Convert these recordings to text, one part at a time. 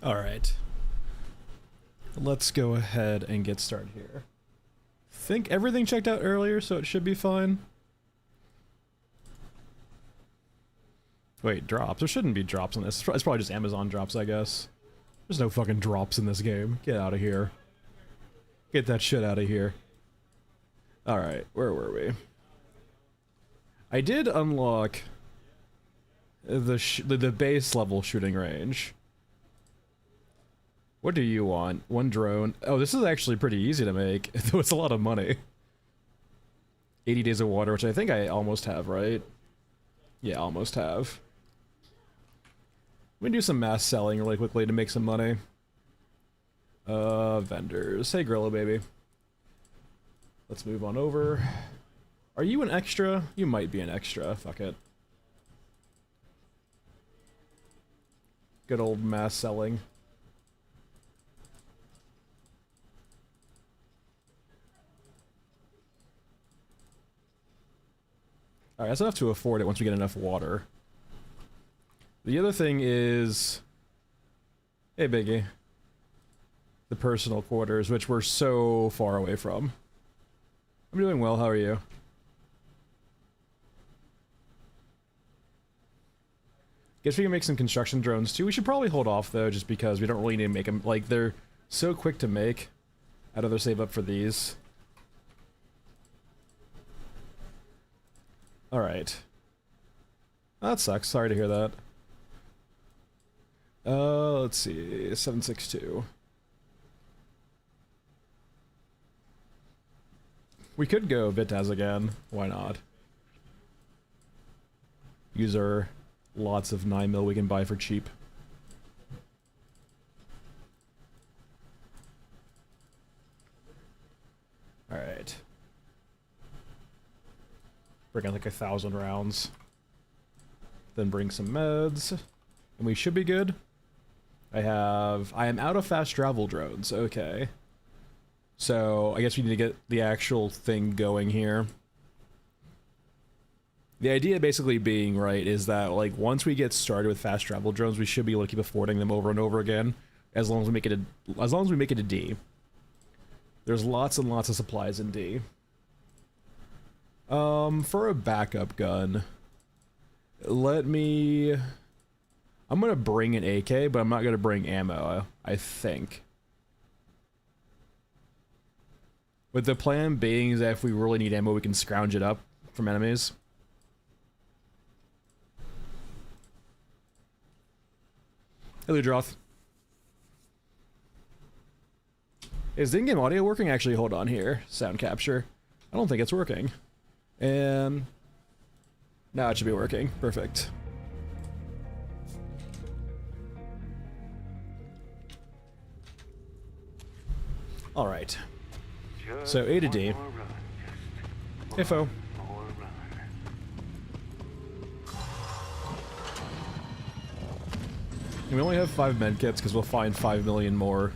Alright. Let's go ahead and get started here. Think everything checked out earlier, so it should be fine. Wait, drops? There shouldn't be drops on this. It's probably just Amazon drops, I guess. There's no fucking drops in this game. Get out of here. Get that shit out of here. Alright, where were we? I did unlock the base level shooting range. What do you want? One drone. Oh, this is actually pretty easy to make, though it's a lot of money. 80 days of water, which I think I almost have, right? Yeah, almost have. Let me do some mass selling really quickly to make some money. Vendors. Hey, Grillo, baby. Let's move on over. Are you an extra? You might be an extra. Fuck it. Good old mass selling. Alright, that's enough to afford it once we get enough water. The other thing is... Hey, Biggie. The personal quarters, which we're so far away from. I'm doing well, how are you? Guess we can make some construction drones too. We should probably hold off though, just because we don't really need to make them. Like, they're so quick to make. I'd rather save up for these. Alright. That sucks. Sorry to hear that. Let's see. 762. We could go Vitaz again. Why not? Use our lots of 9mm we can buy for cheap. Alright. Bring in like 1,000 rounds. Then bring some meds. And we should be good. I am out of fast travel drones. Okay. So, I guess we need to get the actual thing going here. The idea basically being, right, is that, like, once we get started with fast travel drones, we should be able to keep affording them over and over again, as long as we make it a D. There's lots and lots of supplies in D. For a backup gun, I'm gonna bring an AK, but I'm not gonna bring ammo, I think. With the plan being is that if we really need ammo, we can scrounge it up from enemies. Hey, Ludroth. Is the in-game audio working? Actually, hold on here. Sound capture. I don't think it's working. And... now it should be working. Perfect. Alright. So, A to D. Info. And we only have 5 medkits because we'll find 5 million more.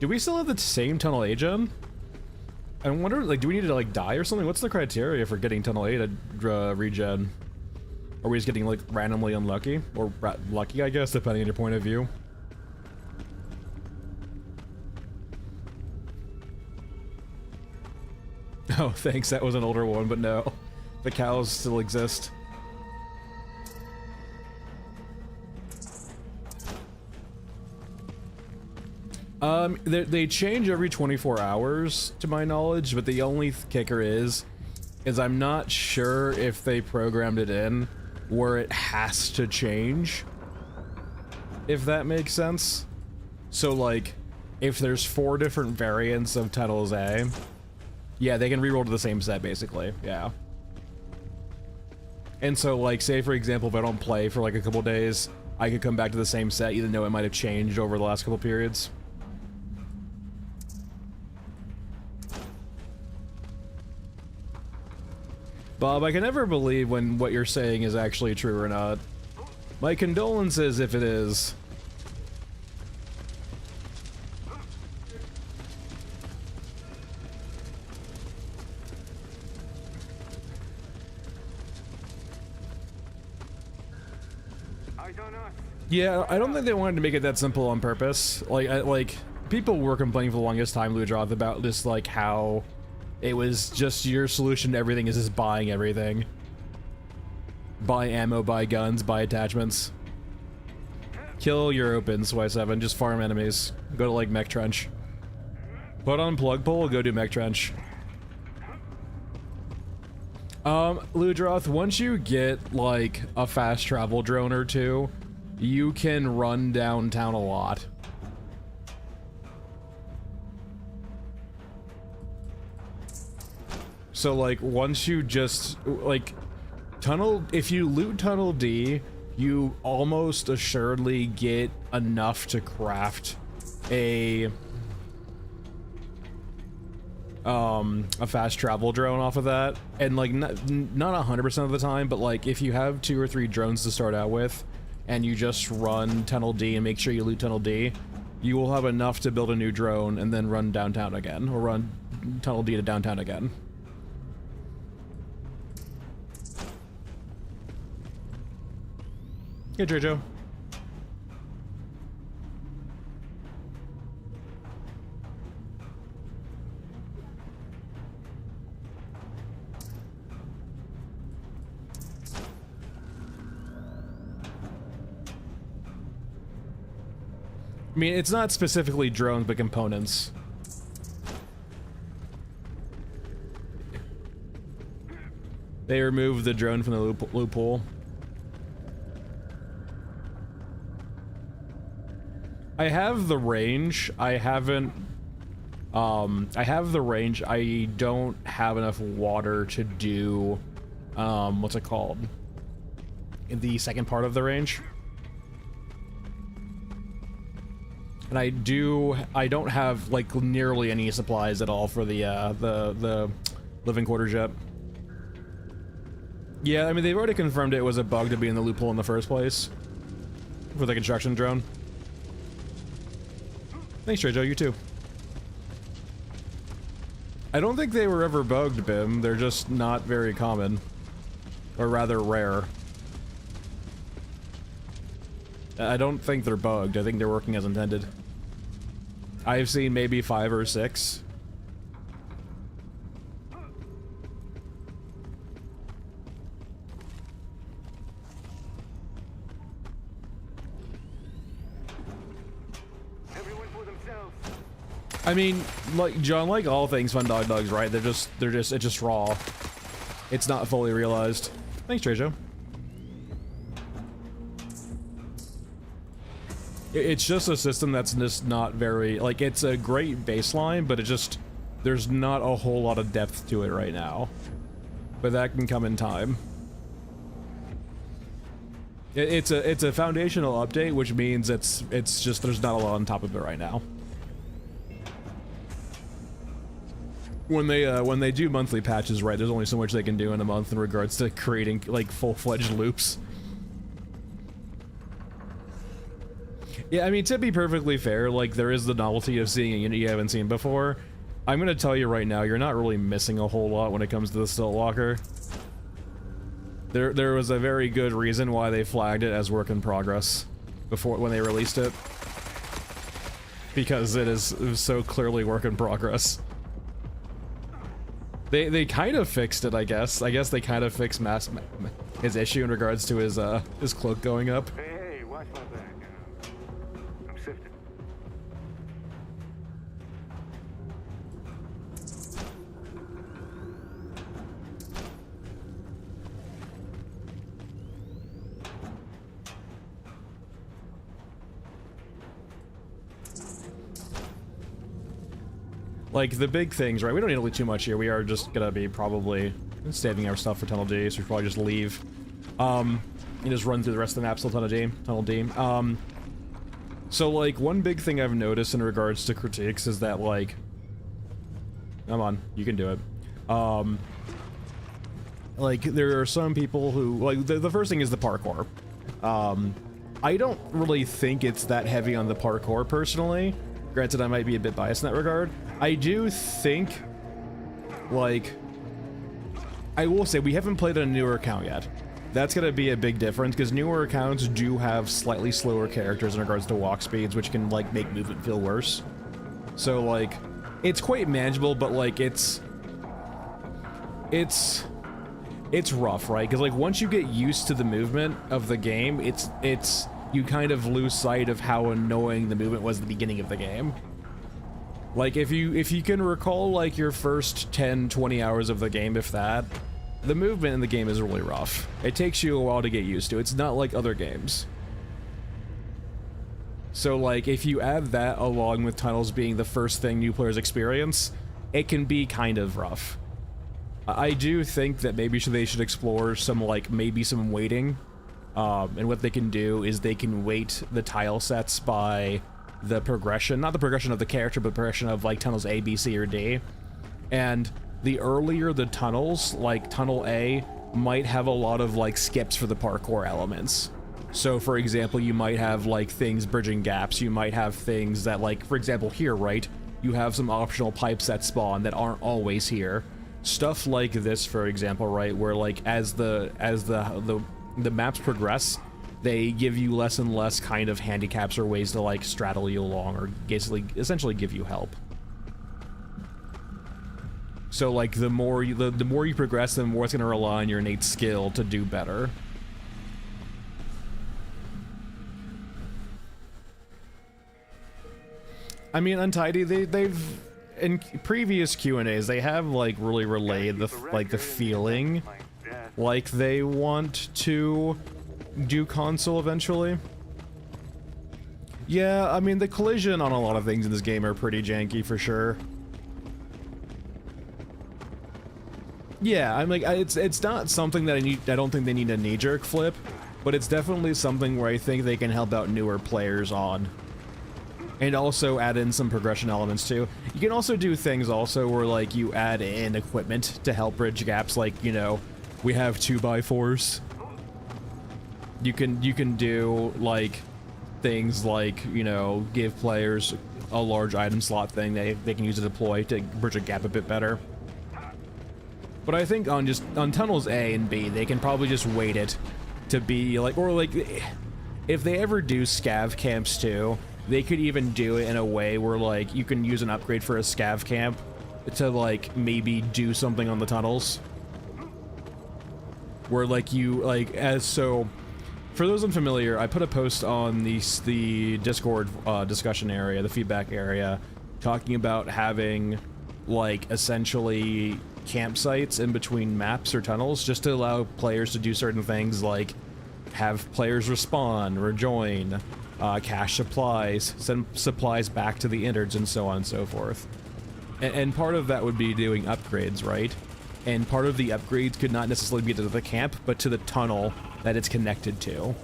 Do we still have the same Tunnel A gen? I wonder, like, do we need to, like, die or something? What's the criteria for getting Tunnel A to regen? Are we just getting, like, randomly unlucky? Or lucky, I guess, depending on your point of view. Oh, thanks, that was an older one, but no. The cows still exist. They change every 24 hours, to my knowledge, but the only kicker is I'm not sure if they programmed it in where it has to change. If that makes sense. So, like, if there's 4 different variants of Tunnels A, yeah, they can reroll to the same set, basically, yeah. And so, like, say for example, if I don't play for like a couple days, I could come back to the same set, even though it might have changed over the last couple periods. Bob, I can never believe when what you're saying is actually true or not. My condolences if it is. Eyes on us. Yeah, I don't think they wanted to make it that simple on purpose. Like people were complaining for the longest time, Ludroth, about this, like how it was just your solution to everything is just buying everything. Buy ammo, buy guns, buy attachments. Kill your opens, Y7, just farm enemies. Go to like mech trench. Put on plug pull, go do mech trench. Ludroth, once you get like a fast travel drone or two, you can run downtown a lot. So like once you just like if you loot Tunnel D, you almost assuredly get enough to craft a fast travel drone off of that, and like not 100% of the time, but like if you have 2 or 3 drones to start out with and you just run Tunnel D and make sure you loot Tunnel D, you will have enough to build a new drone and then run downtown again, or run Tunnel D to downtown again. Hey, Jojo. I mean, it's not specifically drones, but components. They removed the drone from the loophole. I have the range. I haven't... I have the range. I don't have enough water to do... what's it called? In the second part of the range. And I don't have, like, nearly any supplies at all for the living quarters yet. Yeah, I mean, they've already confirmed it was a bug to be in the loophole in the first place. For the construction drone. Thanks, Trejo, you too. I don't think they were ever bugged, Bim. They're just not very common. Or rather, rare. I don't think they're bugged. I think they're working as intended. I've seen maybe 5 or 6. Everyone for themselves. I mean, like John, like all things Fun Dog Dogs, right? It's just raw. It's not fully realized. Thanks, Trejo. It's just a system that's just not very, like, it's a great baseline, but it just, there's not a whole lot of depth to it right now. But that can come in time. It's a foundational update, which means it's just, there's not a lot on top of it right now. When they do monthly patches, right, there's only so much they can do in a month in regards to creating, like, full-fledged loops. Yeah, I mean, to be perfectly fair, like, there is the novelty of seeing a unit you haven't seen before. I'm gonna tell you right now, you're not really missing a whole lot when it comes to the Stilt Walker. There was a very good reason why they flagged it as work in progress when they released it. Because it was so clearly work in progress. They kind of fixed it, I guess. I guess they kind of fixed his issue in regards to his cloak going up. Hey, watch my back. I'm sifting. Like, the big things, right? We don't need to loot too much here. We are just gonna be probably saving our stuff for Tunnel D, so we probably just leave. And just run through the rest of the map till Tunnel D. So, like, one big thing I've noticed in regards to critiques is that, like... Come on, you can do it. Like, there are some people who... Like, the first thing is the parkour. I don't really think it's that heavy on the parkour, personally. Granted, I might be a bit biased in that regard. I do think, like, I will say, we haven't played on a newer account yet. That's gonna be a big difference, because newer accounts do have slightly slower characters in regards to walk speeds, which can, like, make movement feel worse. So, like, it's quite manageable, but, like, it's rough, right? Because, like, once you get used to the movement of the game, you kind of lose sight of how annoying the movement was at the beginning of the game. Like, if you can recall, like, your first 10, 20 hours of the game, if that, the movement in the game is really rough. It takes you a while to get used to. It's not like other games. So, like, if you add that along with tunnels being the first thing new players experience, it can be kind of rough. I do think that maybe they should explore some, like, maybe some weighting. And what they can do is they can weight the tile sets by the progression, not the progression of the character, but the progression of, like, tunnels A, B, C, or D. And the earlier the tunnels, like Tunnel A, might have a lot of, like, skips for the parkour elements. So, for example, you might have, like, things bridging gaps. You might have things that, like, for example, here, right? You have some optional pipes that spawn that aren't always here. Stuff like this, for example, right? Where, like, as the maps progress, they give you less and less kind of handicaps or ways to, like, straddle you along, or basically, essentially give you help. So, like, the more you progress, the more it's going to rely on your innate skill to do better. I mean, Untidy, they've in previous Q&As, they have, like, really relayed the feeling like they want to do console eventually. Yeah, I mean, the collision on a lot of things in this game are pretty janky for sure. Yeah, I'm like, it's not something that I don't think they need a knee-jerk flip, but it's definitely something where I think they can help out newer players on. And also add in some progression elements too. You can also do things also where, like, you add in equipment to help bridge gaps, like, you know, we have 2x4s. You can do, like, things like, you know, give players a large item slot thing they can use to deploy to bridge a gap a bit better. But I think on tunnels A and B, they can probably just weight it to be like, or like, if they ever do scav camps too, they could even do it in a way where, like, you can use an upgrade for a scav camp to, like, maybe do something on the tunnels. Where, like, so, for those unfamiliar, I put a post on the Discord discussion area, the feedback area, talking about having, like, essentially campsites in between maps or tunnels, just to allow players to do certain things, like have players respawn, rejoin, cache supplies, send supplies back to the innards, and so on and so forth. And part of that would be doing upgrades, right? And part of the upgrades could not necessarily be to the camp, but to the tunnel that it's connected to.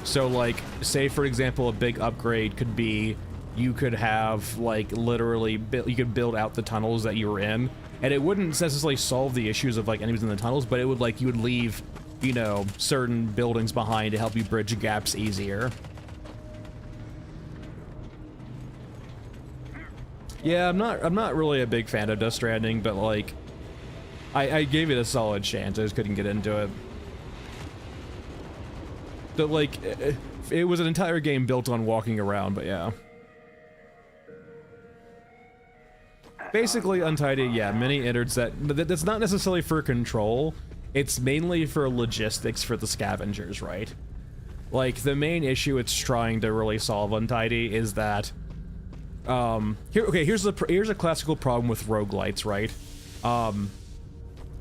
So, like, say for example, a big upgrade could be you could have, like, literally, you could build out the tunnels that you were in, and it wouldn't necessarily solve the issues of, like, enemies in the tunnels, but it would, like, you would leave, you know, certain buildings behind to help you bridge gaps easier. Yeah, I'm not really a big fan of Death Stranding, but, like, I gave it a solid chance. I just couldn't get into it. But, like, it was an entire game built on walking around, but yeah. Basically, Untidy, yeah, many innards that's not necessarily for control. It's mainly for logistics for the scavengers, right? Like, the main issue it's trying to really solve, Untidy, is that here's a classical problem with roguelites, right? I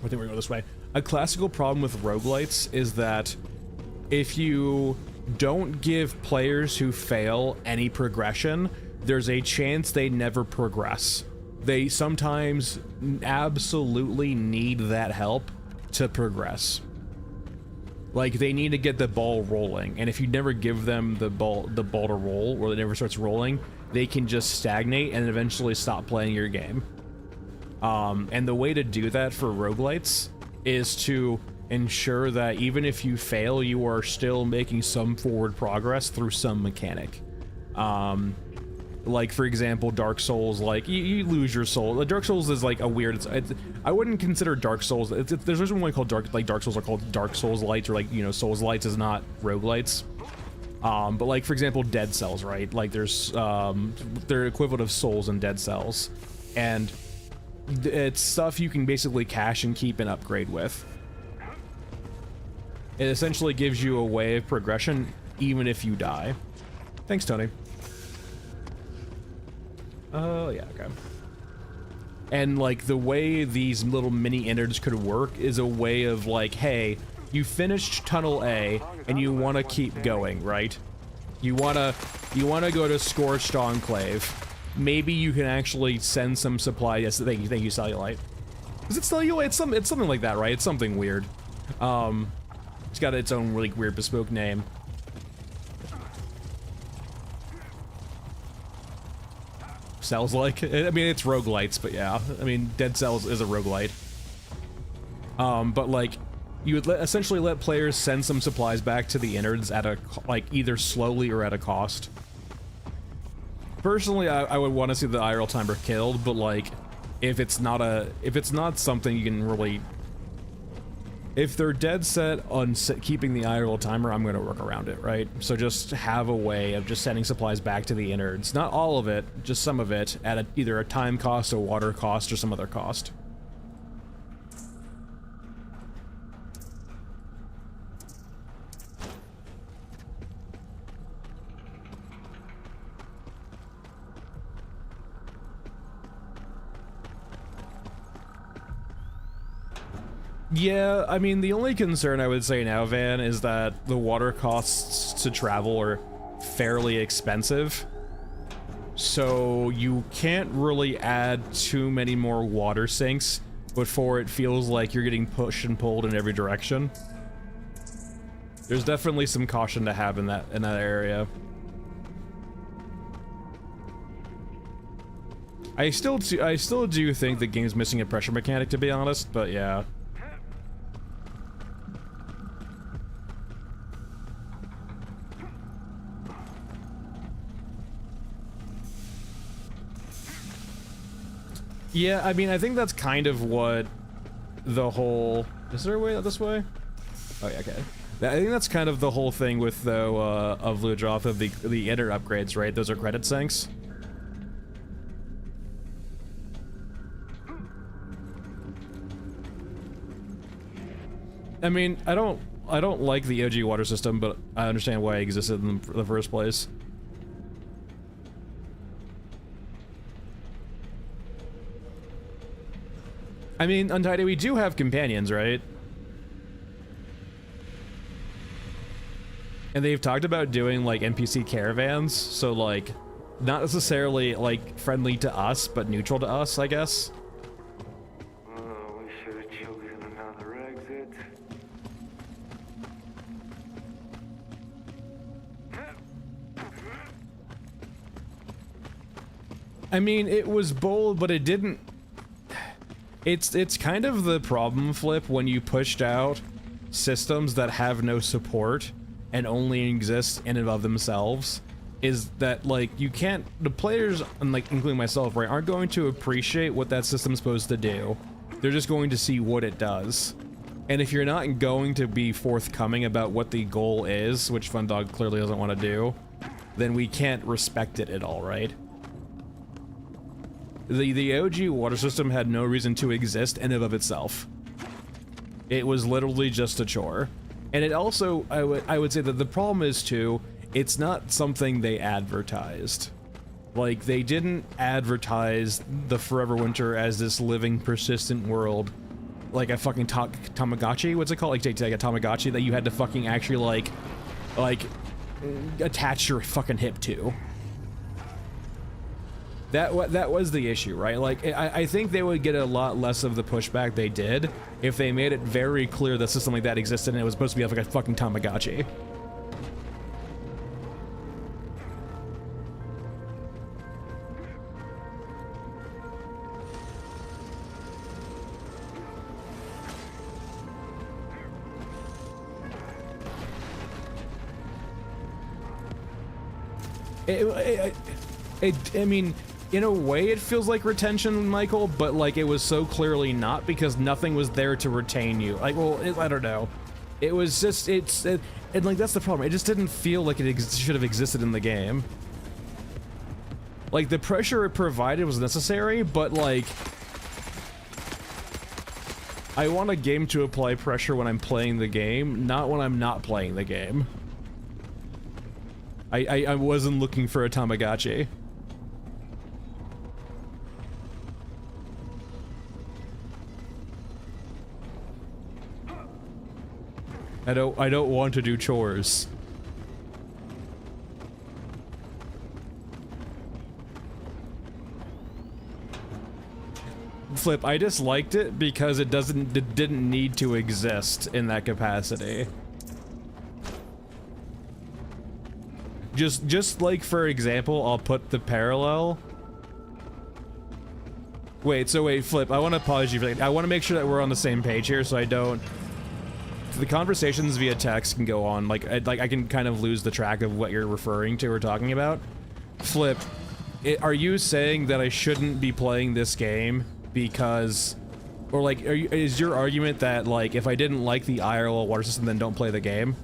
think we're going this way. A classical problem with roguelites is that if you don't give players who fail any progression, there's a chance they never progress. They sometimes absolutely need that help to progress. Like, they need to get the ball rolling, and if you never give them the ball to roll, or it never starts rolling, they can just stagnate and eventually stop playing your game. And the way to do that for roguelites is to ensure that even if you fail, you are still making some forward progress through some mechanic. Like, for example, Dark Souls, like, you lose your soul. Dark Souls is, like, a weird... I wouldn't consider Dark Souls... there's a one called Dark Souls are called Dark Souls-lights, or, like, you know, Souls-lights is not Rogue-lites. But, like, for example, Dead Cells, right? Like, there's, they're equivalent of Souls and Dead Cells. And it's stuff you can basically cache and keep and upgrade with. It essentially gives you a way of progression, even if you die. Thanks, Tony. Oh, yeah, okay. And, like, the way these little mini innards could work is a way of, like, hey, you finished Tunnel A, and you want to keep going, right? You wanna go to Scorched Enclave. Maybe you can actually send some supply. Yes, thank you, Cellulite. Is it Cellulite? It's something like that, right? It's something weird. It's got its own really weird bespoke name. Cells like, I mean, it's roguelites, but yeah, I mean, Dead Cells is a roguelite. But like, you would essentially let players send some supplies back to the innards at a, like, either slowly or at a cost. Personally, I would want to see the IRL timer killed, but like, if it's not something you can really, if they're dead set on keeping the IRL timer, I'm going to work around it, right? So just have a way of just sending supplies back to the innards. Not all of it, just some of it, at either a time cost, a water cost, or some other cost. Yeah, I mean, the only concern I would say now, Van, is that the water costs to travel are fairly expensive. So you can't really add too many more water sinks before it feels like you're getting pushed and pulled in every direction. There's definitely some caution to have in that area. I still do think the game's missing a pressure mechanic, to be honest, but yeah. Yeah, I mean, I think that's kind of what the whole... Is there a way out this way? Oh, yeah, okay. I think that's kind of the whole thing with, though, of Ludroth, of the inner upgrades, right? Those are credit sinks. I mean, I don't like the OG water system, but I understand why it existed in the first place. I mean, Untidy, we do have companions, right? And they've talked about doing, like, NPC caravans, so, like, not necessarily, like, friendly to us, but neutral to us, I guess. Oh, we should have chosen another exit. I mean, it was bold, but it didn't... It's kind of the problem, Flip, when you pushed out systems that have no support and only exist in and of themselves, is that, like, you can't... The players, and, like, including myself, right, aren't going to appreciate what that system's supposed to do. They're just going to see what it does. And if you're not going to be forthcoming about what the goal is, which Fundog clearly doesn't want to do, then we can't respect it at all, right? The OG water system had no reason to exist in and of itself. It was literally just a chore. And it also, I would say that the problem is, too, it's not something they advertised. Like, they didn't advertise the Forever Winter as this living, persistent world. Like a fucking Tamagotchi? What's it called? Like, take a Tamagotchi that you had to fucking actually, like, attach your fucking hip to. That was the issue, right? Like, I think they would get a lot less of the pushback they did if they made it very clear that system like that existed and it was supposed to be like a fucking Tamagotchi. I mean, in a way it feels like retention, Michael, but like it was so clearly not, because nothing was there to retain you. Like, well, I don't know. It was just, and like that's the problem. It just didn't feel like it should have existed in the game. Like the pressure it provided was necessary, but like, I want a game to apply pressure when I'm playing the game, not when I'm not playing the game. I wasn't looking for a Tamagotchi. I don't want to do chores. Flip, I disliked it because it didn't need to exist in that capacity. Just like, for example, I'll put the parallel. Wait, Flip, I want to pause you for a second. I want to make sure that we're on the same page here, so I don't... The conversations via text can go on, like I can kind of lose the track of what you're referring to or talking about. Flip, are you saying that I shouldn't be playing this game because, or like, is your argument that like if I didn't like the IRL water system, then don't play the game?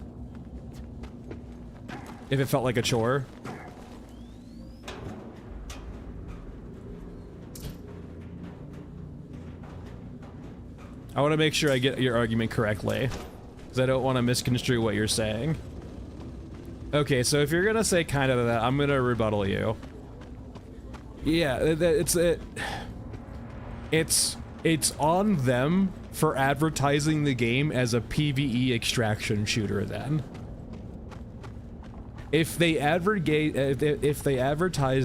If it felt like a chore? I want to make sure I get your argument correctly, because I don't want to misconstrue what you're saying. Okay, so if you're gonna say kind of that, I'm gonna rebuttal you. Yeah, it's on them for advertising the game as a PvE extraction shooter then. If they advertise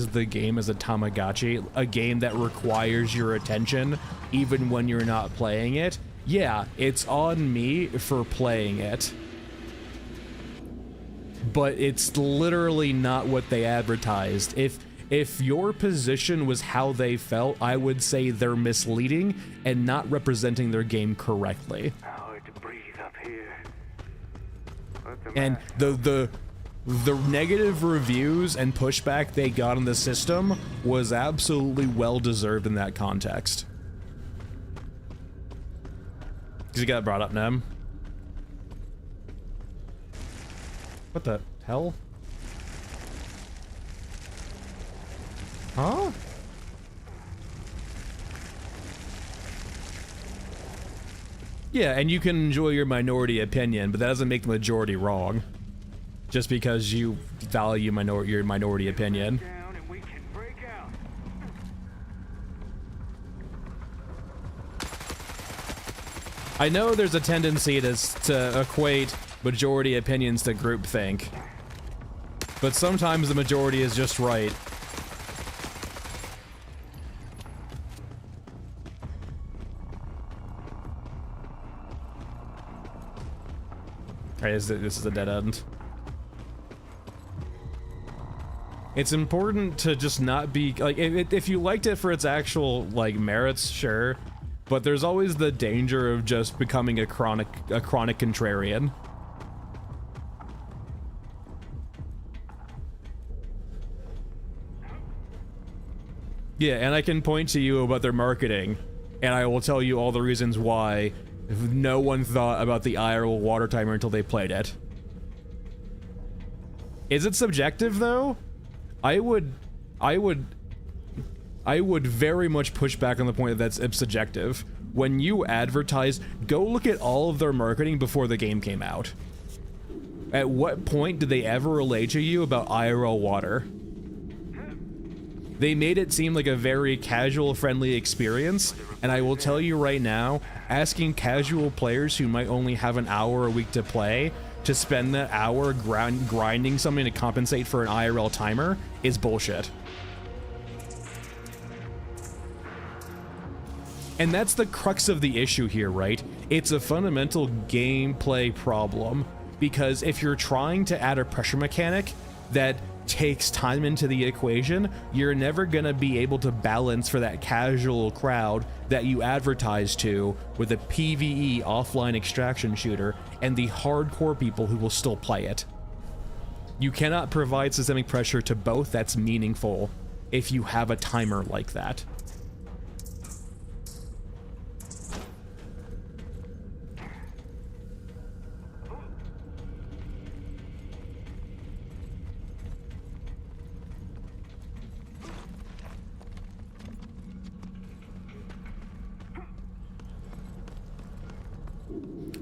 the game as a Tamagotchi, a game that requires your attention even when you're not playing it, yeah, it's on me for playing it. But it's literally not what they advertised. If your position was how they felt, I would say they're misleading and not representing their game correctly. Hard to breathe up here. And the negative reviews and pushback they got on the system was absolutely well deserved in that context. Because you got brought up, Nem. What the hell? Huh? Yeah, and you can enjoy your minority opinion, but that doesn't make the majority wrong. Just because you value your minority opinion. Down and we can break out. I know there's a tendency to equate majority opinions to groupthink, but sometimes the majority is just right. Alright, this is a dead end. It's important to just not be like, if you liked it for its actual like merits, sure, but there's always the danger of just becoming a chronic contrarian. Yeah, and I can point to you about their marketing, and I will tell you all the reasons why no one thought about the IRL water timer until they played it. Is it subjective though? I would very much push back on the point that that's subjective. When you advertise, go look at all of their marketing before the game came out. At what point did they ever relay to you about IRL water? They made it seem like a very casual, friendly experience, and I will tell you right now, asking casual players who might only have an hour a week to play to spend that hour grinding something to compensate for an IRL timer is bullshit. And that's the crux of the issue here, right? It's a fundamental gameplay problem, because if you're trying to add a pressure mechanic that takes time into the equation, you're never gonna be able to balance for that casual crowd that you advertise to with a PvE offline extraction shooter and the hardcore people who will still play it. You cannot provide systemic pressure to both that's meaningful if you have a timer like that.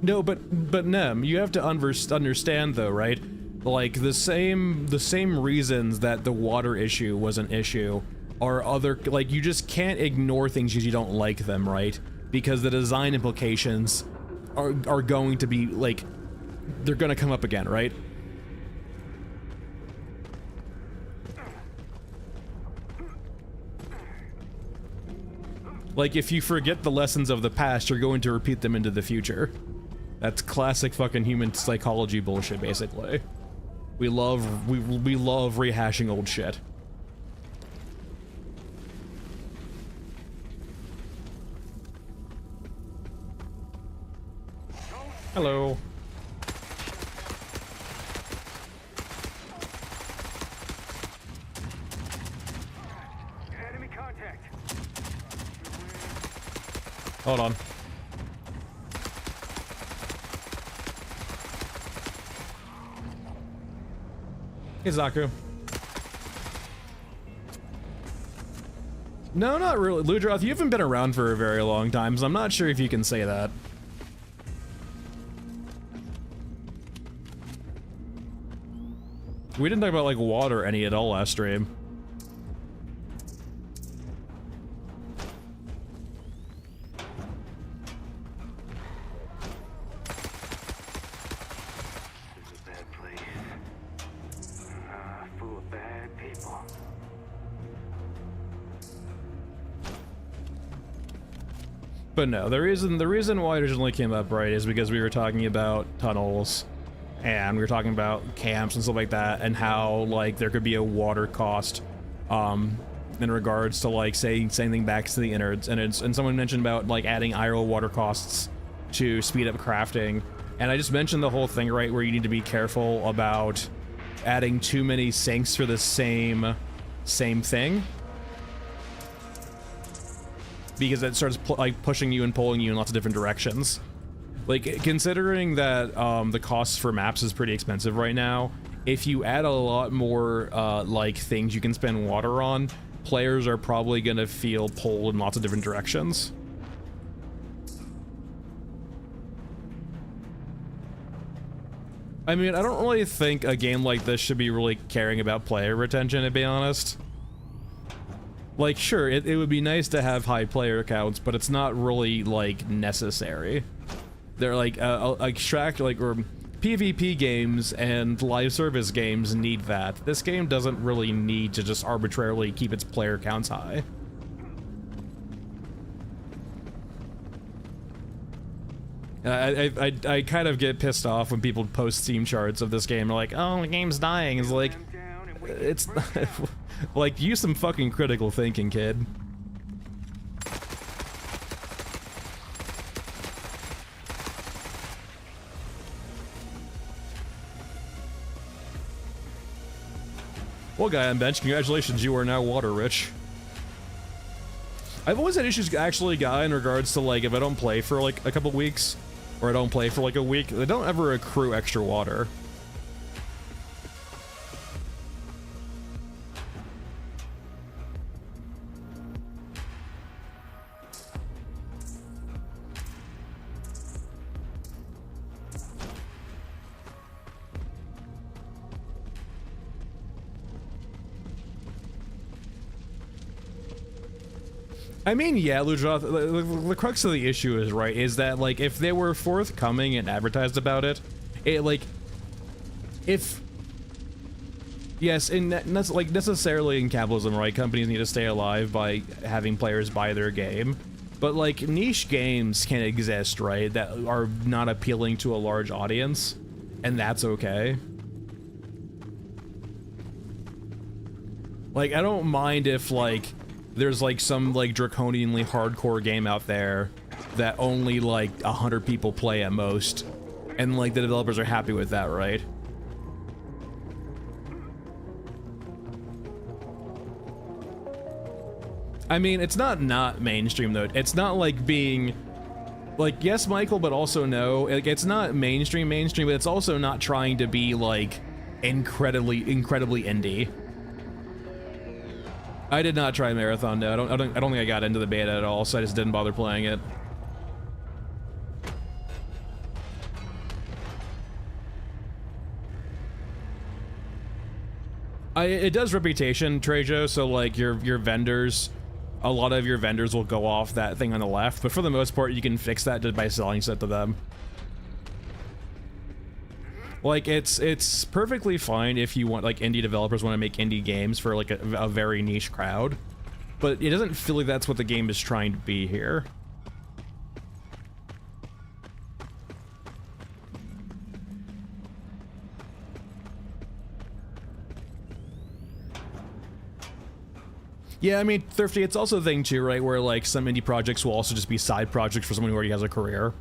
No, but Nem, you have to understand though, right? Like the same reasons that the water issue was an issue are other, like, you just can't ignore things because you don't like them, right? Because the design implications are going to be like, they're gonna come up again, right? Like, if you forget the lessons of the past, you're going to repeat them into the future. That's classic fucking human psychology bullshit, basically. We love rehashing old shit. Hello. Enemy contact. Hold on. Hey, Zaku. No, not really. Ludroth, you haven't been around for a very long time, so I'm not sure if you can say that. We didn't talk about, like, water any at all last stream. But no, the reason why it originally came up, right, is because we were talking about tunnels, and we were talking about camps and stuff like that, and how, like, there could be a water cost, in regards to, like, sending back to the innards, and someone mentioned about, like, adding IRL water costs to speed up crafting, and I just mentioned the whole thing, right, where you need to be careful about adding too many sinks for the same thing. Because it starts like pushing you and pulling you in lots of different directions. Like, considering that the cost for maps is pretty expensive right now, if you add a lot more like things you can spend water on, players are probably gonna feel pulled in lots of different directions. I mean, I don't really think a game like this should be really caring about player retention, to be honest. Like, sure, it would be nice to have high player counts, but it's not really, like, necessary. They're like, extract, like, or PvP games and live service games need that. This game doesn't really need to just arbitrarily keep its player counts high. I kind of get pissed off when people post Steam charts of this game. They're like, oh, the game's dying. It's like, it's... Like, use some fucking critical thinking, kid. Well, guy on bench, congratulations, you are now water rich. I've always had issues, actually, guy, in regards to, like, if I don't play for, like, a couple weeks, or I don't play for, like, a week, they don't ever accrue extra water. I mean, yeah, Ludroth, the crux of the issue is, right, is that, like, if they were forthcoming and advertised about it, like, if... Yes, and that's, like, necessarily in capitalism, right, companies need to stay alive by having players buy their game, but, like, niche games can exist, right, that are not appealing to a large audience, and that's okay. Like, I don't mind if, like, there's like some like draconianly hardcore game out there that only like 100 people play at most, and like the developers are happy with that, right? I mean, it's not mainstream though. It's not like being like, yes, Michael, but also no. Like, it's not mainstream, but it's also not trying to be like incredibly indie. I did not try Marathon. No, I don't think I got into the beta at all, so I just didn't bother playing it. It does reputation, Trejo, so like your vendors, a lot of your vendors will go off that thing on the left, but for the most part you can fix that just by selling stuff to them. Like it's perfectly fine if you want, like, indie developers want to make indie games for like a very niche crowd, but it doesn't feel like that's what the game is trying to be here. Yeah, I mean, Thrifty, it's also a thing too, right, where like some indie projects will also just be side projects for someone who already has a career.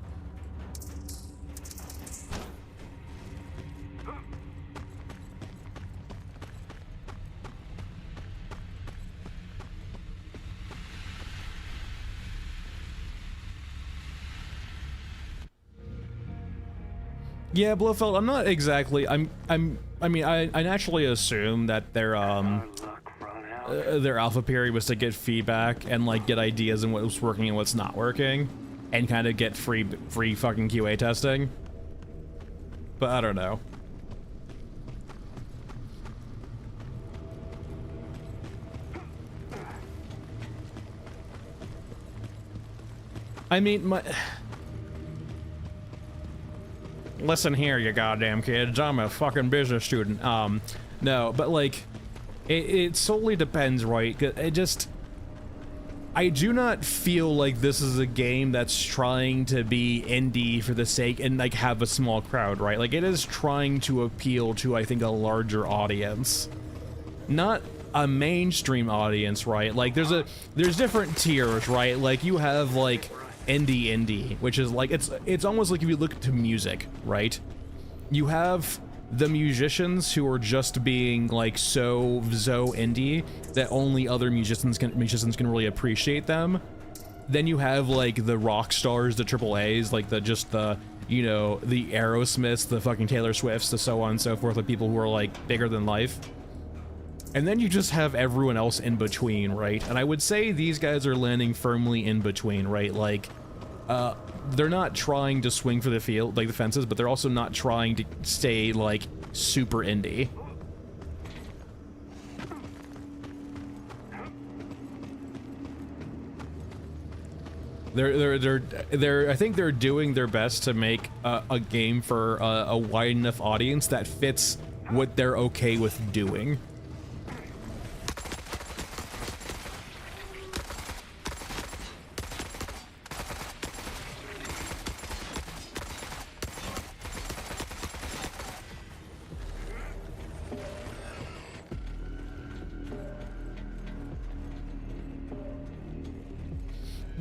Yeah, Blofeld, I'm not exactly, I mean, I naturally assume that their alpha period was to get feedback and like get ideas on what's working and what's not working, and kind of get free fucking QA testing. But I don't know. I mean, listen here, you goddamn kids. I'm a fucking business student. No, but like, it solely depends, right? I do not feel like this is a game that's trying to be indie for the sake and like have a small crowd, right? Like, it is trying to appeal to, I think, a larger audience, not a mainstream audience, right? Like, there's different tiers, right? Like, you have like indie, which is like, it's almost like if you look to music, right? You have the musicians who are just being like so indie that only other musicians can really appreciate them. Then you have like the rock stars, the triple A's, like the you know, the Aerosmiths, the fucking Taylor Swifts, the so on and so forth, the people who are like bigger than life. And then you just have everyone else in between, right? And I would say these guys are landing firmly in between, right? Like, they're not trying to swing for the field, like the fences, but they're also not trying to stay like super indie. I think they're doing their best to make a game for a wide enough audience that fits what they're okay with doing.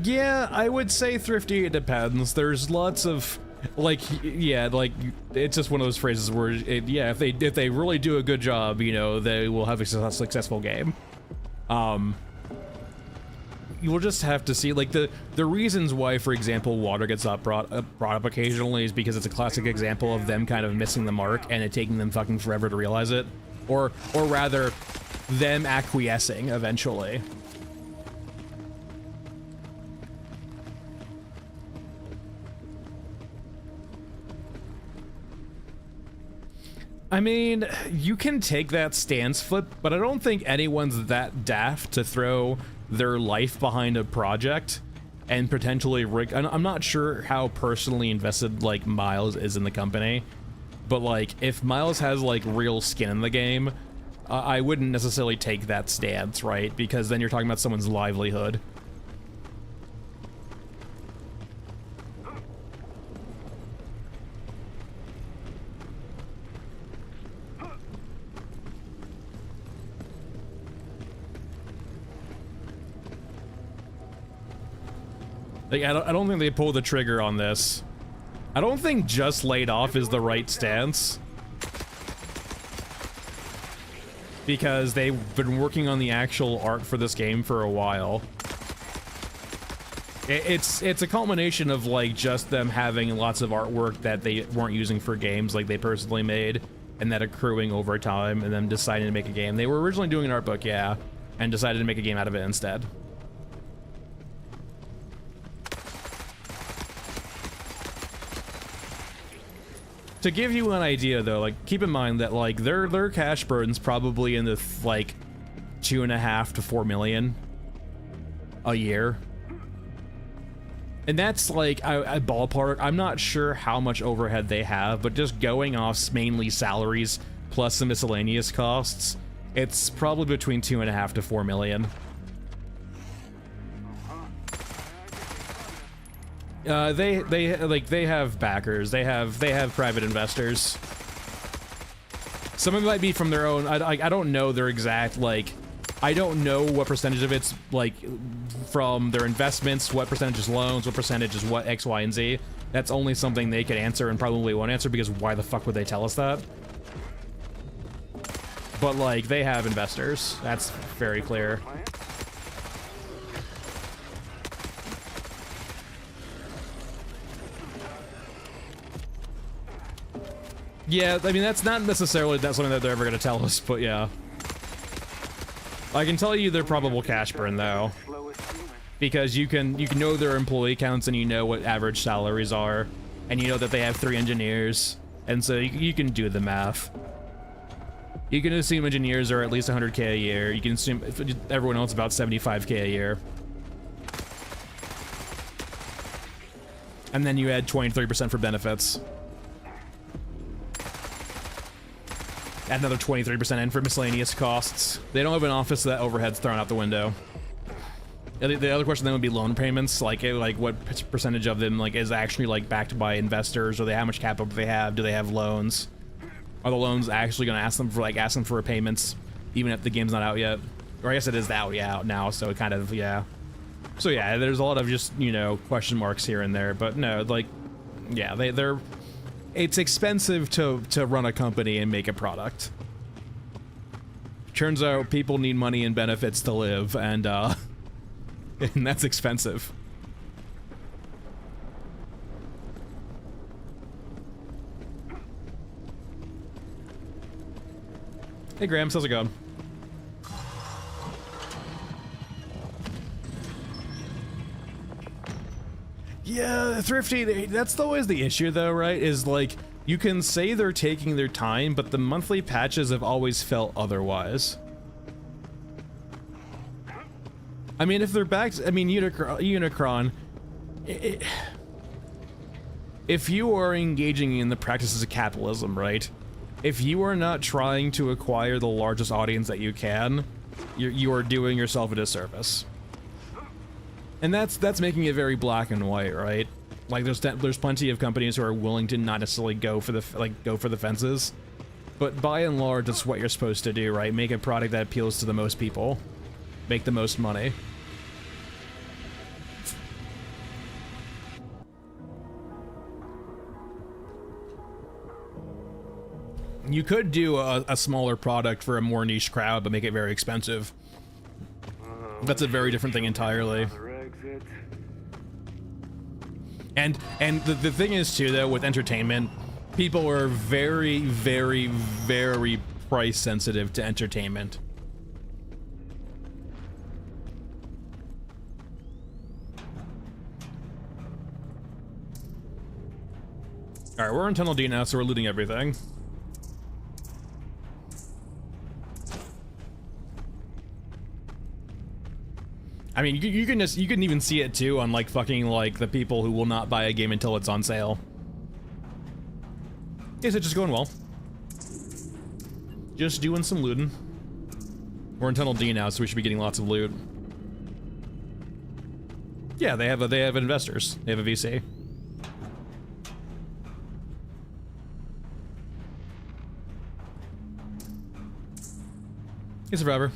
Yeah, I would say, Thrifty, it depends. There's lots of, like, yeah, like, it's just one of those phrases where, yeah, if they really do a good job, you know, they will have a successful game. You will just have to see, like, the reasons why, for example, water gets brought up occasionally is because it's a classic example of them kind of missing the mark and it taking them fucking forever to realize it, or rather, them acquiescing eventually. I mean, you can take that stance flip, but I don't think anyone's that daft to throw their life behind a project and potentially rig. I'm not sure how personally invested like Miles is in the company, but like if Miles has like real skin in the game, I wouldn't necessarily take that stance, right? Because then you're talking about someone's livelihood. Like, I don't think they pull the trigger on this. I don't think just laid off is the right stance. because they've been working on the actual art for this game for a while. It's a culmination of like just them having lots of artwork that they weren't using for games like they personally made, and that accruing over time, and them deciding to make a game. They were originally doing an art book, yeah, and decided to make a game out of it instead. To give you an idea though, like keep in mind that like their cash burn's probably in the like 2.5 to 4 million a year. And that's like a ballpark. I'm not sure how much overhead they have, but just going off mainly salaries plus some miscellaneous costs, it's probably between 2.5 to 4 million. They have backers. They have private investors. Some of it might be from their own. I don't know their exact like. I don't know what percentage of it's like from their investments, what percentage is loans, what percentage is what X, Y, and Z. That's only something they could answer and probably won't answer, because why the fuck would they tell us that? But like, they have investors. That's very clear. Yeah, I mean, that's not necessarily something that they're ever going to tell us, but yeah. I can tell you their probable cash burn though, because you can know their employee counts, and you know what average salaries are, and you know that they have 3 engineers, and so you can do the math. You can assume engineers are at least 100K a year. You can assume everyone else about 75K a year, and then you add 23% for benefits. Add another 23% in for miscellaneous costs. They don't have an office, so that overhead's thrown out the window. The other question then would be loan payments, like what percentage of them like is actually like backed by investors, or how much capital do they have? Do they have loans? Are the loans actually going to ask them for repayments, even if the game's not out yet? Or I guess it is out now, so it kind of, yeah. So yeah, there's a lot of just, you know, question marks here and there, but no, like, yeah, they're. It's expensive to run a company and make a product. Turns out people need money and benefits to live, and and that's expensive. Hey Grams, how's it going? Yeah, Thrifty, that's always the issue though, right? Is like, you can say they're taking their time, but the monthly patches have always felt otherwise. I mean, if they're back, I mean, Unicron, if you are engaging in the practices of capitalism, right? If you are not trying to acquire the largest audience that you can, you are doing yourself a disservice. And that's making it very black and white, right? Like there's plenty of companies who are willing to not necessarily go for the fences, but by and large, that's what you're supposed to do, right? Make a product that appeals to the most people, make the most money. You could do a smaller product for a more niche crowd, but make it very expensive. That's a very different thing entirely. And the thing is too, though, with entertainment, people are very, very, very price sensitive to entertainment. All right, we're in Tunnel D now, so we're looting everything. I mean, you can even see it too on like fucking like the people who will not buy a game until it's on sale. Is it just going well? Just doing some looting. We're in Tunnel D now, so we should be getting lots of loot. Yeah, they have investors. They have a VC. Hey, Survivor.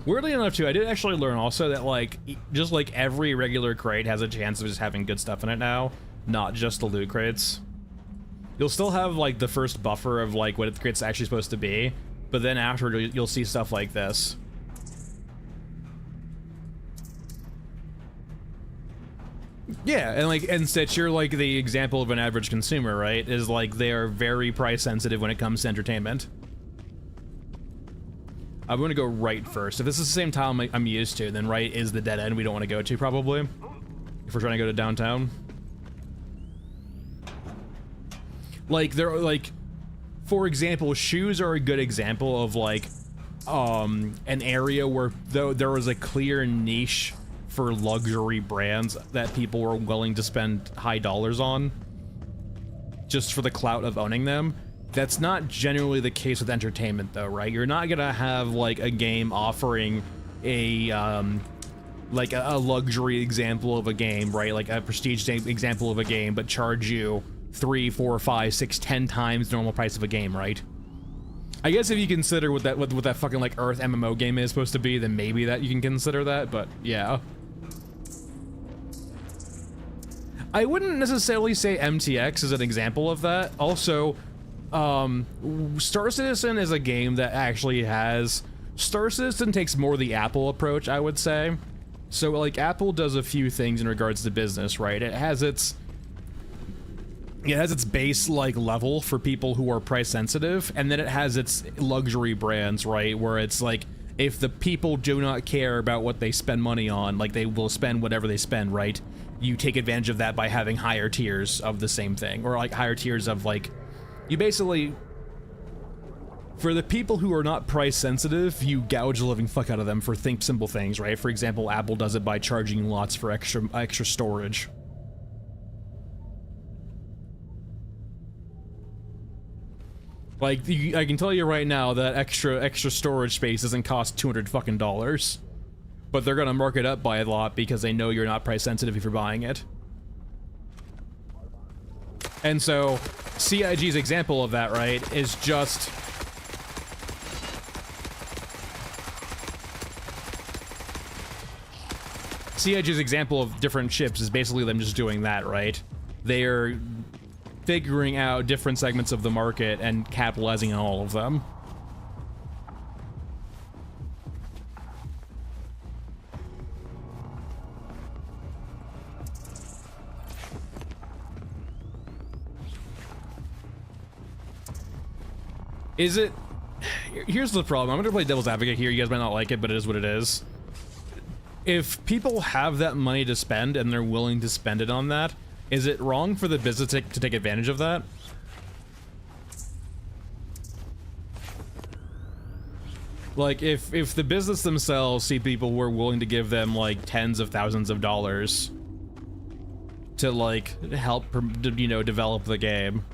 Weirdly enough, too, I did actually learn also that, like, just like every regular crate has a chance of just having good stuff in it now, not just the loot crates. You'll still have, like, the first buffer of, like, what the crate's actually supposed to be, but then afterward, you'll see stuff like this. Yeah, and, like, and Stitch, you're, like, the example of an average consumer, right? Is, like, they are very price-sensitive when it comes to entertainment. I'm gonna go right first. If this is the same tile I'm used to, then right is the dead end we don't want to go to, probably. If we're trying to go to downtown. Like, there are, like, for example, shoes are a good example of, like, an area where there was a clear niche for luxury brands that people were willing to spend high dollars on just for the clout of owning them. That's not generally the case with entertainment, though, right? You're not gonna have, like, a game offering a, like, a luxury example of a game, right? Like, a prestige example of a game, but charge you 3, 4, 5, 6, 10 times the normal price of a game, right? I guess if you consider what that fucking, like, Earth MMO game is supposed to be, then maybe that you can consider that, but yeah. I wouldn't necessarily say MTX is an example of that. Also, Star Citizen is a game that actually has... Star Citizen takes more the Apple approach, I would say. So, like, Apple does a few things in regards to business, right? It has its base, like, level for people who are price sensitive, and then it has its luxury brands, right? Where it's like, if the people do not care about what they spend money on, like, they will spend whatever they spend, right? You take advantage of that by having higher tiers of the same thing, or, like, higher tiers of, like... You basically, for the people who are not price sensitive, you gouge the living fuck out of them for simple things, right? For example, Apple does it by charging lots for extra storage. Like, I can tell you right now that extra storage space doesn't cost $200 fucking dollars, but they're gonna mark it up by a lot because they know you're not price sensitive if you're buying it. And so, CIG's example of that, right, is just... CIG's example of different ships is basically them just doing that, right? They're figuring out different segments of the market and capitalizing on all of them. Is it... Here's the problem. I'm gonna play devil's advocate here. You guys might not like it, but it is what it is. If people have that money to spend and they're willing to spend it on that, is it wrong for the business to take advantage of that? Like, if the business themselves see people who are willing to give them, like, tens of thousands of dollars to, like, help, you know, develop the game.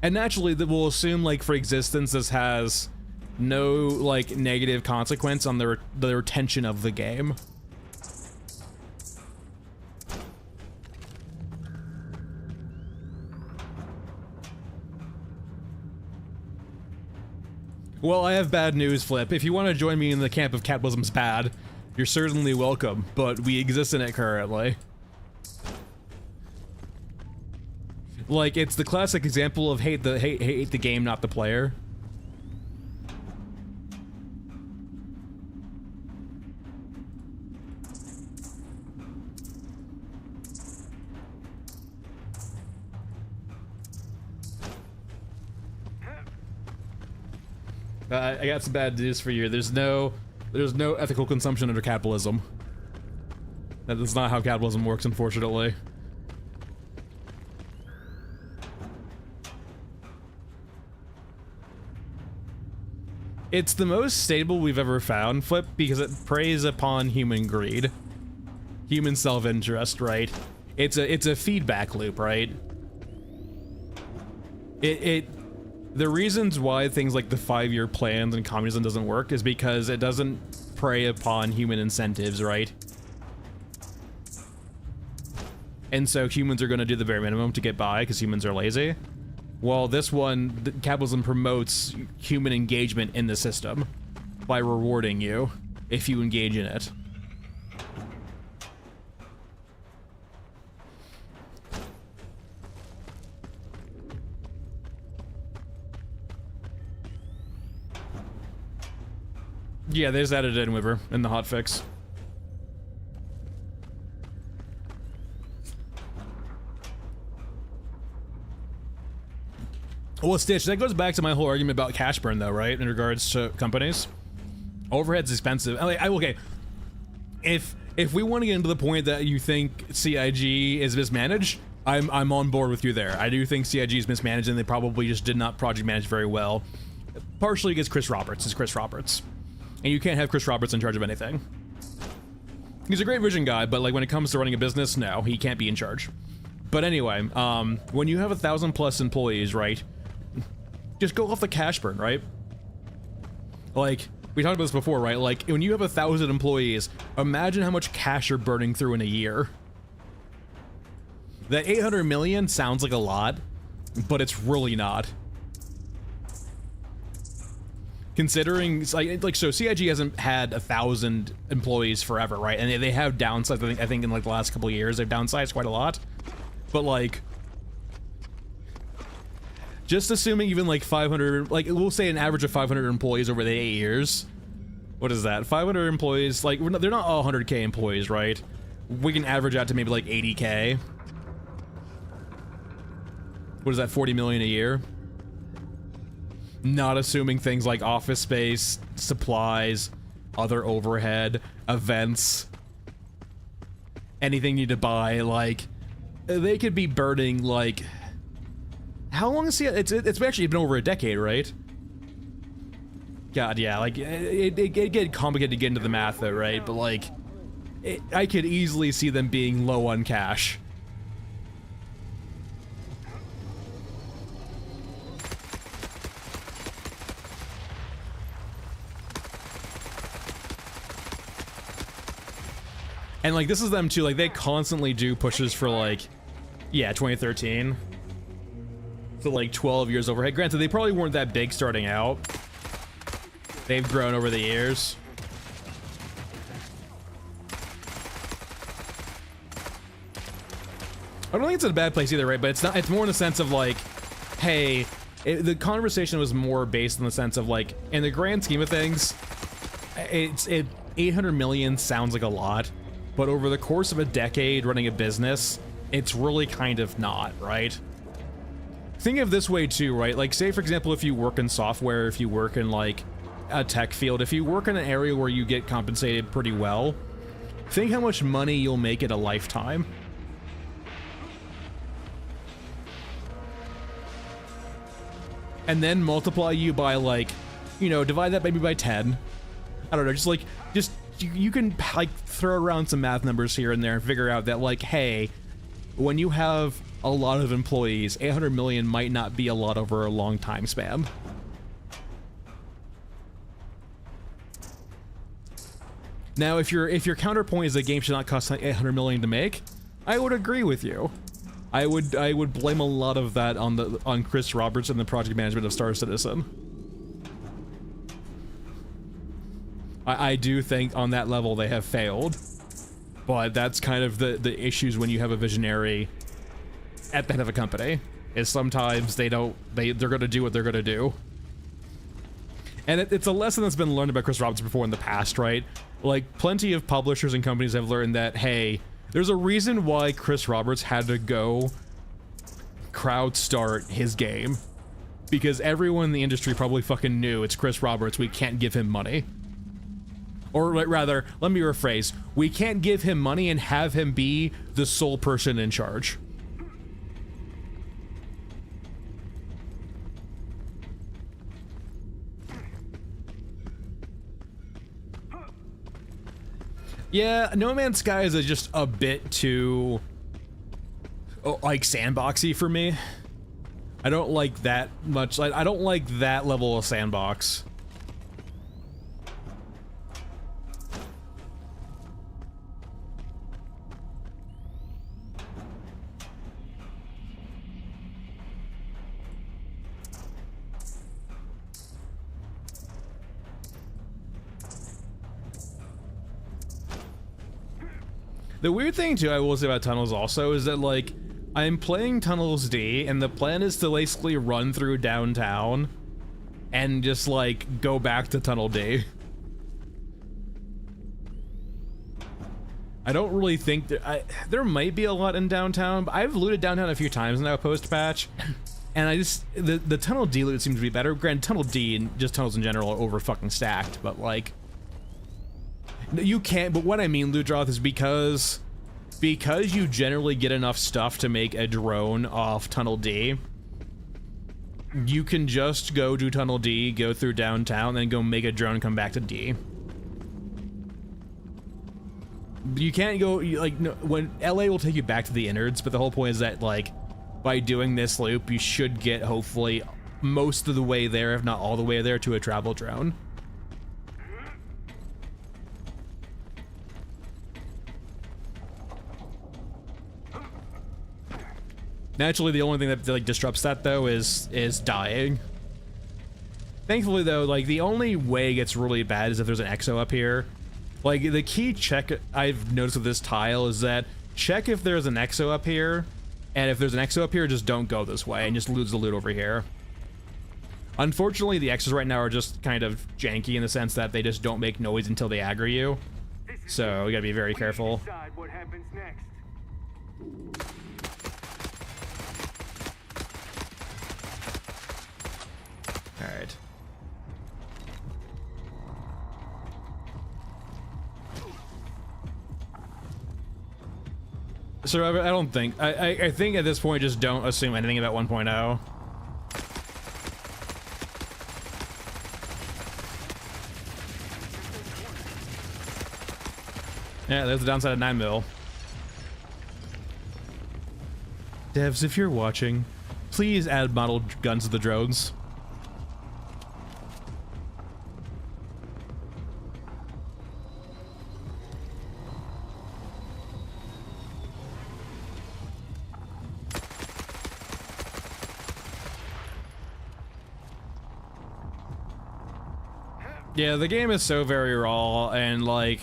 And naturally, we'll assume, like, for existence, this has no, like, negative consequence on the retention of the game. Well, I have bad news, Flip. If you want to join me in the camp of capitalism's bad, you're certainly welcome, but we exist in it currently. Like, it's the classic example of hate the game, not the player. I got some bad news for you. There's no ethical consumption under capitalism. That is not how capitalism works, unfortunately. It's the most stable we've ever found, Flip, because it preys upon human greed. Human self-interest, right? It's a feedback loop, right? The reasons why things like the 5-year plans and communism doesn't work is because it doesn't prey upon human incentives, right? And so humans are going to do the bare minimum to get by because humans are lazy. Well, this one, capitalism promotes human engagement in the system. by rewarding you if you engage in it. Yeah, they just added it in Weaver in the hotfix. Well, Stitch, that goes back to my whole argument about cash burn, though, right? In regards to companies, overhead's expensive. Okay, if we want to get into the point that you think CIG is mismanaged, I'm on board with you there. I do think CIG is mismanaged, and they probably just did not project manage very well. Partially against Chris Roberts. It's Chris Roberts, and you can't have Chris Roberts in charge of anything. He's a great vision guy, but like when it comes to running a business, no, he can't be in charge. But anyway, when you have 1,000+ employees, right? Just go off the cash burn, right? Like, we talked about this before, right? Like, when you have 1,000 employees, imagine how much cash you're burning through in a year. That 800 million sounds like a lot, but it's really not. Considering, like so CIG hasn't had 1,000 employees forever, right? And they have downsized, I think in like the last couple of years, they've downsized quite a lot. But like, just assuming even like 500, like we'll say an average of 500 employees over the 8 years. What is that? 500 employees, like they're not all 100K employees, right? We can average out to maybe like 80K. What is that, 40 million a year? Not assuming things like office space, supplies, other overhead, events, anything you need to buy, like, they could be burning like, how long is it's actually been over a decade, right? God, yeah, like, it get complicated to get into the math though, right? But like, I could easily see them being low on cash. And like, this is them too, like they constantly do pushes for like, yeah, 2013. So like 12 years overhead. Granted, they probably weren't that big starting out. They've grown over the years. I don't think it's in a bad place either, right? But it's not, it's more in the sense of like, hey, the conversation was more based in the sense of like, in the grand scheme of things, 800 million sounds like a lot. But over the course of a decade running a business, it's really kind of not, right? Think of this way too, right? Like, say for example, if you work in software, if you work in like a tech field, if you work in an area where you get compensated pretty well, think how much money you'll make in a lifetime. And then multiply you by like, you know, divide that maybe by 10. I don't know, just you can like throw around some math numbers here and there and figure out that like, hey, when you have a lot of employees, 800 million might not be a lot over a long time span. Now, if your counterpoint is the game should not cost 800 million to make, I would agree with you. I would blame a lot of that on Chris Roberts and the project management of Star Citizen. I do think on that level they have failed, but that's kind of the issues when you have a visionary at the head of a company, is sometimes they're gonna do what they're gonna do. And it's a lesson that's been learned about Chris Roberts before in the past, right? Like, plenty of publishers and companies have learned that, hey, there's a reason why Chris Roberts had to go crowd start his game. Because everyone in the industry probably fucking knew it's Chris Roberts, we can't give him money. Or rather, let me rephrase, we can't give him money and have him be the sole person in charge. Yeah, No Man's Sky is just a bit too, like, sandboxy for me. I don't like that much. I don't like that level of sandbox. The weird thing too I will say about tunnels also is that like I'm playing Tunnels D and the plan is to basically run through downtown and just like go back to Tunnel D. I don't really think that there might be a lot in downtown, but I've looted downtown a few times now post-patch, and I just the Tunnel D loot seems to be better. Granted, Tunnel D and just tunnels in general are over fucking stacked, but like you can't. But what I mean, loot droth, is because you generally get enough stuff to make a drone off Tunnel D. You can just go to Tunnel D, go through downtown, then go make a drone and come back to D. You can't go, like, no, when LA will take you back to the innards, but the whole point is that, like, by doing this loop, you should get, hopefully, most of the way there, if not all the way there, to a travel drone. Naturally, the only thing that, like, disrupts that, though, is dying. Thankfully, though, like, the only way it gets really bad is if there's an exo up here. Like, the key check I've noticed with this tile is that check if there's an exo up here, and if there's an exo up here, just don't go this way, and just lose the loot over here. Unfortunately, the exos right now are just kind of janky in the sense that they just don't make noise until they aggro you. So, you gotta be very careful. What happens next? Alright. So I don't think, I think at this point just don't assume anything about 1.0. Yeah, there's the downside of 9mm. Devs, if you're watching, please add model guns to the drones. Yeah, the game is so very raw, and like,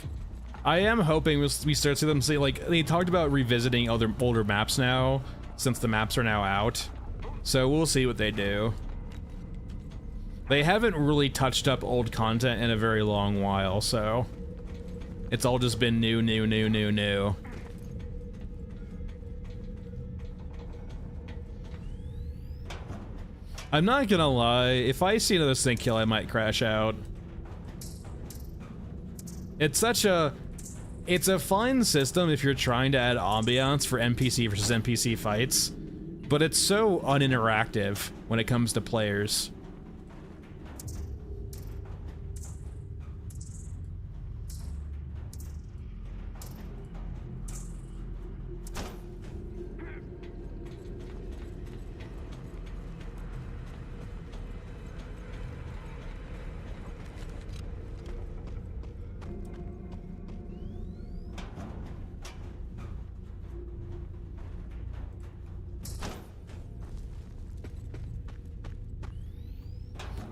I am hoping we start to them see, like, they talked about revisiting other older maps now, since the maps are now out. So we'll see what they do. They haven't really touched up old content in a very long while, so it's all just been new. I'm not gonna lie, if I see another sync kill, I might crash out. It's a fine system if you're trying to add ambiance for NPC versus NPC fights, but it's so uninteractive when it comes to players.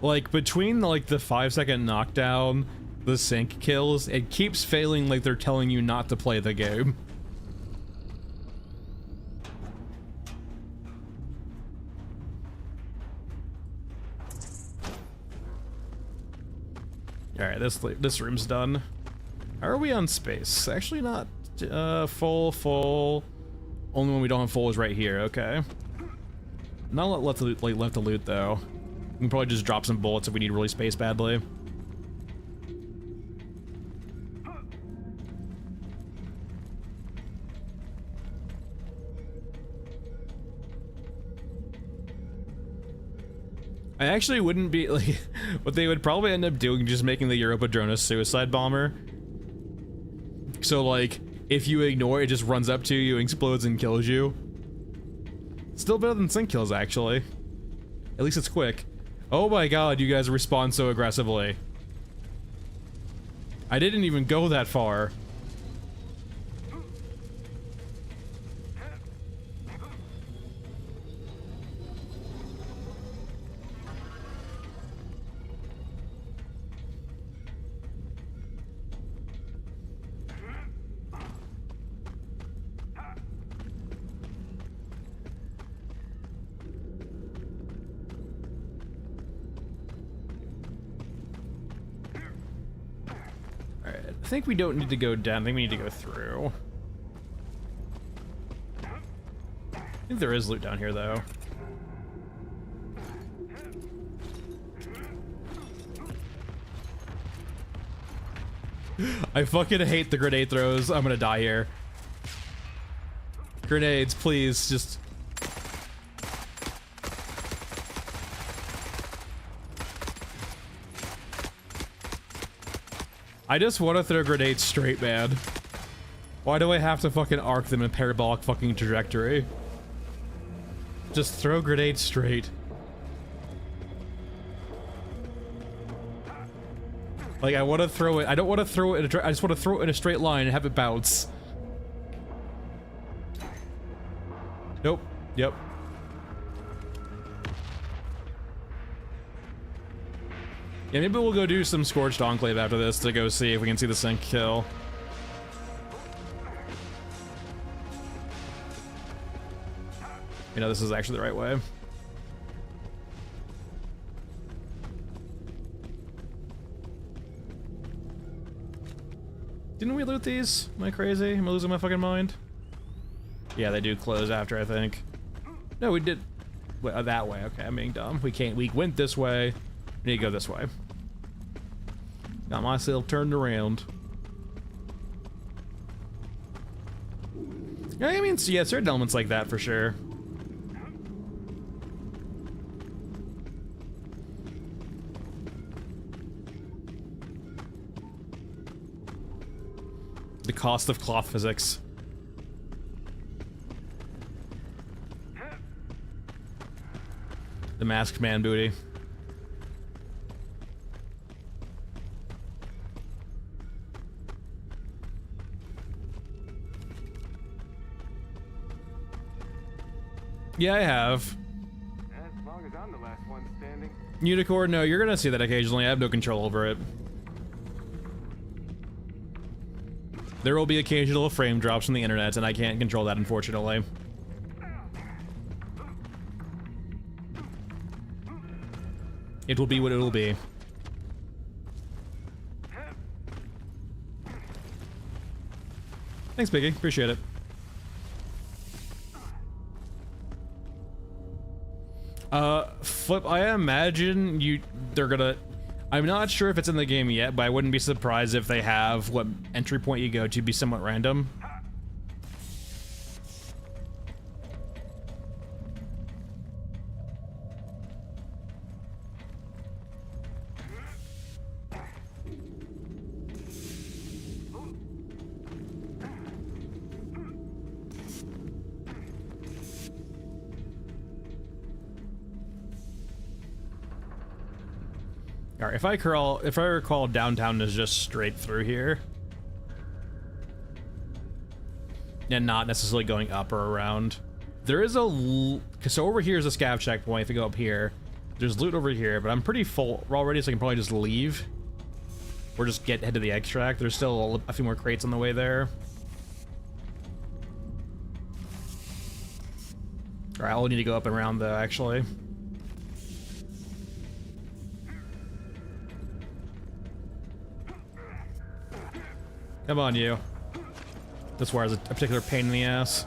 Like, between, like, the 5-second knockdown, the sync kills, it keeps failing like they're telling you not to play the game. Alright, this room's done. How are we on space? Actually not, full. Only one we don't have full is right here, okay. Not a lot left to loot, though. We can probably just drop some bullets if we need really space badly. I actually wouldn't be, like, what they would probably end up doing, just making the Europa drone a suicide bomber. So, like, if you ignore it, it just runs up to you, explodes, and kills you. Still better than sync kills, actually. At least it's quick. Oh my god, you guys respond so aggressively. I didn't even go that far. think we don't need to go down. I think we need to go through. I think there is loot down here, though. I fucking hate the grenade throws. I'm gonna die here. Grenades, please, just... I just want to throw grenades straight, man. Why do I have to fucking arc them in a parabolic fucking trajectory? Just throw grenades straight. Like, I want to throw it. I don't want to throw it in I just want to throw it in a straight line and have it bounce. Nope. Yep. Yeah, maybe we'll go do some Scorched Enclave after this to go see if we can see the sync kill. You know, this is actually the right way. Didn't we loot these? Am I crazy? Am I losing my fucking mind? Yeah, they do close after, I think. No, we did... Wait, that way. Okay, I'm being dumb. We can't... We went this way. We need to go this way. Got myself turned around. Yeah, I mean, yeah, certain elements like that for sure. The cost of cloth physics. The masked man booty. Yeah, I have. As long as I'm the last one standing. Unicorn, no, you're gonna see that occasionally. I have no control over it. There will be occasional frame drops from the internet, and I can't control that, unfortunately. It will be what it will be. Thanks, Biggie. Appreciate it. Flip, I imagine they're gonna... I'm not sure if it's in the game yet, but I wouldn't be surprised if they have what entry point you go to be somewhat random. Alright, if I recall, downtown is just straight through here. And not necessarily going up or around. There is a... So over here is a scav checkpoint. If you go up here, there's loot over here, but I'm pretty full already, so I can probably just leave. Or just head to the extract. There's still a few more crates on the way there. Alright, I'll need to go up and around though, actually. Come on, you. This wire is a particular pain in the ass.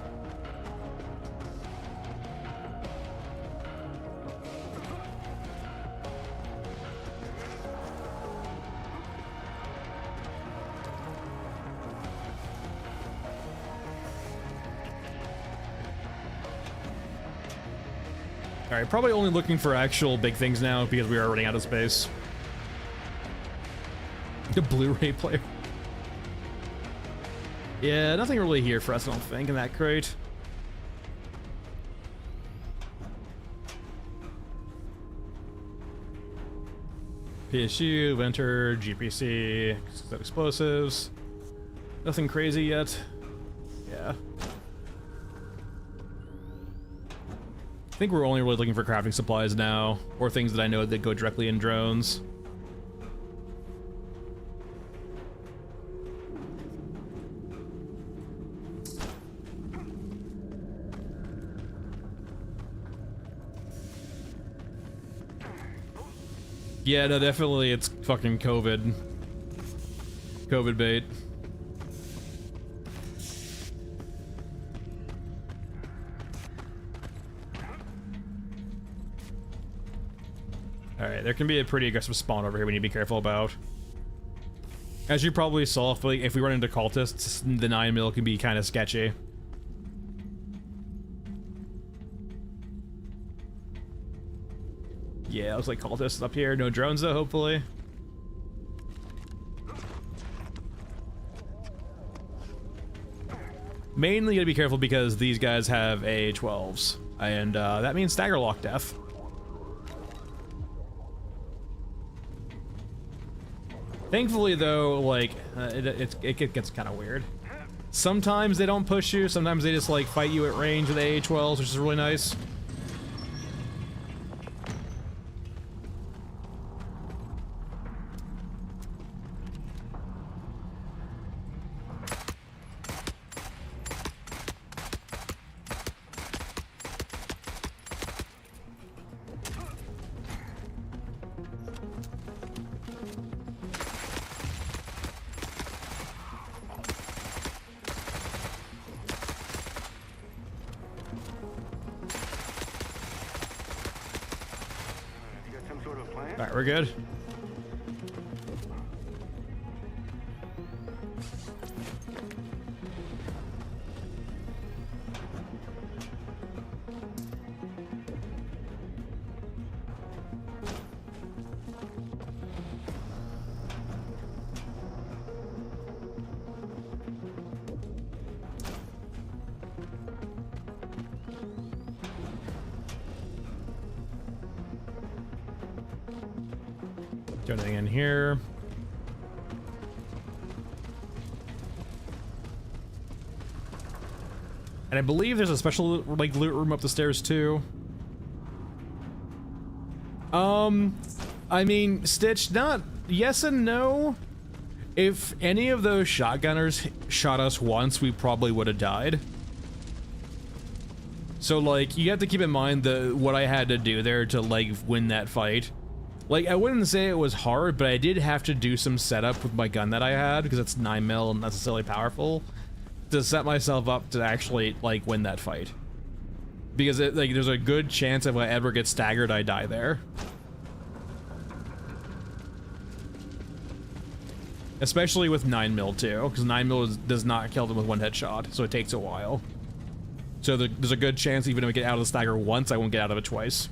Alright, probably only looking for actual big things now because we are running out of space. The Blu-ray player. Yeah, nothing really here for us, I don't think, in that crate. PSU, Venter, GPC, explosives. Nothing crazy yet. Yeah. I think we're only really looking for crafting supplies now, or things that I know that go directly in drones. Yeah, no, definitely it's fucking COVID. COVID bait. Alright, there can be a pretty aggressive spawn over here we need to be careful about. As you probably saw, if we run into cultists, the 9mm can be kind of sketchy. Yeah, looks like cultists up here. No drones though, hopefully. Mainly gotta be careful because these guys have AA-12s, and that means stagger lock death. Thankfully though, like, it gets kind of weird. Sometimes they don't push you, sometimes they just like fight you at range with AA-12s, which is really nice. Alright, we're good. Do anything in here. And I believe there's a special like loot room up the stairs too. I mean, Stitch, not yes and no. If any of those shotgunners shot us once, we probably would have died. So like, you have to keep in mind what I had to do there to like win that fight. Like, I wouldn't say it was hard, but I did have to do some setup with my gun that I had, because it's 9mm and necessarily powerful, to set myself up to actually, like, win that fight. Because, like, there's a good chance if I ever get staggered, I die there. Especially with 9mm, too, because 9mm does not kill them with one headshot, so it takes a while. So there's a good chance even if I get out of the stagger once, I won't get out of it twice.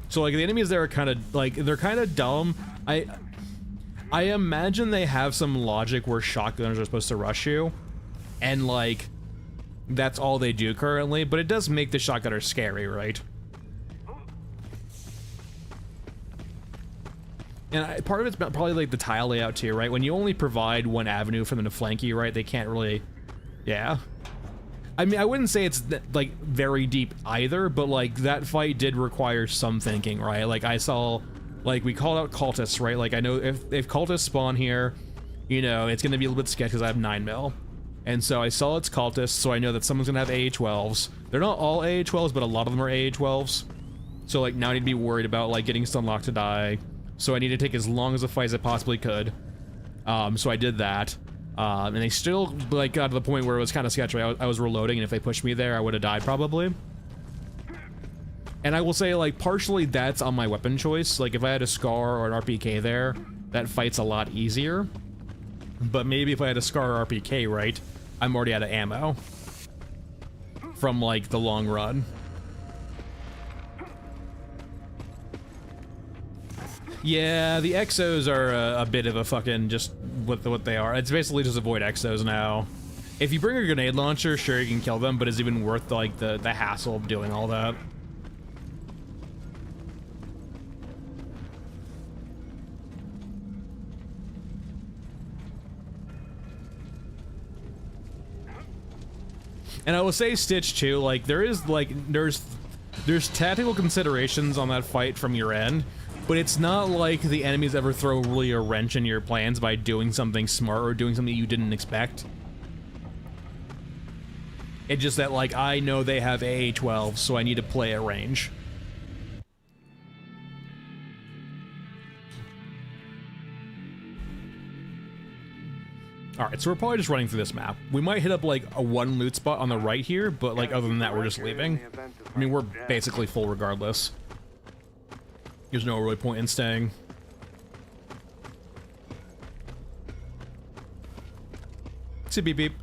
So like the enemies there are kind of like they're kind of dumb. I imagine they have some logic where shotgunners are supposed to rush you, and like that's all they do currently. But it does make the shotgunner scary, right? And part of it's probably like the tile layout too, right? When you only provide one avenue for them to flank you, right? They can't really, yeah. I mean, I wouldn't say it's like very deep either, but like that fight did require some thinking, right? Like I saw, like we called out cultists, right? Like I know if cultists spawn here, you know, it's gonna be a little bit sketchy because I have 9mm. And so I saw it's cultists, so I know that someone's gonna have AA-12s. They're not all AA-12s, but a lot of them are AA-12s. So like now I need to be worried about like getting stun locked to die. So I need to take as long as a fight as I possibly could. So I did that. And they still like got to the point where it was kind of sketchy. I was reloading, and if they pushed me there, I would have died probably. And I will say, like, partially that's on my weapon choice. Like, if I had a SCAR or an RPK there, that fight's a lot easier. But maybe if I had a SCAR or RPK, right, I'm already out of ammo from like the long run. Yeah, the exos are a bit of a fucking just what they are. It's basically just avoid exos now. If you bring a grenade launcher, sure you can kill them, but is it even worth like the hassle of doing all that? And I will say, Stitch too, like there's tactical considerations on that fight from your end. But it's not like the enemies ever throw really a wrench in your plans by doing something smart or doing something you didn't expect. It's just that, like, I know they have AA-12, so I need to play at range. All right, so we're probably just running through this map. We might hit up like a one loot spot on the right here, but like other than that, we're just leaving. I mean, we're basically full regardless. There's no really point in staying. See beep beep.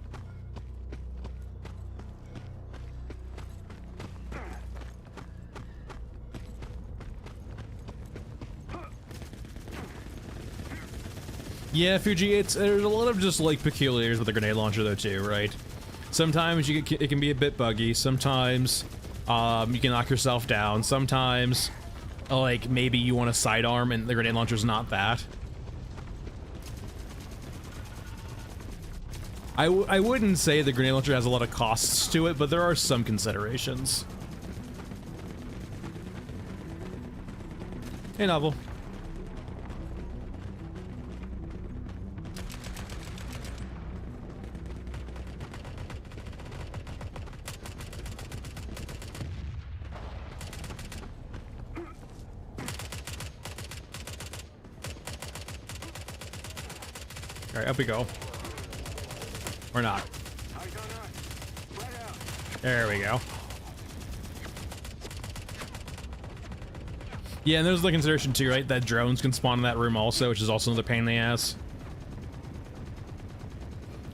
Yeah, Fuji, there's a lot of just like peculiarities with the grenade launcher though too, right? Sometimes it can be a bit buggy. Sometimes you can knock yourself down. Sometimes like maybe you want a sidearm and the grenade launcher's not that. I wouldn't say the grenade launcher has a lot of costs to it, but there are some considerations. Hey, Novel. All right, up we go. Or not. There we go. Yeah, and there's the consideration too, right? That drones can spawn in that room also, which is also another pain in the ass.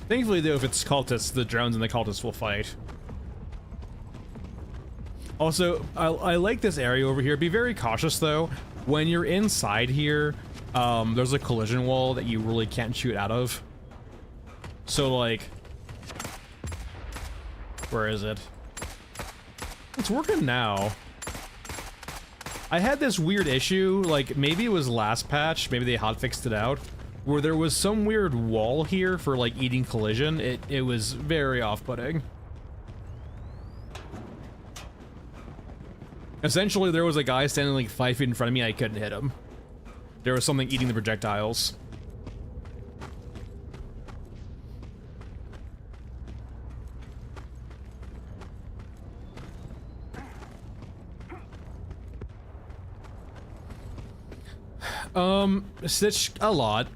Thankfully though, if it's cultists, the drones and the cultists will fight. Also, I like this area over here. Be very cautious though. When you're inside here, there's a collision wall that you really can't shoot out of. So like, where is it? It's working now. I had this weird issue, like maybe it was last patch, maybe they hotfixed it out, where there was some weird wall here for like eating collision. It was very off-putting. Essentially, there was a guy standing like 5 feet in front of me, I couldn't hit him. There was something eating the projectiles. Stitch a lot.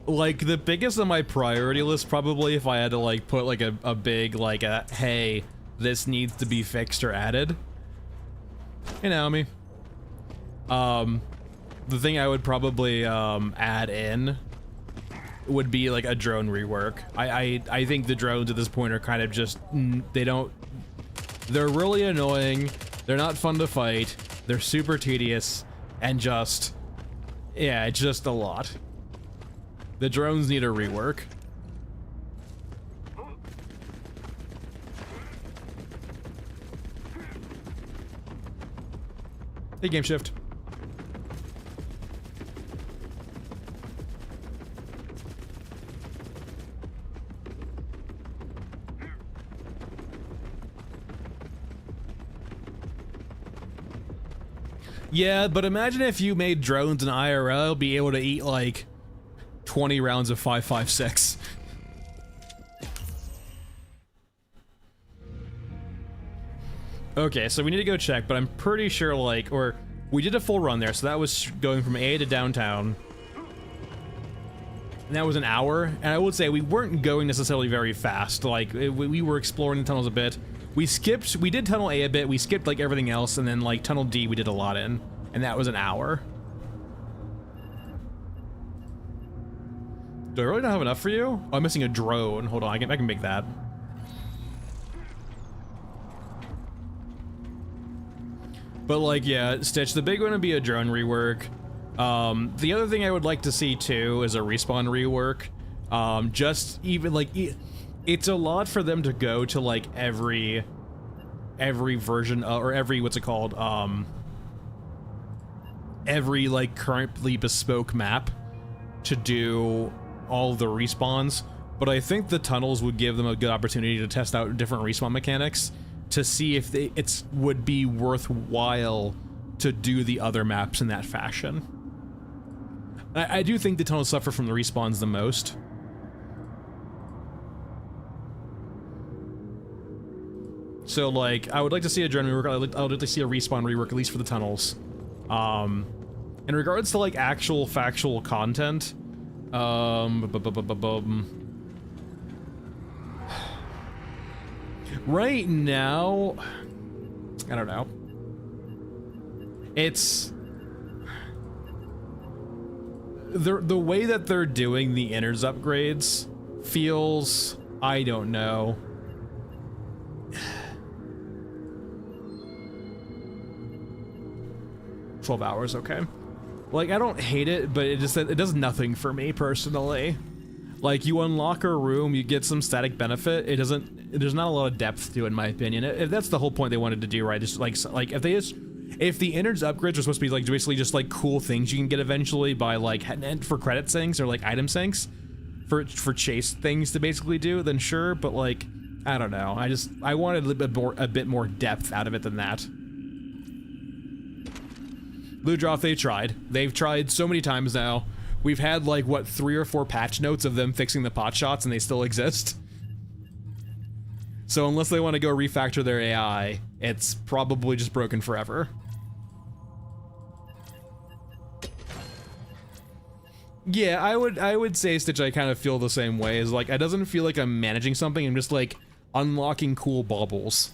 Like the biggest on my priority list probably if I had to like put like a big like hey, this needs to be fixed or added. Hey Naomi. The thing I would probably add in would be like a drone rework. I think the drones at this point are kind of just they're really annoying, they're not fun to fight, they're super tedious, and just yeah, it's just a lot. The drones need a rework. Hey, Game Shift. Yeah, but imagine if you made drones in IRL be able to eat like 20 rounds of 5.56. Okay, so we need to go check, but I'm pretty sure like, or we did a full run there, so that was going from A to downtown. And that was an hour, and I would say we weren't going necessarily very fast. Like, we were exploring the tunnels a bit. We did Tunnel A a bit, we skipped like everything else, and then like Tunnel D we did a lot in, and that was an hour. Do I really not have enough for you? Oh, I'm missing a drone. Hold on, I can make that. But like, yeah, Stitch, the big one would be a drone rework. The other thing I would like to see too is a respawn rework. Just even like, it's a lot for them to go to like every version or every, what's it called? Every like currently bespoke map to do all the respawns. But I think the tunnels would give them a good opportunity to test out different respawn mechanics to see if it would be worthwhile to do the other maps in that fashion. I do think the tunnels suffer from the respawns the most. So like, I would like to see a drone rework, I would like to see a respawn rework, at least for the tunnels. In regards to like actual factual content, Right now, I don't know. It's the way that they're doing the innards upgrades feels, I don't know. "12 hours, okay." Like, I don't hate it, but it does nothing for me personally. Like, you unlock a room, you get some static benefit. There's not a lot of depth to it, in my opinion. If that's the whole point they wanted to do, right? Just like if the innards upgrades are supposed to be like basically just like cool things you can get eventually by like for credit sinks or like item sinks for chase things to basically do, then sure. But like, I don't know. I wanted a bit more depth out of it than that. Ludroth, they've tried so many times now. We've had like what 3 or 4 patch notes of them fixing the pot shots and they still exist. So unless they want to go refactor their AI, it's probably just broken forever. Yeah, I would say, Stitch, I kind of feel the same way. Is like, it doesn't feel like I'm managing something, I'm just like unlocking cool baubles.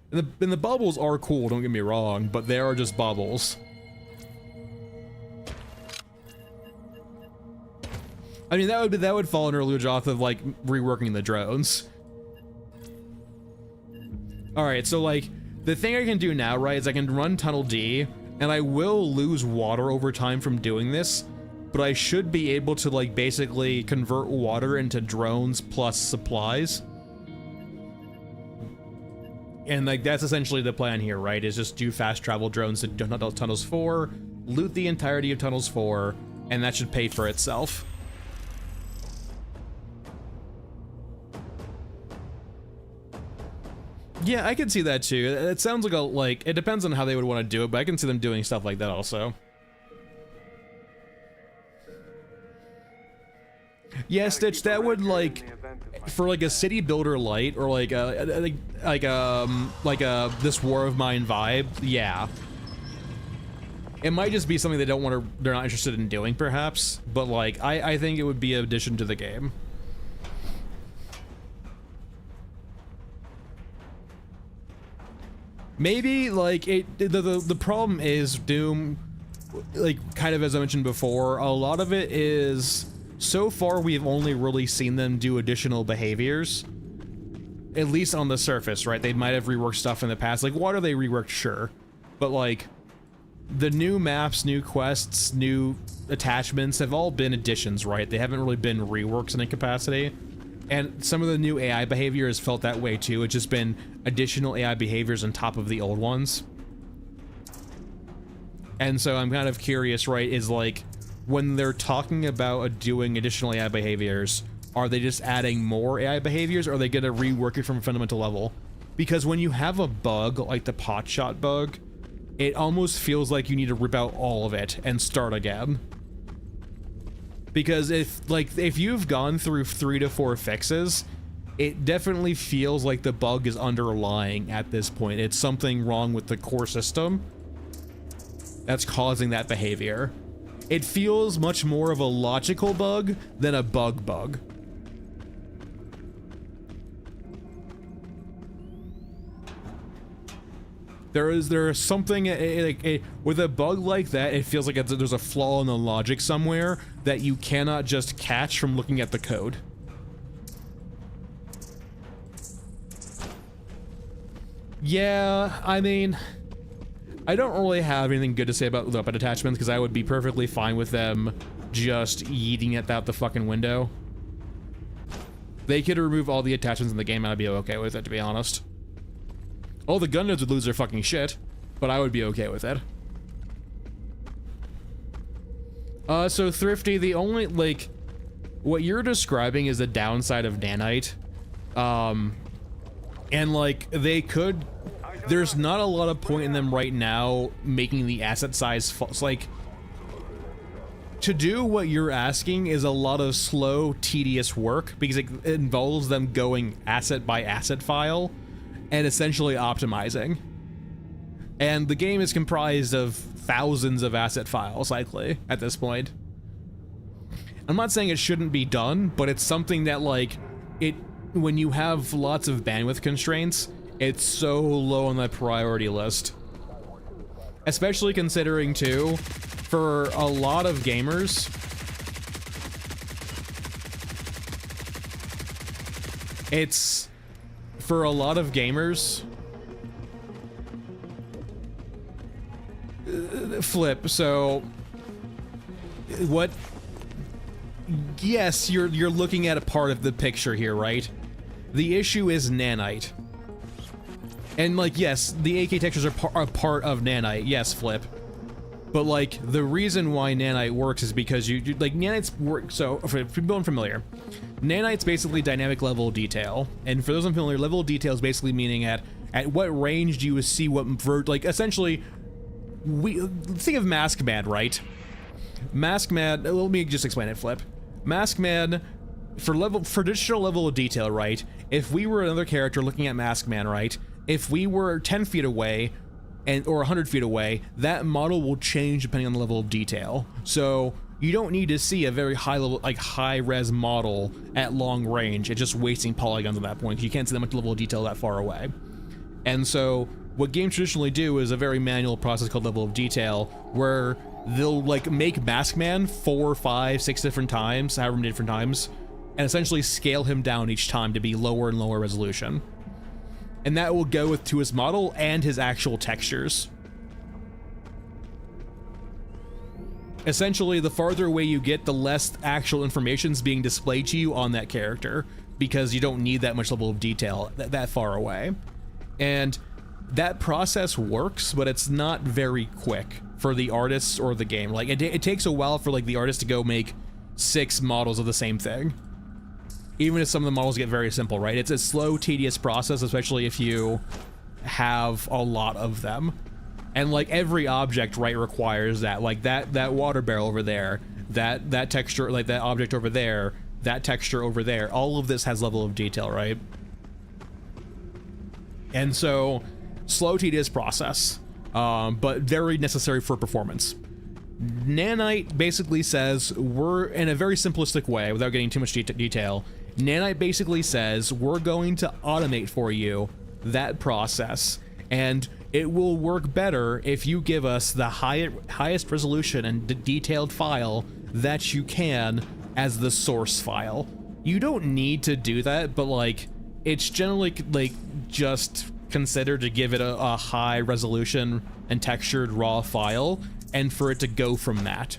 And the baubles are cool, don't get me wrong, but they are just baubles. I mean, that would fall under Ludroth of like reworking the drones. Alright, so like, the thing I can do now, right, is I can run Tunnel D, and I will lose water over time from doing this, but I should be able to like basically convert water into drones plus supplies. And like, that's essentially the plan here, right, is just do fast travel drones to Tunnels 4, loot the entirety of Tunnels 4, and that should pay for itself. Yeah, I can see that too. It sounds like it depends on how they would want to do it, but I can see them doing stuff like that also. Yeah, Stitch, that would like, for like a city builder light or like this War of Mine vibe, yeah. It might just be something they're not interested in doing perhaps, but like I think it would be an addition to the game. Maybe, like, the problem is Doom, like, kind of as I mentioned before, a lot of it is, so far we've only really seen them do additional behaviors, at least on the surface, right? They might have reworked stuff in the past, like, water they reworked, sure, but, like, the new maps, new quests, new attachments have all been additions, right? They haven't really been reworks in any capacity. And some of the new AI behavior has felt that way too. It's just been additional AI behaviors on top of the old ones. And so I'm kind of curious, right, is like, when they're talking about doing additional AI behaviors, are they just adding more AI behaviors, or are they gonna rework it from a fundamental level? Because when you have a bug, like the pot shot bug, it almost feels like you need to rip out all of it and start again. Because if you've gone through 3 to 4 fixes, it definitely feels like the bug is underlying at this point. It's something wrong with the core system that's causing that behavior. It feels much more of a logical bug than a bug. There is something with a bug like that. It feels like there's a flaw in the logic somewhere that you cannot just catch from looking at the code. Yeah, I mean, I don't really have anything good to say about the weapon attachments because I would be perfectly fine with them just yeeting it out the fucking window. They could remove all the attachments in the game and I'd be okay with it, to be honest. All the gun nodes would lose their fucking shit, but I would be okay with it. So Thrifty, the only, like, what you're describing is the downside of nanite. And like, there's not a lot of point in them right now making the asset size, like, to do what you're asking is a lot of slow, tedious work because it involves them going asset by asset file and essentially optimizing. And the game is comprised of thousands of asset files, likely, at this point. I'm not saying it shouldn't be done, but it's something that, like, when you have lots of bandwidth constraints, it's so low on the priority list. Especially considering, too, for a lot of gamers, flip, so what? Yes, you're looking at a part of the picture here, right? The issue is nanite. And, like, yes, the AK textures are part of nanite. Yes, flip. But, like, the reason why nanite works is because you like, nanites work. So, for people unfamiliar, nanite's basically dynamic level detail. And for those unfamiliar, level of detail is basically meaning at what range do you see what, like, essentially, think of Maskman, right? Maskman, let me just explain it, flip. Maskman, for traditional level of detail, right? If we were another character looking at Maskman, right? If we were 10 feet away or 100 feet away, that model will change depending on the level of detail. So you don't need to see a very high level, like high res model at long range. It's just wasting polygons at that point. You can't see that much level of detail that far away. And so what games traditionally do is a very manual process called level of detail, where they'll, like, make Maskman 4, 5, 6 different times, however many different times, and essentially scale him down each time to be lower and lower resolution. And that will go to his model and his actual textures. Essentially, the farther away you get, the less actual information is being displayed to you on that character, because you don't need that much level of detail that far away. And that process works, but it's not very quick for the artists or the game. Like, it takes a while for, like, the artist to go make 6 models of the same thing. Even if some of the models get very simple, right? It's a slow, tedious process, especially if you have a lot of them. And, like, every object, right, requires that. Like, that water barrel over there, that texture, like, that object over there, that texture over there, all of this has level of detail, right? And so, slow, tedious process, but very necessary for performance. Nanite basically says, we're, in a very simplistic way, without getting too much detail, Nanite basically says, we're going to automate for you that process, and it will work better if you give us the highest resolution and detailed file that you can as the source file. You don't need to do that, but, like, it's generally, like, just considered to give it a high resolution and textured raw file, and for it to go from that.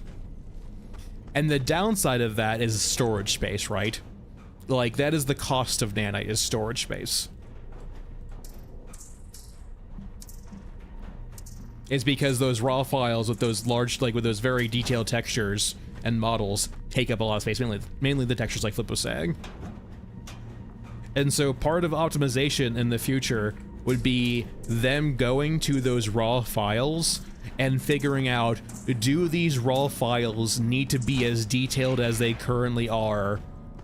And the downside of that is storage space, right? Like, that is the cost of nanite, is storage space. It's because those raw files with those large, like, with those very detailed textures and models take up a lot of space, mainly the textures, like Flip was saying. And so part of optimization in the future would be them going to those raw files and figuring out, do these raw files need to be as detailed as they currently are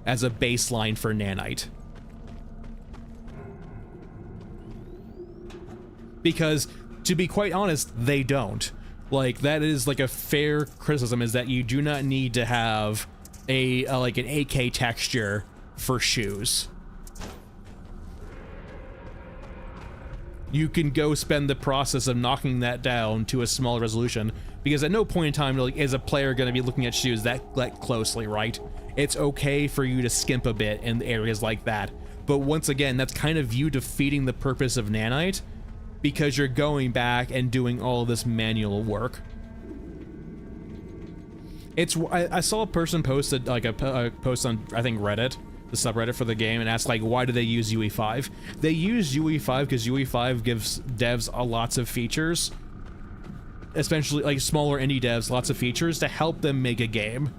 as a baseline for nanite? Because, to be quite honest, they don't. Like, that is, like, a fair criticism, is that you do not need to have like an AK texture for shoes. You can go spend the process of knocking that down to a smaller resolution, because at no point in time, like, is a player going to be looking at shoes that closely, right? It's okay for you to skimp a bit in areas like that, but once again, that's kind of you defeating the purpose of nanite, because you're going back and doing all this manual work. I saw a person posted, like, a post on, I think, Reddit, the subreddit for the game, and asked, like, why do they use UE5? They use UE5 because UE5 gives devs lots of features, especially, like, smaller indie devs, lots of features to help them make a game.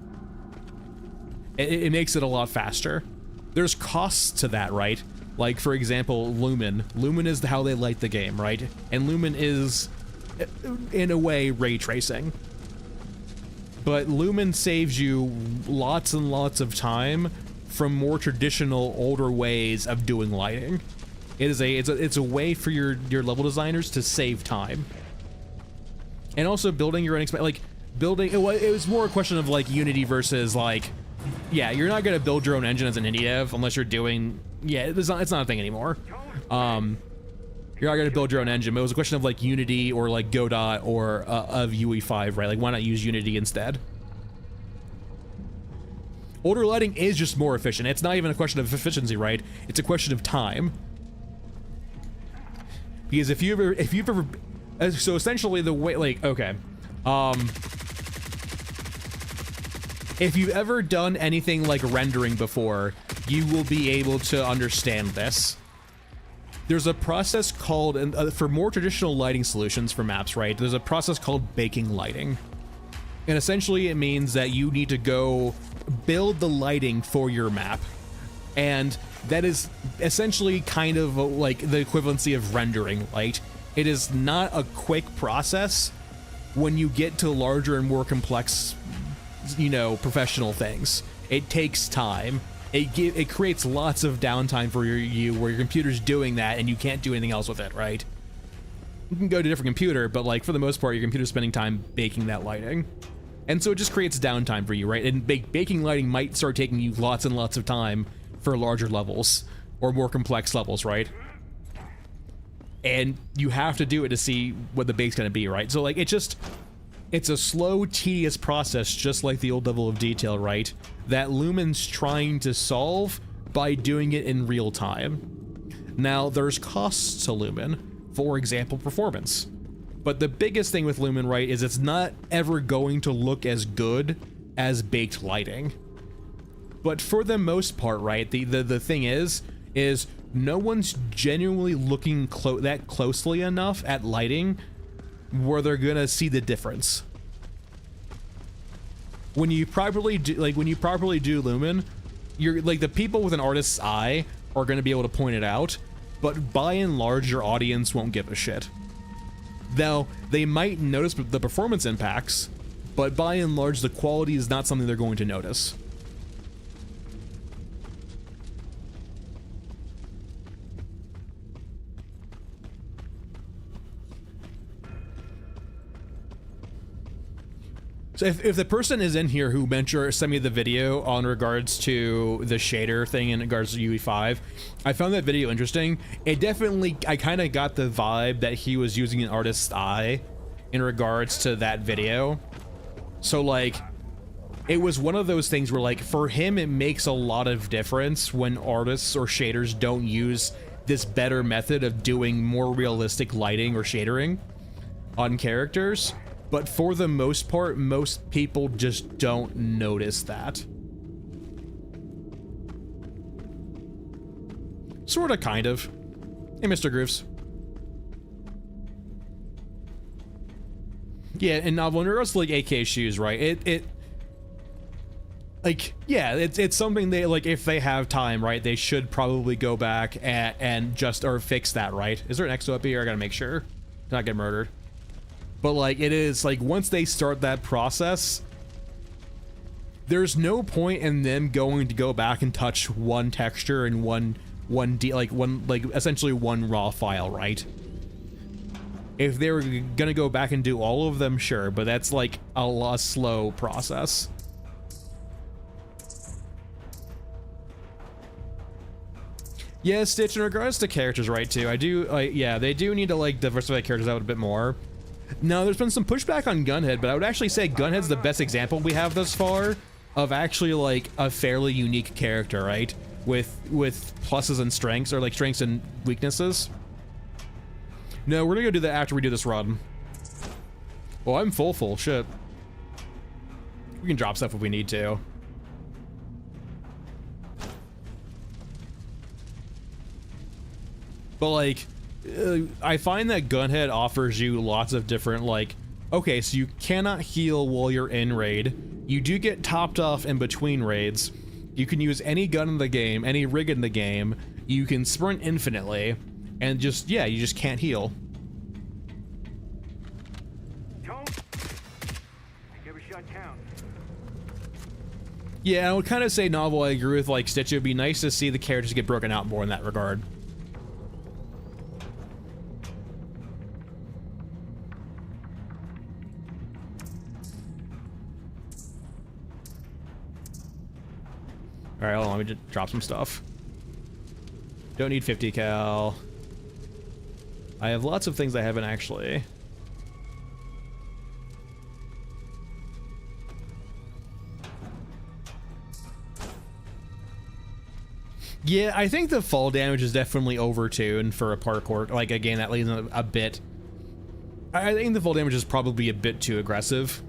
It makes it a lot faster. There's costs to that, right? Like, for example, Lumen. Lumen is how they light the game, right? And Lumen is, in a way, ray tracing. But Lumen saves you lots and lots of time from more traditional, older ways of doing lighting. It's a way for your level designers to save time. And also building your own, like, building, it was more a question of, like, Unity versus, like, yeah, you're not gonna build your own engine as an indie dev unless you're doing, yeah, it's not a thing anymore. You're not gonna build your own engine, but it was a question of like Unity or like Godot or of UE5, right? Like, why not use Unity instead? Older lighting is just more efficient. It's not even a question of efficiency, right? It's a question of time. Because if you've ever, so essentially the way, like, okay, if you've ever done anything like rendering before, you will be able to understand this. There's a process called, and for more traditional lighting solutions for maps, right, there's a process called baking lighting. And essentially it means that you need to go build the lighting for your map. And that is essentially kind of like the equivalency of rendering light. It is not a quick process when you get to larger and more complex, you know, professional things. It takes time. It creates lots of downtime for you where your computer's doing that and you can't do anything else with it, right? You can go to a different computer, but like for the most part, your computer's spending time baking that lighting. And so it just creates downtime for you, right? And baking lighting might start taking you lots and lots of time for larger levels or more complex levels, right? And you have to do it to see what the bake's gonna be, right? So like it's a slow, tedious process, just like the old level of detail, right? That Lumen's trying to solve by doing it in real time. Now, there's costs to Lumen, for example, performance. But the biggest thing with Lumen, right, is it's not ever going to look as good as baked lighting. But for the most part, right, the thing is no one's genuinely looking that closely enough at lighting where they're gonna see the difference. When you properly do, Lumen, you're like, the people with an artist's eye are gonna be able to point it out, but by and large, your audience won't give a shit. Now, they might notice the performance impacts, but by and large, the quality is not something they're going to notice. So if the person is in here who sent me the video on regards to the shader thing in regards to UE5, I found that video interesting. It definitely, I kind of got the vibe that he was using an artist's eye in regards to that video. So like, it was one of those things where like, for him, it makes a lot of difference when artists or shaders don't use this better method of doing more realistic lighting or shadering on characters. But for the most part, most people just don't notice that. Sorta, kind of. Hey, Mr. Grooves. Yeah, and now when it comes to like AK shoes, right? It's something they, like, if they have time, right, they should probably go back and just, or fix that, right? Is there an exo up here? I gotta make sure to not get murdered. But like, it is like, once they start that process, there's no point in them going to go back and touch one texture and essentially one raw file, right? If they were gonna go back and do all of them, sure, but that's like a slow process. Yeah, Stitch, in regards to characters, right, too, yeah, they do need to like diversify characters out a bit more. Now, there's been some pushback on Gunhead, but I would actually say Gunhead's the best example we have thus far of actually like a fairly unique character, right? With pluses and strengths, or like strengths and weaknesses. No, we're gonna go do that after we do this run. Well, I'm full, shit. We can drop stuff if we need to. But like, I find that Gunhead offers you lots of different, like, okay, so you cannot heal while you're in raid. You do get topped off in between raids. You can use any gun in the game, any rig in the game. You can sprint infinitely, and just, yeah, you just can't heal. Every shot counts. Yeah, I would kind of say novel. I agree with like Stitch. It would be nice to see the characters get broken out more in that regard. All right, hold on, let me just drop some stuff. Don't need 50 cal. I have lots of things I haven't actually. Yeah, I think the fall damage is definitely overtuned for a parkour. Like, again, that leaves a bit... I think the fall damage is probably a bit too aggressive.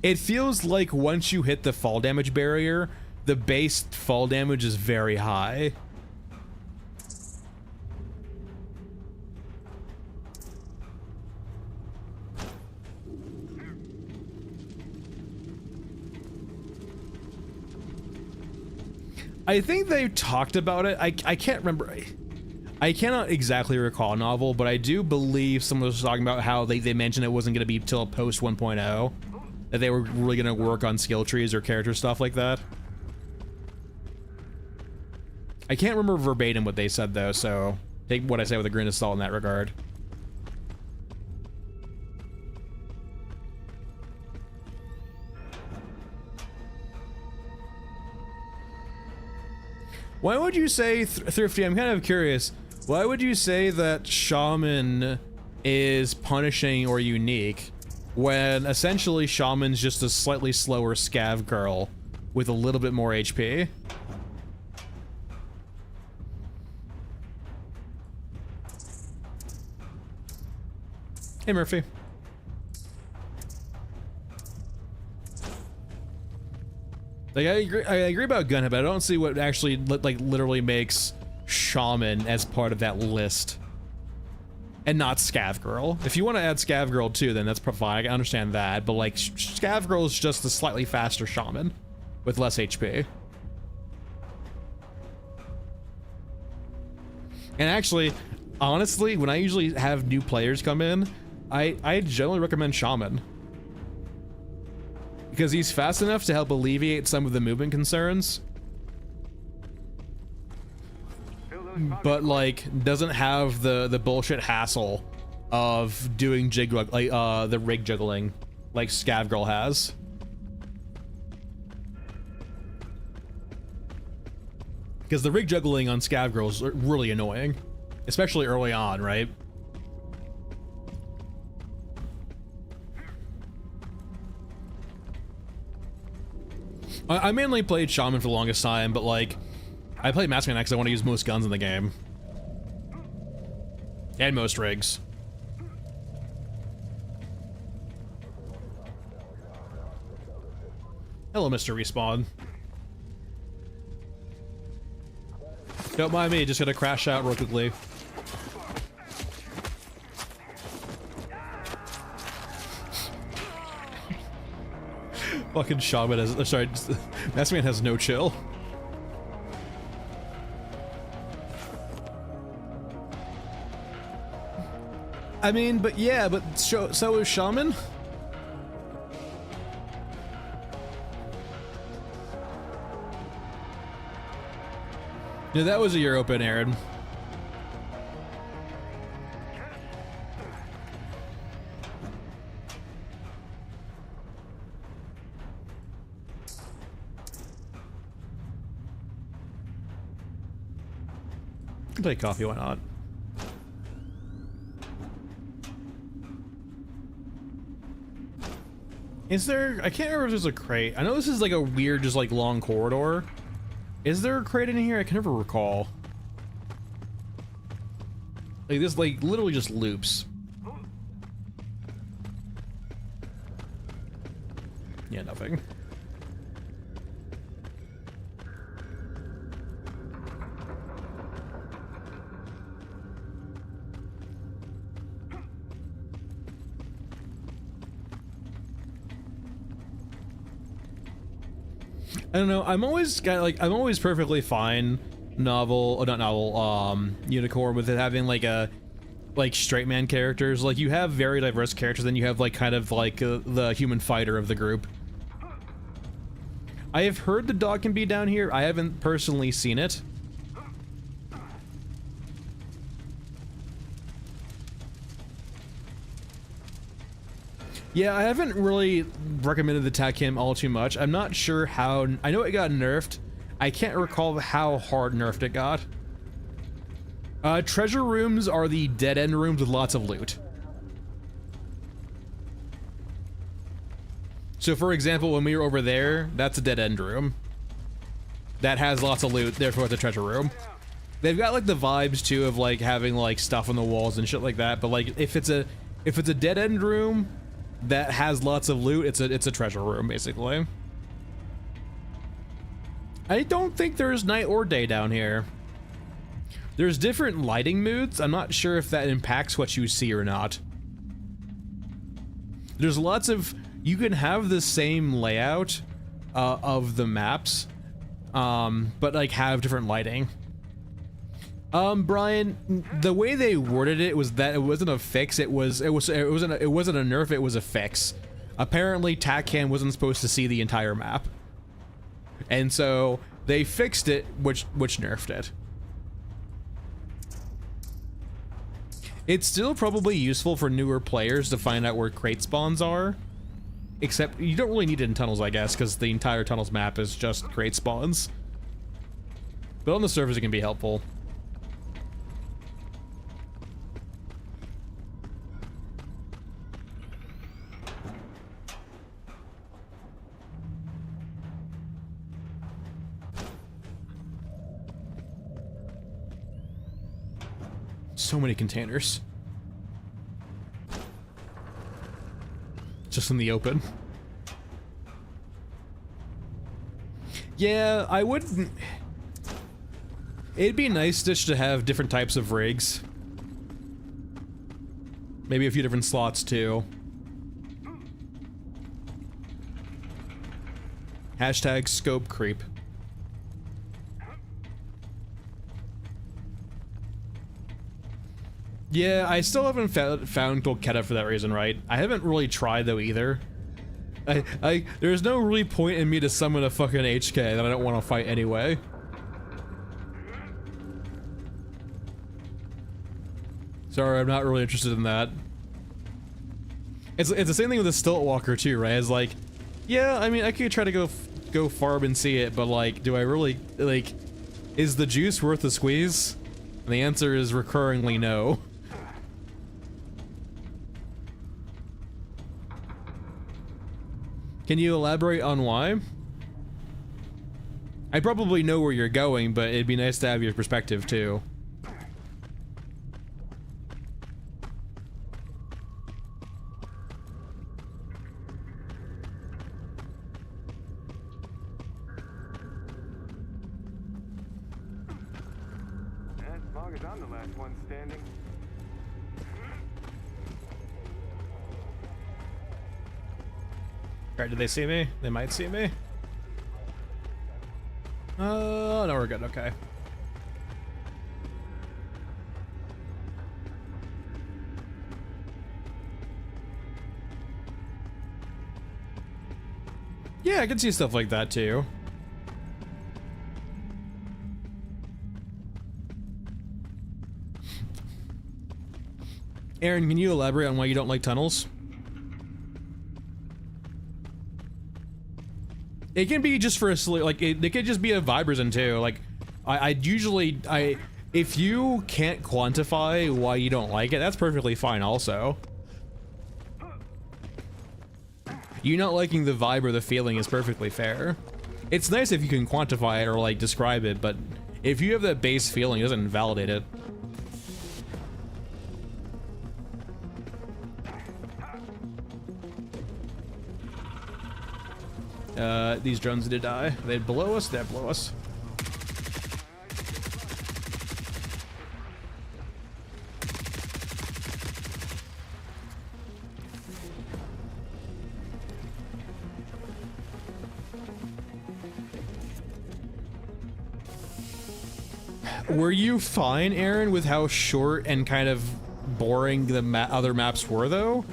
It feels like once you hit the fall damage barrier, the base fall damage is very high. I think they talked about it. I can't remember. I cannot exactly recall novel, but I do believe someone was talking about how they mentioned it wasn't going to be till post 1.0. That they were really going to work on skill trees or character stuff like that. I can't remember verbatim what they said though, so take what I say with a grain of salt in that regard. Why would you say, Thrifty, I'm kind of curious, why would you say that Shaman is punishing or unique when essentially Shaman's just a slightly slower scav girl with a little bit more HP? Hey, Murphy. Like, I agree about Gunhead, but I don't see what actually, like, literally makes Shaman as part of that list. And not Scav Girl. If you want to add Scav Girl too, then that's fine. I understand that, but like, Scav Girl is just a slightly faster Shaman with less HP. And actually, honestly, when I usually have new players come in, I generally recommend Shaman. Because he's fast enough to help alleviate some of the movement concerns, but like doesn't have the bullshit hassle of doing the rig juggling like Scav Girl has. Because the rig juggling on Scav Girl is really annoying, especially early on, right? I mainly played Shaman for the longest time, but like, I played Maskman because I want to use most guns in the game. And most rigs. Hello, Mr. Respawn. Don't mind me, just gonna crash out real quickly. Fucking Shaman has, sorry, Maskman has no chill. I mean, but yeah, but so is Shaman. Yeah, that was a year open, Aaron. Play coffee, why not? Is there, I can't remember if there's a crate. I know this is like a weird, just like long corridor. Is there a crate in here? I can never recall. Like this like literally just loops. Yeah, nothing. I don't know, I'm always perfectly fine unicorn with it having like straight man characters. Like you have very diverse characters, then you have like kind of like the human fighter of the group. I have heard the dog can be down here. I haven't personally seen it. Yeah, I haven't really recommended the tac cam all too much. I'm not sure how. I know it got nerfed. I can't recall how hard nerfed it got. Treasure rooms are the dead end rooms with lots of loot. So for example, when we were over there, that's a dead end room. That has lots of loot, therefore it's a treasure room. They've got like the vibes too of like having like stuff on the walls and shit like that, but like if it's a dead end room that has lots of loot, it's a treasure room basically. I don't think there's night or day down here. There's different lighting moods. I'm not sure if that impacts what you see or not. There's lots of, you can have the same layout of the maps, but like have different lighting. Brian, the way they worded it was that it wasn't a fix. It wasn't a nerf. It was a fix. Apparently, TACCAM wasn't supposed to see the entire map, and so they fixed it, which nerfed it. It's still probably useful for newer players to find out where crate spawns are, except you don't really need it in tunnels, I guess, because the entire tunnels map is just crate spawns. But on the surface, it can be helpful. So many containers. Just in the open. Yeah, I wouldn't... It'd be nice just to have different types of rigs. Maybe a few different slots too. Hashtag scope creep. Yeah, I still haven't found Golketa for that reason, right? I haven't really tried though either. There's no really point in me to summon a fucking HK that I don't want to fight anyway. Sorry, I'm not really interested in that. It's the same thing with the Stiltwalker too, right? It's like, yeah, I mean, I could try to go farm and see it, but like, do I really, like, is the juice worth the squeeze? And the answer is recurringly no. Can you elaborate on why? I probably know where you're going, but it'd be nice to have your perspective too. As long as I'm the last one standing. Alright, did they see me? They might see me. No, we're good, okay. Yeah, I can see stuff like that too. Aaron, can you elaborate on why you don't like tunnels? It can be just for a like it could just be a vibe reason too. Like if you can't quantify why you don't like it, that's perfectly fine also. You not liking the vibe or the feeling is perfectly fair. It's nice if you can quantify it or like describe it, but if you have that base feeling, it doesn't invalidate it. These drones did die. They'd blow us, they'd blow us. Were you fine, Aaron, with how short and kind of boring the other maps were, though?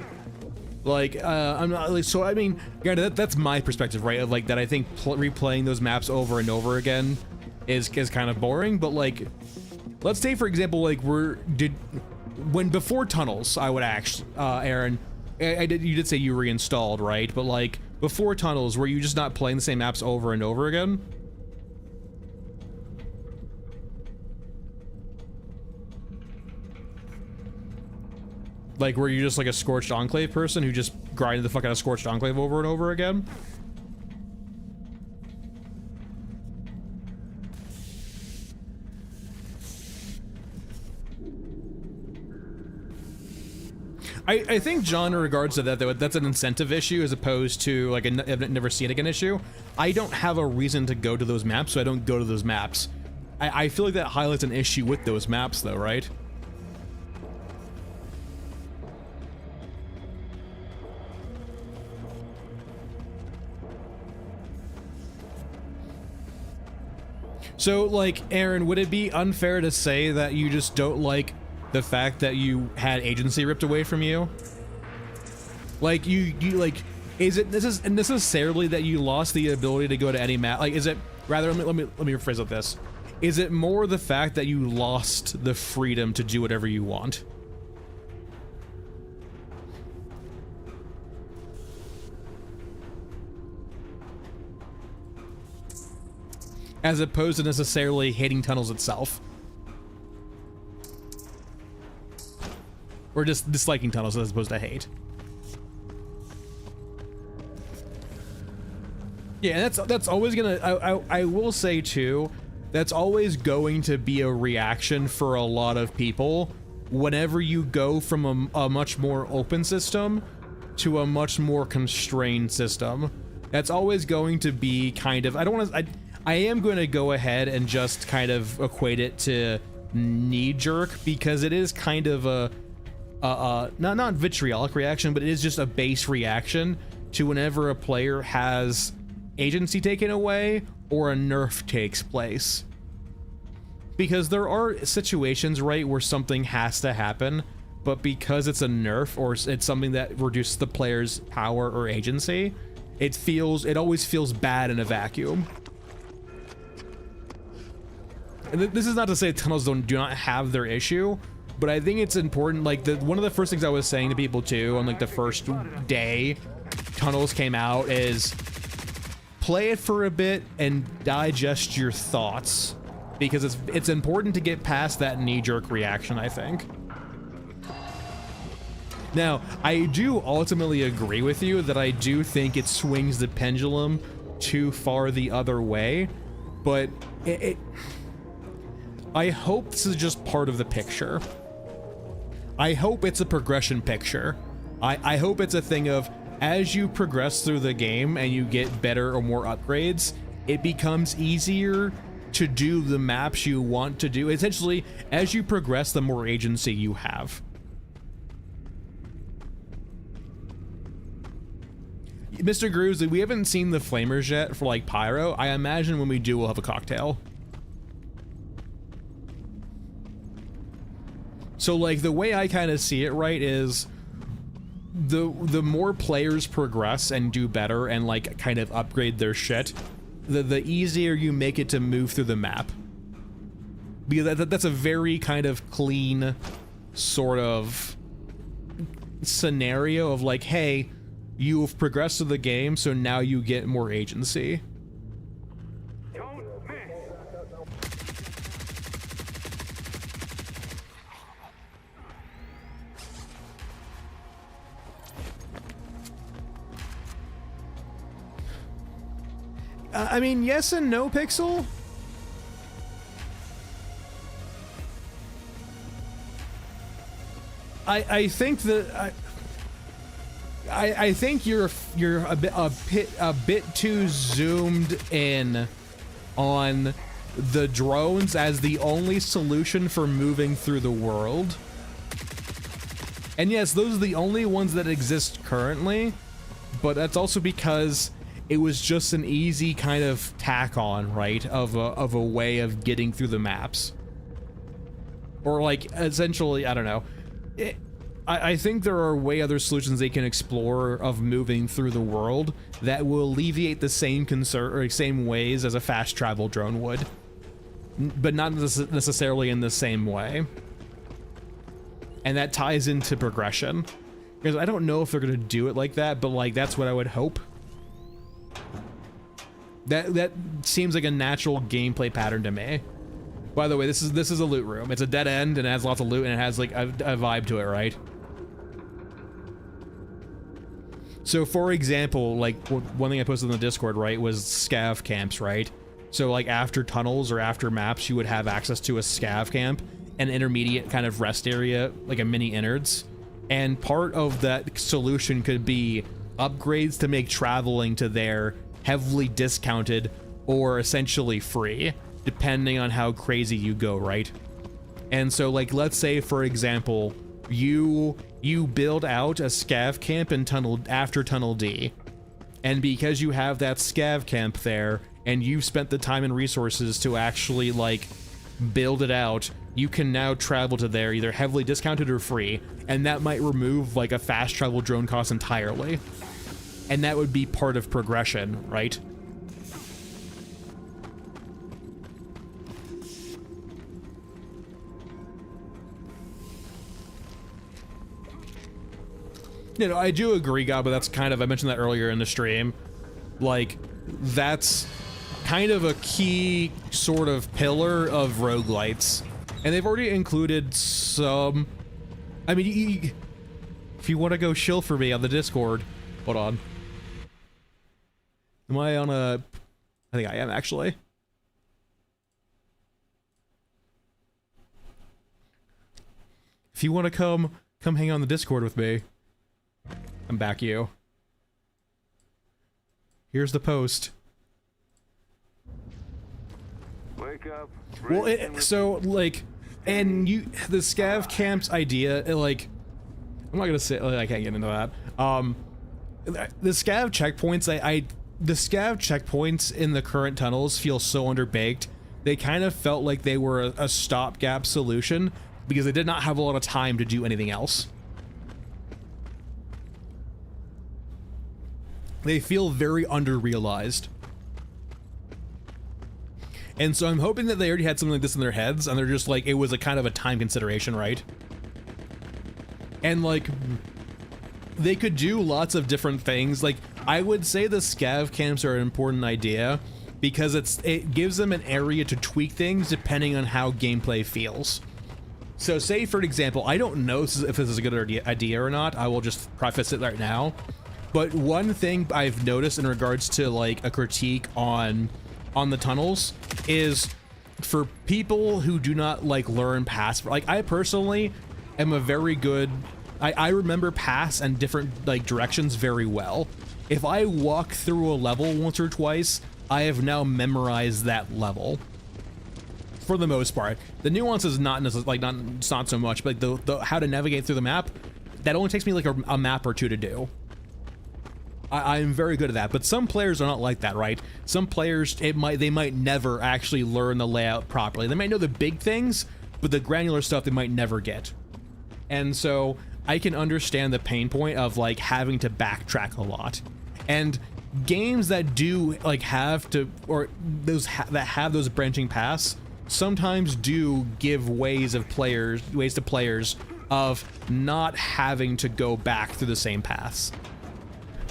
Like, I'm not like, so I mean, granted, that's my perspective, right? Like, that I think replaying those maps over and over again is kind of boring, but like, let's say, for example, like, before tunnels, I would actually, Aaron, You did say you reinstalled, right? But like before Tunnels, were you just not playing the same maps over and over again? Like, were you just like a Scorched Enclave person who just grinded the fuck out of Scorched Enclave over and over again? I think John, in regards to that, though, that's an incentive issue as opposed to like a never see it again issue. I don't have a reason to go to those maps, so I don't go to those maps. I feel like that highlights an issue with those maps, though, right? So, like, Aaron, would it be unfair to say that you just don't like the fact that you had agency ripped away from you? Like, you like, is it necessarily that you lost the ability to go to any map? Like, is it, rather, let me rephrase it this. Is it more the fact that you lost the freedom to do whatever you want? As opposed to necessarily hating Tunnels itself? Or just disliking Tunnels as opposed to hate? Yeah, that's always gonna, I will say too, that's always going to be a reaction for a lot of people whenever you go from a much more open system to a much more constrained system. That's always going to be kind of, I am going to go ahead and just kind of equate it to knee-jerk, because it is kind of a not vitriolic reaction, but it is just a base reaction to whenever a player has agency taken away or a nerf takes place. Because there are situations, right, where something has to happen, but because it's a nerf or it's something that reduces the player's power or agency, it always feels bad in a vacuum. And this is not to say Tunnels do not have their issue, but I think it's important, like, one of the first things I was saying to people too on like the first day Tunnels came out is play it for a bit and digest your thoughts, because it's important to get past that knee-jerk reaction, I think. Now, I do ultimately agree with you that I do think it swings the pendulum too far the other way, but I hope this is just part of the picture. I hope it's a progression picture. I hope it's a thing of, as you progress through the game and you get better or more upgrades, it becomes easier to do the maps you want to do. Essentially, as you progress, the more agency you have. Mr. Grooves, we haven't seen the flamers yet for like Pyro. I imagine when we do, we'll have a cocktail. So like the way I kind of see it, right, is the more players progress and do better and like kind of upgrade their shit, the easier you make it to move through the map. Because that's a very kind of clean sort of scenario of like, hey, you've progressed through the game, so now you get more agency. I mean, yes and no, Pixel. I think that I think you're a bit too zoomed in on the drones as the only solution for moving through the world. And yes, those are the only ones that exist currently, but that's also because it was just an easy kind of tack on, right, of a way of getting through the maps. Or like, essentially, I don't know. I think there are way other solutions they can explore of moving through the world that will alleviate the same concern or same ways as a fast travel drone would, but not necessarily in the same way. And that ties into progression. Because I don't know if they're gonna do it like that, but like that's what I would hope. That seems like a natural gameplay pattern to me. By the way, this is a loot room. It's a dead end and it has lots of loot and it has like a vibe to it, right? So for example, like one thing I posted in the Discord, right, was scav camps, right? So like after tunnels or after maps, you would have access to a scav camp, an intermediate kind of rest area, like a mini innards. And part of that solution could be upgrades to make traveling to there heavily discounted or essentially free, depending on how crazy you go, right? And so like, let's say for example, you build out a scav camp in after tunnel D, and because you have that scav camp there and you've spent the time and resources to actually like build it out, you can now travel to there either heavily discounted or free, and that might remove like a fast travel drone cost entirely, and that would be part of progression, right? You know, I do agree, God, but that's kind of, I mentioned that earlier in the stream, like, that's kind of a key sort of pillar of roguelites. And they've already included some, I mean, if you want to go shill for me on the Discord, hold on. Am I on a, I think I am actually. If you want to come hang on the Discord with me. I'm back, you. Here's the post. Wake up. Well, so like, and the scav camps idea, like, I'm not gonna say, I can't get into that. The scav checkpoints, the scav checkpoints in the current tunnels feel so underbaked. They kind of felt like they were a stopgap solution because they did not have a lot of time to do anything else. They feel very under-realized. And so I'm hoping that they already had something like this in their heads, and they're just like, it was a kind of a time consideration, right? And like, they could do lots of different things. Like, I would say the scav camps are an important idea because it gives them an area to tweak things depending on how gameplay feels. So say, for example, I don't know if this is a good idea or not. I will just preface it right now. But one thing I've noticed in regards to like a critique on the tunnels is for people who do not like learn paths. Like I personally am a very good, I remember paths and different like directions very well. If I walk through a level once or twice, I have now memorized that level. For the most part, the nuance is not necessarily like not so much, but like the how to navigate through the map, that only takes me like a map or two to do. I'm very good at that, but some players are not like that, right? Some players, they might never actually learn the layout properly. They might know the big things, but the granular stuff they might never get. And so I can understand the pain point of like having to backtrack a lot. And games that do like have to, or those that have those branching paths, sometimes do give ways to players of not having to go back through the same paths.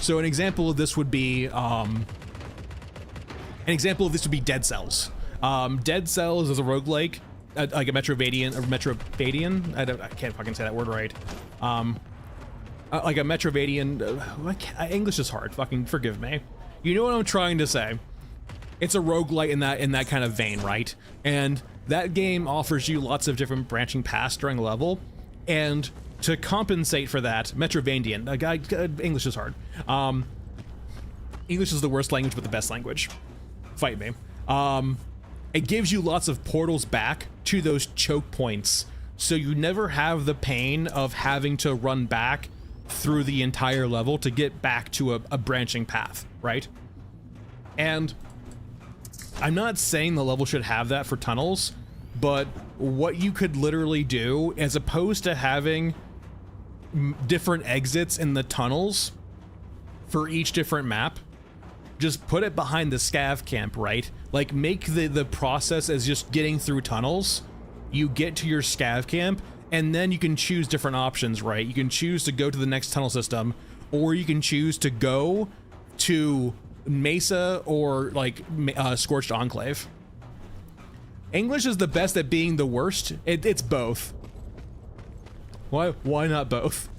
So an example of this would be Dead Cells. Dead Cells is a roguelike, like a Metrovadian. I can't fucking say that word right. Like a Metrovadian. English is hard. Fucking forgive me. You know what I'm trying to say. It's a roguelite in that kind of vein, right? And that game offers you lots of different branching paths during the level, and to compensate for that, Metrovadian, English is hard. English is the worst language, but the best language. Fight me. It gives you lots of portals back to those choke points, so you never have the pain of having to run back through the entire level to get back to a branching path, right? And I'm not saying the level should have that for tunnels, but what you could literally do, as opposed to having different exits in the tunnels for each different map, just put it behind the scav camp, right? Like make the process as just getting through tunnels. You get to your scav camp And then you can choose different options, right? You can choose to go to the next tunnel system, or you can choose to go to Mesa or like Scorched Enclave. English is the best at being the worst. It's both. Why not both?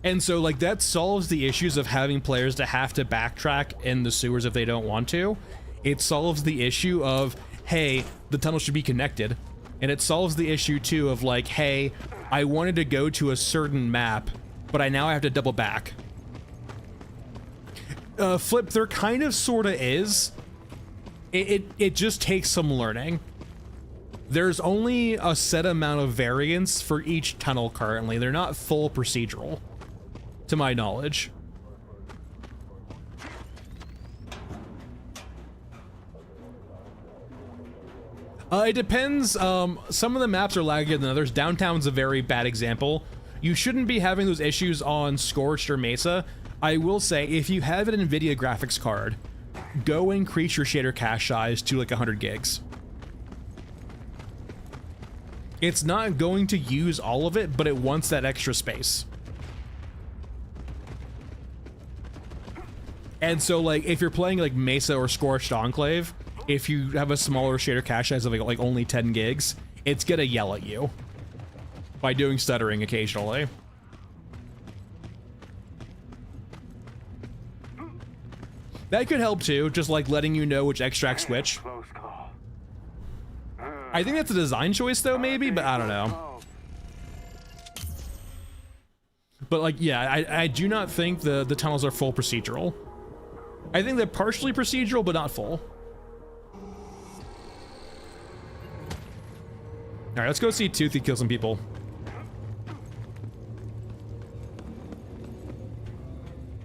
And so like that solves the issues of having players to have to backtrack in the sewers if they don't want to. It solves the issue of, hey, the tunnel should be connected. And it solves the issue too of like, hey, I wanted to go to a certain map, but I now have to double back. Flip, there kind of sorta is. It just takes some learning. There's only a set amount of variance for each tunnel currently. They're not full procedural, to my knowledge. It depends. Some of the maps are laggier than others. Downtown's a very bad example. You shouldn't be having those issues on Scorched or Mesa. I will say, if you have an NVIDIA graphics card, go increase your shader cache size to like 100 gigs. It's not going to use all of it, but it wants that extra space. And so like, if you're playing like Mesa or Scorched Enclave, if you have a smaller shader cache size of like only 10 gigs, it's gonna yell at you by doing stuttering occasionally. That could help too, just like letting you know which extract switch. I think that's a design choice though, maybe, but I don't know. But like, yeah, I do not think the tunnels are full procedural. I think they're partially procedural, but not full. All right, let's go see Toothy kill some people.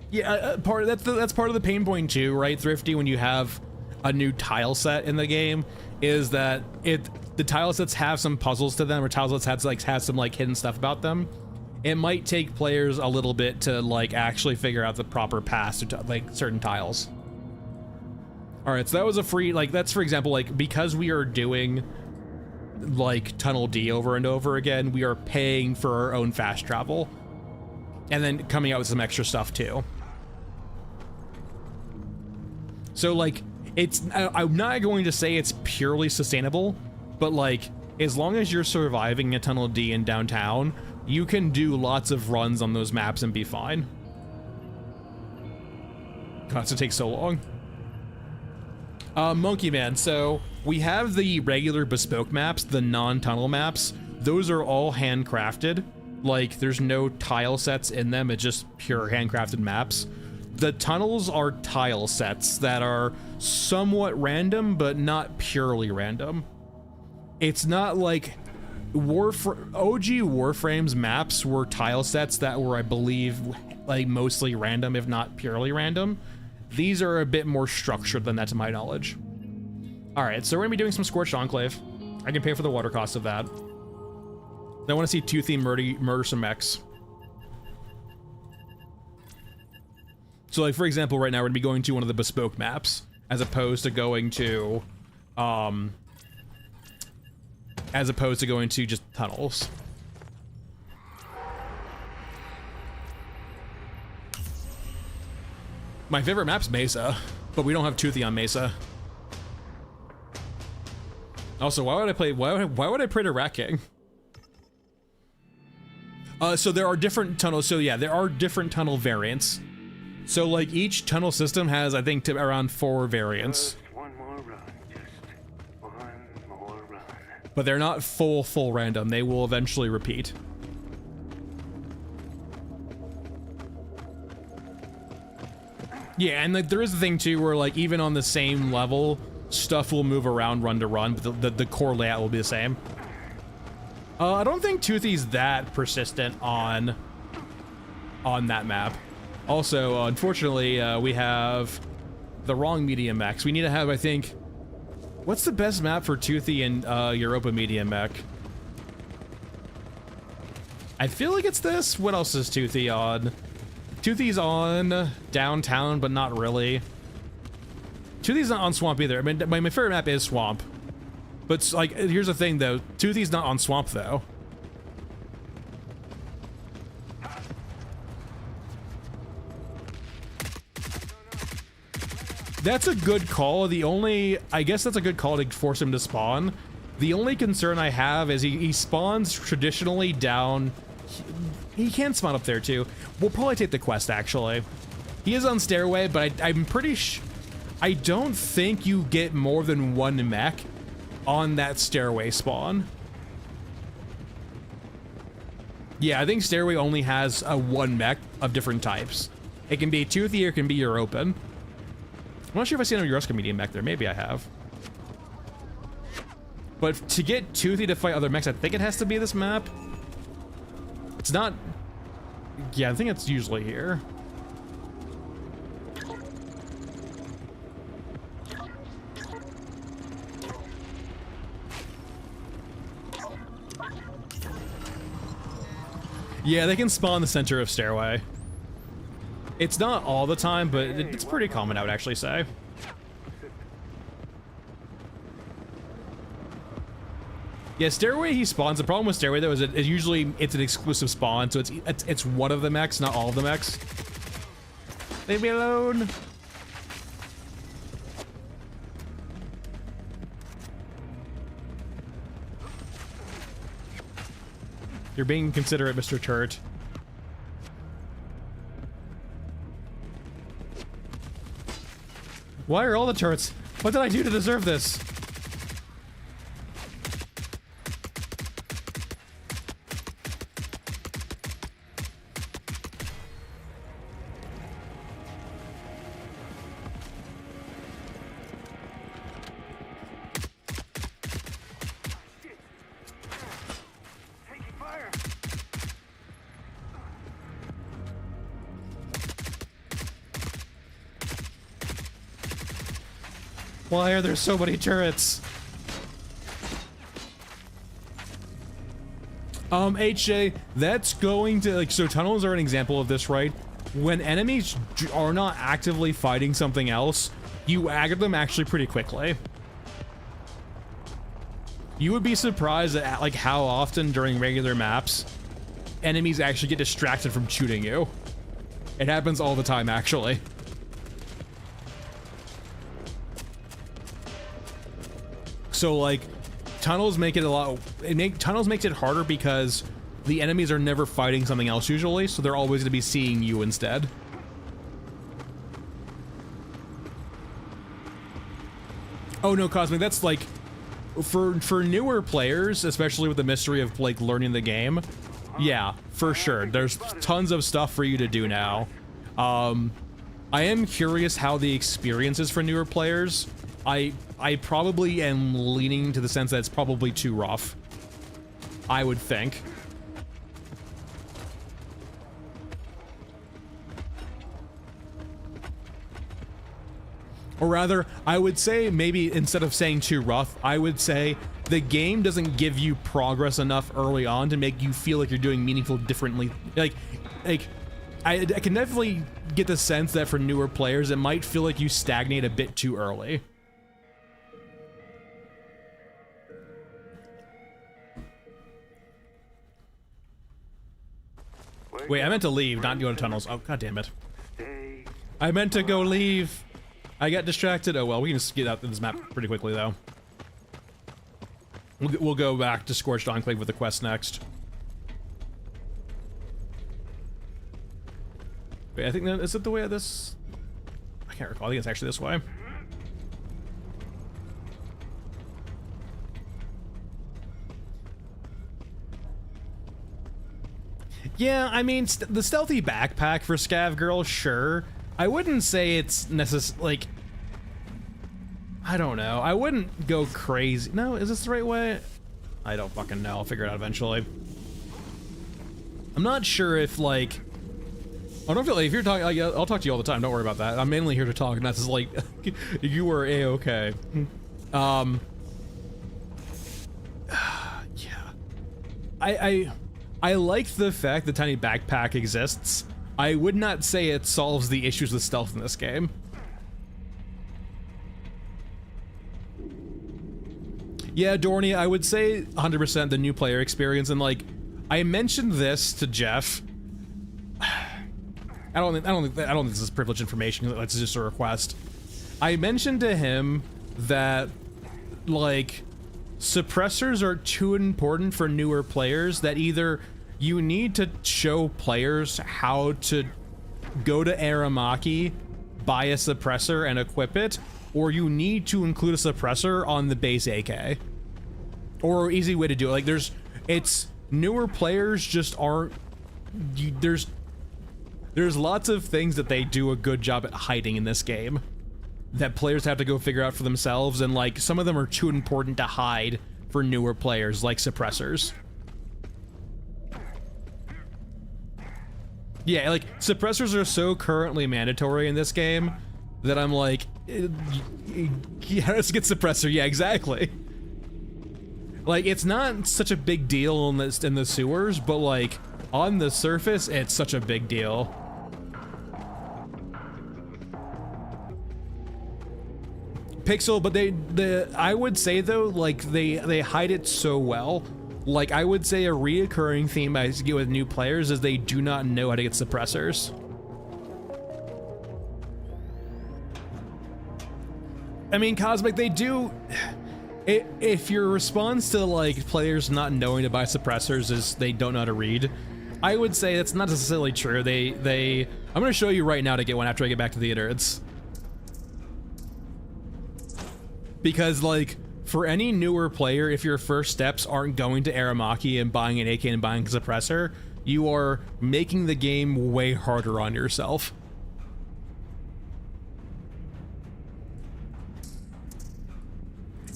Yeah, that's part of the pain point too, right, Thrifty? When you have a new tile set in the game, is that the tile sets have some puzzles to them, or tile sets have some like hidden stuff about them. It might take players a little bit to like actually figure out the proper path to like certain tiles. All right, so that was a free, like that's for example, like because we are doing like Tunnel D over and over again, we are paying for our own fast travel and then coming out with some extra stuff too. So like, I'm not going to say it's purely sustainable, but like, as long as you're surviving a Tunnel D in downtown, you can do lots of runs on those maps and be fine. God, it's gonna take so long. Monkey Man, so we have the regular bespoke maps, the non-tunnel maps. Those are all handcrafted. Like, there's no tile sets in them, it's just pure handcrafted maps. The tunnels are tile sets that are somewhat random, but not purely random. It's not like OG Warframe's maps were tile sets that were, I believe, like mostly random, if not purely random. These are a bit more structured than that to my knowledge. All right, so we're gonna be doing some Scorched Enclave. I can pay for the water cost of that. I want to see Toothy murder some mechs. So like, for example, right now we're gonna be going to one of the bespoke maps as opposed to going to just tunnels. My favorite map's Mesa, but we don't have Toothy on Mesa. Also, why would I pray to Rat King? So there are different tunnels. So yeah, there are different tunnel variants. So like each tunnel system has, I think, around 4 variants. Just one more run, just one more run. But they're not full random. They will eventually repeat. Yeah, and like there is a thing too where like even on the same level, stuff will move around run to run, but the core layout will be the same. I don't think Toothy's that persistent on that map. Also, unfortunately, we have the wrong medium mechs. We need to have, I think, what's the best map for Toothy and Europa medium mech? I feel like it's this. What else is Toothy on? Toothy's on downtown, but not really. Toothy's not on Swamp either. I mean, my favorite map is Swamp. But like, here's the thing though, Toothy's not on Swamp though. That's a good call. I guess that's a good call to force him to spawn. The only concern I have is he spawns traditionally down. He can spawn up there too. We'll probably take the quest actually. He is on Stairway, but I'm pretty I don't think you get more than one mech on that Stairway spawn. Yeah, I think Stairway only has one mech of different types. It can be Toothy or it can be your open. I'm not sure if I've seen a Eurus comedian mech there. Maybe I have. But to get Toothy to fight other mechs, I think it has to be this map. It's not... Yeah, I think it's usually here. Yeah, they can spawn the center of Stairway. It's not all the time, but it's pretty common, I would actually say. Yeah, Stairway he spawns. The problem with Stairway though is usually it's an exclusive spawn, so it's one of the mechs, not all of the mechs. Leave me alone. You're being considerate, Mr. Turret. Why are all the turrets? What did I do to deserve this? Why are there so many turrets? HJ, that's going to, like, so tunnels are an example of this, right? When enemies are not actively fighting something else, you aggro them actually pretty quickly. You would be surprised at, like, how often during regular maps, enemies actually get distracted from shooting you. It happens all the time, actually. So like, tunnels make it a lot. Tunnels makes it harder because the enemies are never fighting something else usually, so they're always going to be seeing you instead. Oh no, Cosmic, that's like for newer players, especially with the mystery of like learning the game. Yeah, for sure. There's tons of stuff for you to do now. I am curious how the experience is for newer players. I probably am leaning to the sense that it's probably too rough. I would think. Or rather, I would say maybe instead of saying too rough, I would say the game doesn't give you progress enough early on to make you feel like you're doing meaningful differently. Like I can definitely get the sense that for newer players, it might feel like you stagnate a bit too early. Wait, I meant to leave, not go to tunnels. Oh, god damn it. I meant to go leave. I got distracted. Oh well, we can just get out of this map pretty quickly though. We'll go back to Scorched Enclave with the quest next. Wait, I think that, is it the way of this? I can't recall. I think it's actually this way. Yeah, I mean, the stealthy backpack for Scav Girl, sure. I wouldn't say it's like, I don't know. I wouldn't go crazy. No, is this the right way? I don't fucking know. I'll figure it out eventually. I'm not sure if, like, I don't feel like if you're talking, like, I'll talk to you all the time. Don't worry about that. I'm mainly here to talk, and that's like, you were A-okay. Yeah. I like the fact the tiny backpack exists. I would not say it solves the issues with stealth in this game. Yeah, Dorney, I would say 100% the new player experience, and like, I mentioned this to Jeff. I don't think this is privileged information. It's just a request. I mentioned to him that like suppressors are too important for newer players, that either you need to show players how to go to Aramaki, buy a suppressor and equip it, or you need to include a suppressor on the base AK. Or easy way to do it. Like it's newer players just aren't, there's lots of things that they do a good job at hiding in this game that players have to go figure out for themselves, and like some of them are too important to hide for newer players, like suppressors. Yeah, like suppressors are so currently mandatory in this game that I'm like, yeah, let's get suppressor. Yeah, exactly. Like, it's not such a big deal in the sewers, but like on the surface, it's such a big deal. Pixel, but I would say though, like they hide it so well. Like, I would say a reoccurring theme I get with new players is they do not know how to get suppressors. I mean, Cosmic, they do. If your response to like players not knowing to buy suppressors is they don't know how to read, I would say that's not necessarily true. I'm gonna show you right now to get one after I get back to the innards. Because like, for any newer player, if your first steps aren't going to Aramaki and buying an AK and buying a suppressor, you are making the game way harder on yourself.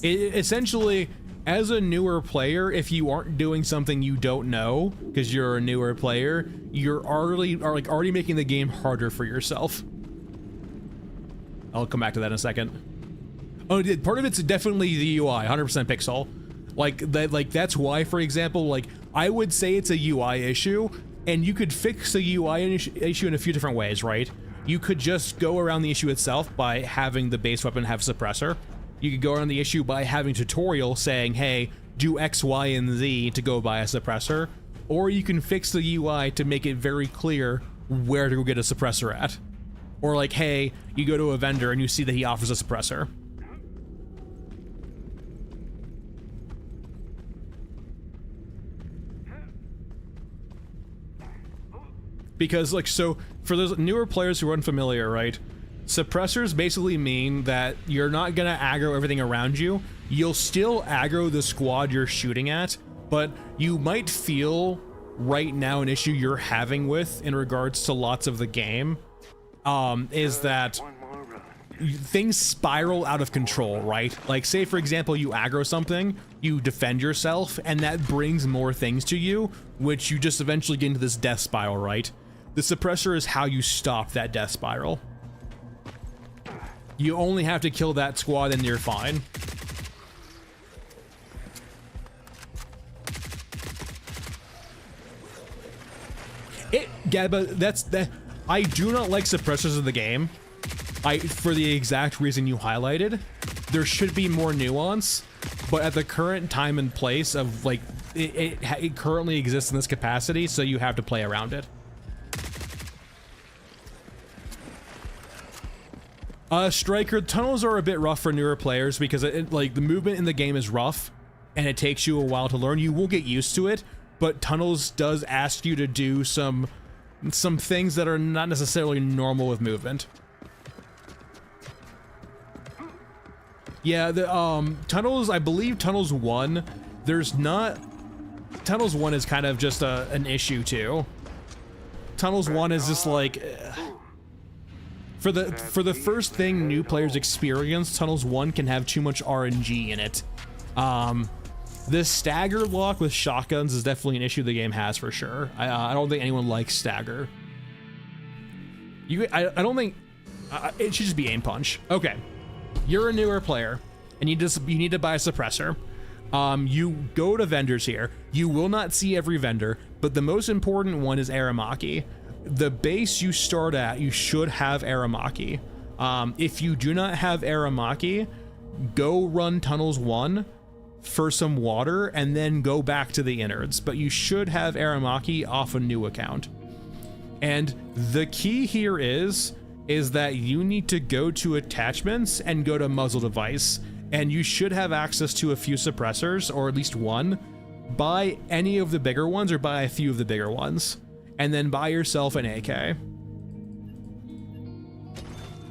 Essentially, as a newer player, if you aren't doing something you don't know because you're a newer player, you're already making the game harder for yourself. I'll come back to that in a second. Oh, part of it's definitely the UI, 100% Pixel. Like that's why, for example, like I would say it's a UI issue, and you could fix the UI issue in a few different ways, right? You could just go around the issue itself by having the base weapon have suppressor. You could go around the issue by having tutorial saying, hey, do X, Y, and Z to go buy a suppressor. Or you can fix the UI to make it very clear where to go get a suppressor at. Or like, hey, you go to a vendor and you see that he offers a suppressor. Because like, so for those newer players who are unfamiliar, right? Suppressors basically mean that you're not gonna aggro everything around you. You'll still aggro the squad you're shooting at, but you might feel right now an issue you're having with in regards to lots of the game is that things spiral out of control, right? Like, say for example, you aggro something, you defend yourself, and that brings more things to you, which you just eventually get into this death spiral, right? The suppressor is how you stop that death spiral. You only have to kill that squad and you're fine. But I do not like suppressors in the game. For the exact reason you highlighted. There should be more nuance, but at the current time and place of like, it currently exists in this capacity, so you have to play around it. Striker, tunnels are a bit rough for newer players because like the movement in the game is rough and it takes you a while to learn. You will get used to it, but tunnels does ask you to do some things that are not necessarily normal with movement. Yeah, the tunnels, I believe tunnels 1, tunnels 1 is kind of just an issue too. Tunnels 1 is just like for the first thing new players experience, Tunnels 1 can have too much RNG in it. This stagger lock with shotguns is definitely an issue the game has for sure. I don't think anyone likes stagger. I don't think it should just be aim punch. Okay, you're a newer player and you need to buy a suppressor. You go to vendors here. You will not see every vendor, but the most important one is Aramaki. The base you start at, you should have Aramaki. If you do not have Aramaki, go run Tunnels 1, for some water and then go back to the innards, but you should have Aramaki off a new account. And the key here is that you need to go to attachments and go to muzzle device, and you should have access to a few suppressors, or at least one. Buy any of the bigger ones or buy a few of the bigger ones, and then buy yourself an AK.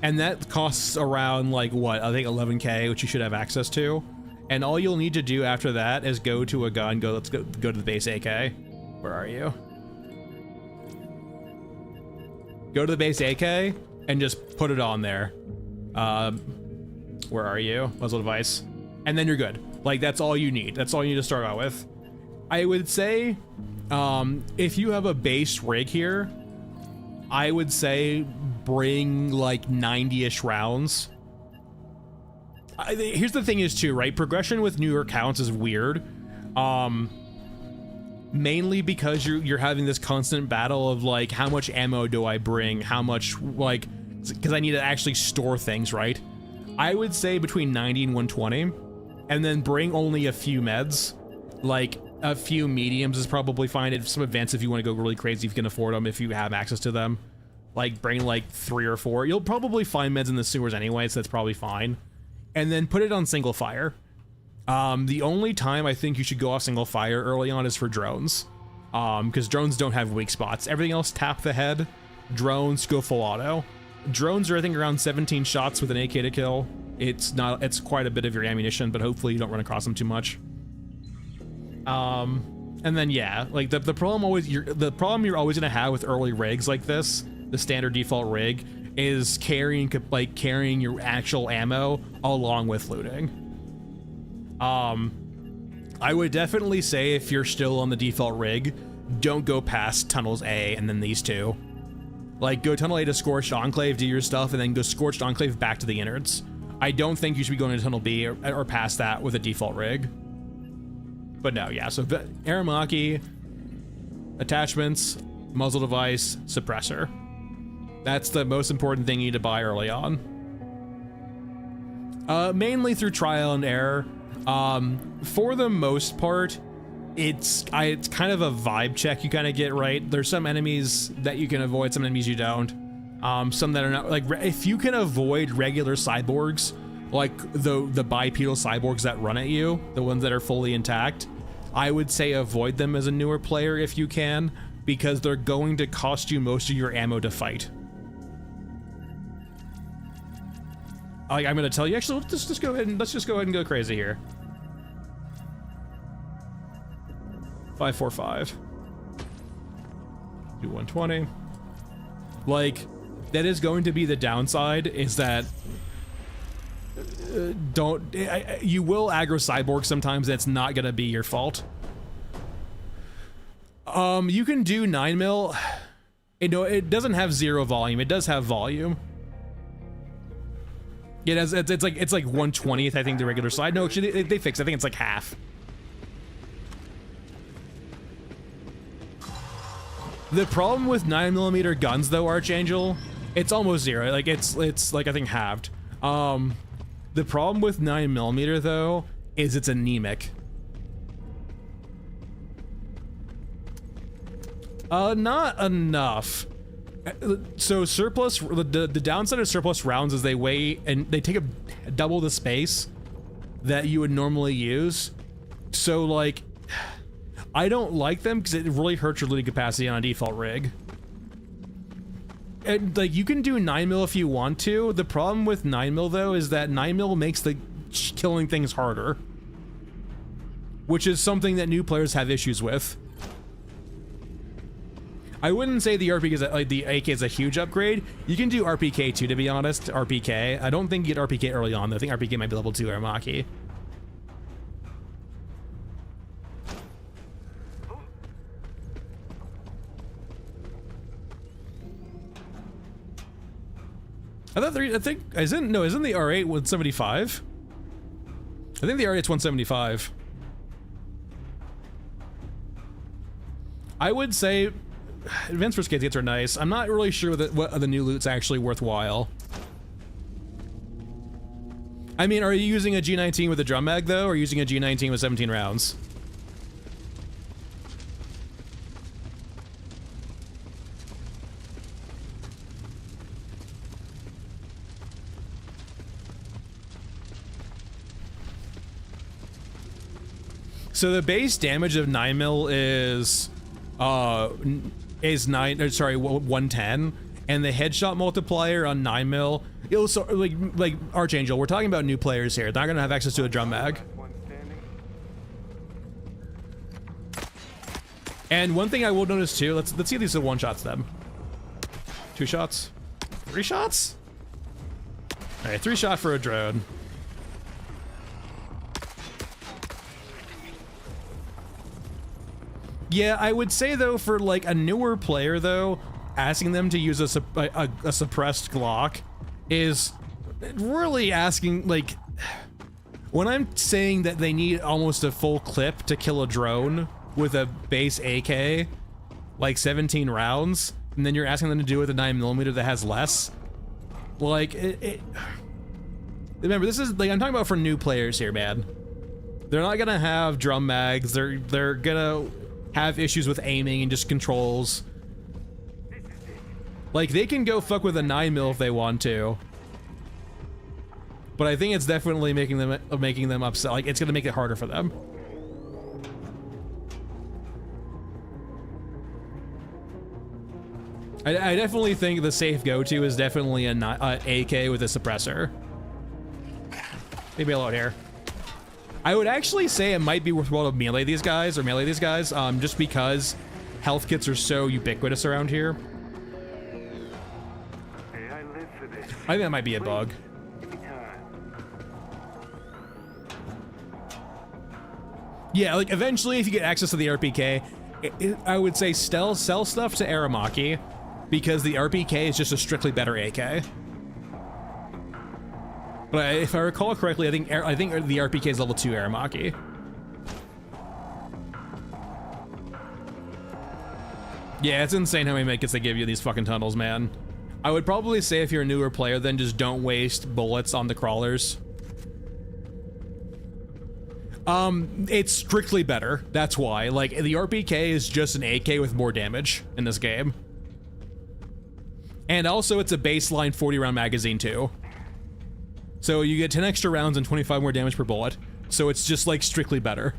And that costs around, like, what, I think 11k, which you should have access to. And all you'll need to do after that is go to a gun, let's go to the base AK. Where are you? Go to the base AK and just put it on there. Where are you? Muzzle device. And then you're good. Like, that's all you need. That's all you need to start out with. I would say, if you have a base rig here, I would say bring like 90-ish rounds. Here's the thing is too, right? Progression with newer accounts is weird. Mainly because you're having this constant battle of like, how much ammo do I bring? How much, like, because I need to actually store things, right? I would say between 90 and 120, and then bring only a few meds. Like, a few mediums is probably fine. If some advanced, if you want to go really crazy, if you can afford them, if you have access to them. Like, bring like 3 or 4. You'll probably find meds in the sewers anyway, so that's probably fine. And then put it on single fire. The only time I think you should go off single fire early on is for drones. Because drones don't have weak spots. Everything else, tap the head. Drones, go full auto. Drones are, I think, around 17 shots with an AK to kill. It's quite a bit of your ammunition, but hopefully you don't run across them too much. And then, yeah, like the problem you're always gonna have with early rigs like this, the standard default rig, is carrying your actual ammo along with looting. I would definitely say if you're still on the default rig, don't go past tunnels A and then these two. Like, go tunnel A to Scorched Enclave, do your stuff, and then go Scorched Enclave back to the innards. I don't think you should be going to tunnel B or past that with a default rig. But no, yeah, so Aramaki, attachments, muzzle device, suppressor. That's the most important thing you need to buy early on. Mainly through trial and error. For the most part, it's kind of a vibe check you kind of get, right? There's some enemies that you can avoid, some enemies you don't. Some that are not, like, if you can avoid regular cyborgs, like the bipedal cyborgs that run at you, the ones that are fully intact, I would say avoid them as a newer player if you can, because they're going to cost you most of your ammo to fight. I'm gonna tell you, actually, let's just go ahead and go crazy here. 545. Do 120. Like, that is going to be the downside, is that you will aggro cyborg sometimes. That's not gonna be your fault. You can do 9mm. It doesn't have 0 volume. It does have volume. It's like 1/20th, I think, the regular side. No, actually, they fixed it. I think it's like half. The problem with 9mm guns, though, Archangel, it's almost 0. Like, it's like, I think, halved. The problem with 9mm, though, is it's anemic. Not enough. So surplus, the downside of surplus rounds is they weigh and they take up double the space that you would normally use. So, like, I don't like them because it really hurts your looting capacity on a default rig. And, like, you can do 9mm if you want to. The problem with 9mm, though, is that 9mm makes the killing things harder, which is something that new players have issues with. I wouldn't say the RPK is the AK is a huge upgrade. You can do RPK too, to be honest. RPK. I don't think you get RPK early on, though. I think RPK might be level 2 Aramaki. Isn't the R8 175? I think the R8's 175. I would say advanced first aid kits are nice. I'm not really sure that what the new loot's actually worthwhile. I mean, are you using a G19 with a drum mag though, or using a G19 with 17 rounds? So the base damage of 9mm is 110, and the headshot multiplier on 9mm. So like Archangel, we're talking about new players here. They're not gonna have access to a drum mag. And one thing I will notice too, let's see if these are 1 shots them. 2 shots, 3 shots. All right, 3 shot for a drone. Yeah, I would say though, for like a newer player though, asking them to use a suppressed Glock is really asking, like, when I'm saying that they need almost a full clip to kill a drone with a base AK, like 17 rounds, and then you're asking them to do it with a 9mm that has less, like, remember, this is, like, I'm talking about for new players here, man. They're not gonna have drum mags, they're gonna have issues with aiming and just controls. Like, they can go fuck with a 9mm if they want to, but I think it's definitely making them upset. Like, it's gonna make it harder for them. I definitely think the safe go-to is definitely an AK with a suppressor. Maybe a lot here. I would actually say it might be worthwhile to melee these guys, just because health kits are so ubiquitous around here. I think that might be a bug. Yeah, like eventually if you get access to the RPK, I would say sell stuff to Aramaki, because the RPK is just a strictly better AK. But if I recall correctly, I think the RPK is level 2 Aramaki. Yeah, it's insane how many medkits they give you these fucking tunnels, man. I would probably say if you're a newer player, then just don't waste bullets on the crawlers. It's strictly better. That's why. Like, the RPK is just an AK with more damage in this game. And also, it's a baseline 40-round magazine, too. So you get 10 extra rounds and 25 more damage per bullet. So it's just, like, strictly better.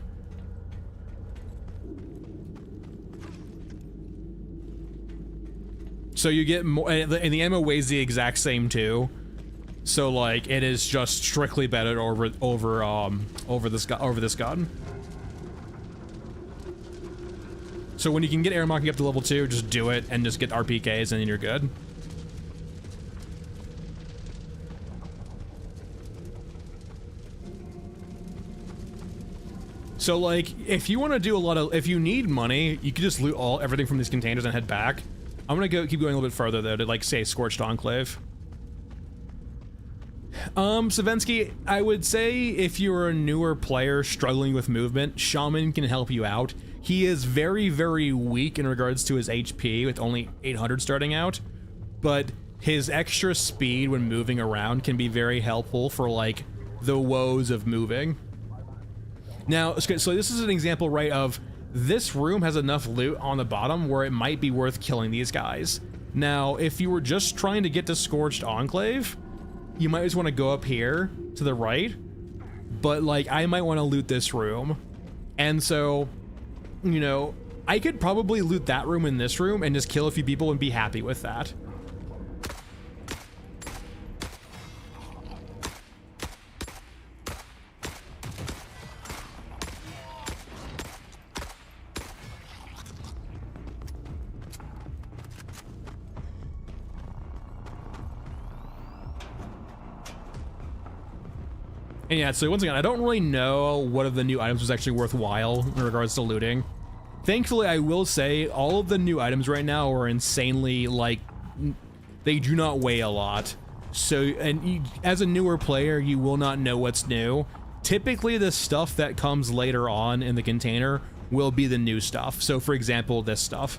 So you get more, and the ammo weighs the exact same, too. So, like, it is just strictly better over this gun. So when you can get Aramaki up to level 2, just do it and just get RPKs and then you're good. So, like, if you want to do if you need money, you can just loot everything from these containers and head back. I'm gonna keep going a little bit further though to, like, say Scorched Enclave. Savensky, I would say if you're a newer player struggling with movement, Shaman can help you out. He is very, very weak in regards to his HP with only 800 starting out, but his extra speed when moving around can be very helpful for, like, the woes of moving. Now, so this is an example, right, of this room has enough loot on the bottom where it might be worth killing these guys. Now, if you were just trying to get to Scorched Enclave, you might just want to go up here to the right, but, like, I might want to loot this room. And so, you know, I could probably loot that room and this room and just kill a few people and be happy with that. And yeah, so once again, I don't really know what of the new items was actually worthwhile in regards to looting. Thankfully, I will say all of the new items right now are insanely, like, they do not weigh a lot. So, and as a newer player, you will not know what's new. Typically, the stuff that comes later on in the container will be the new stuff. So, for example, this stuff.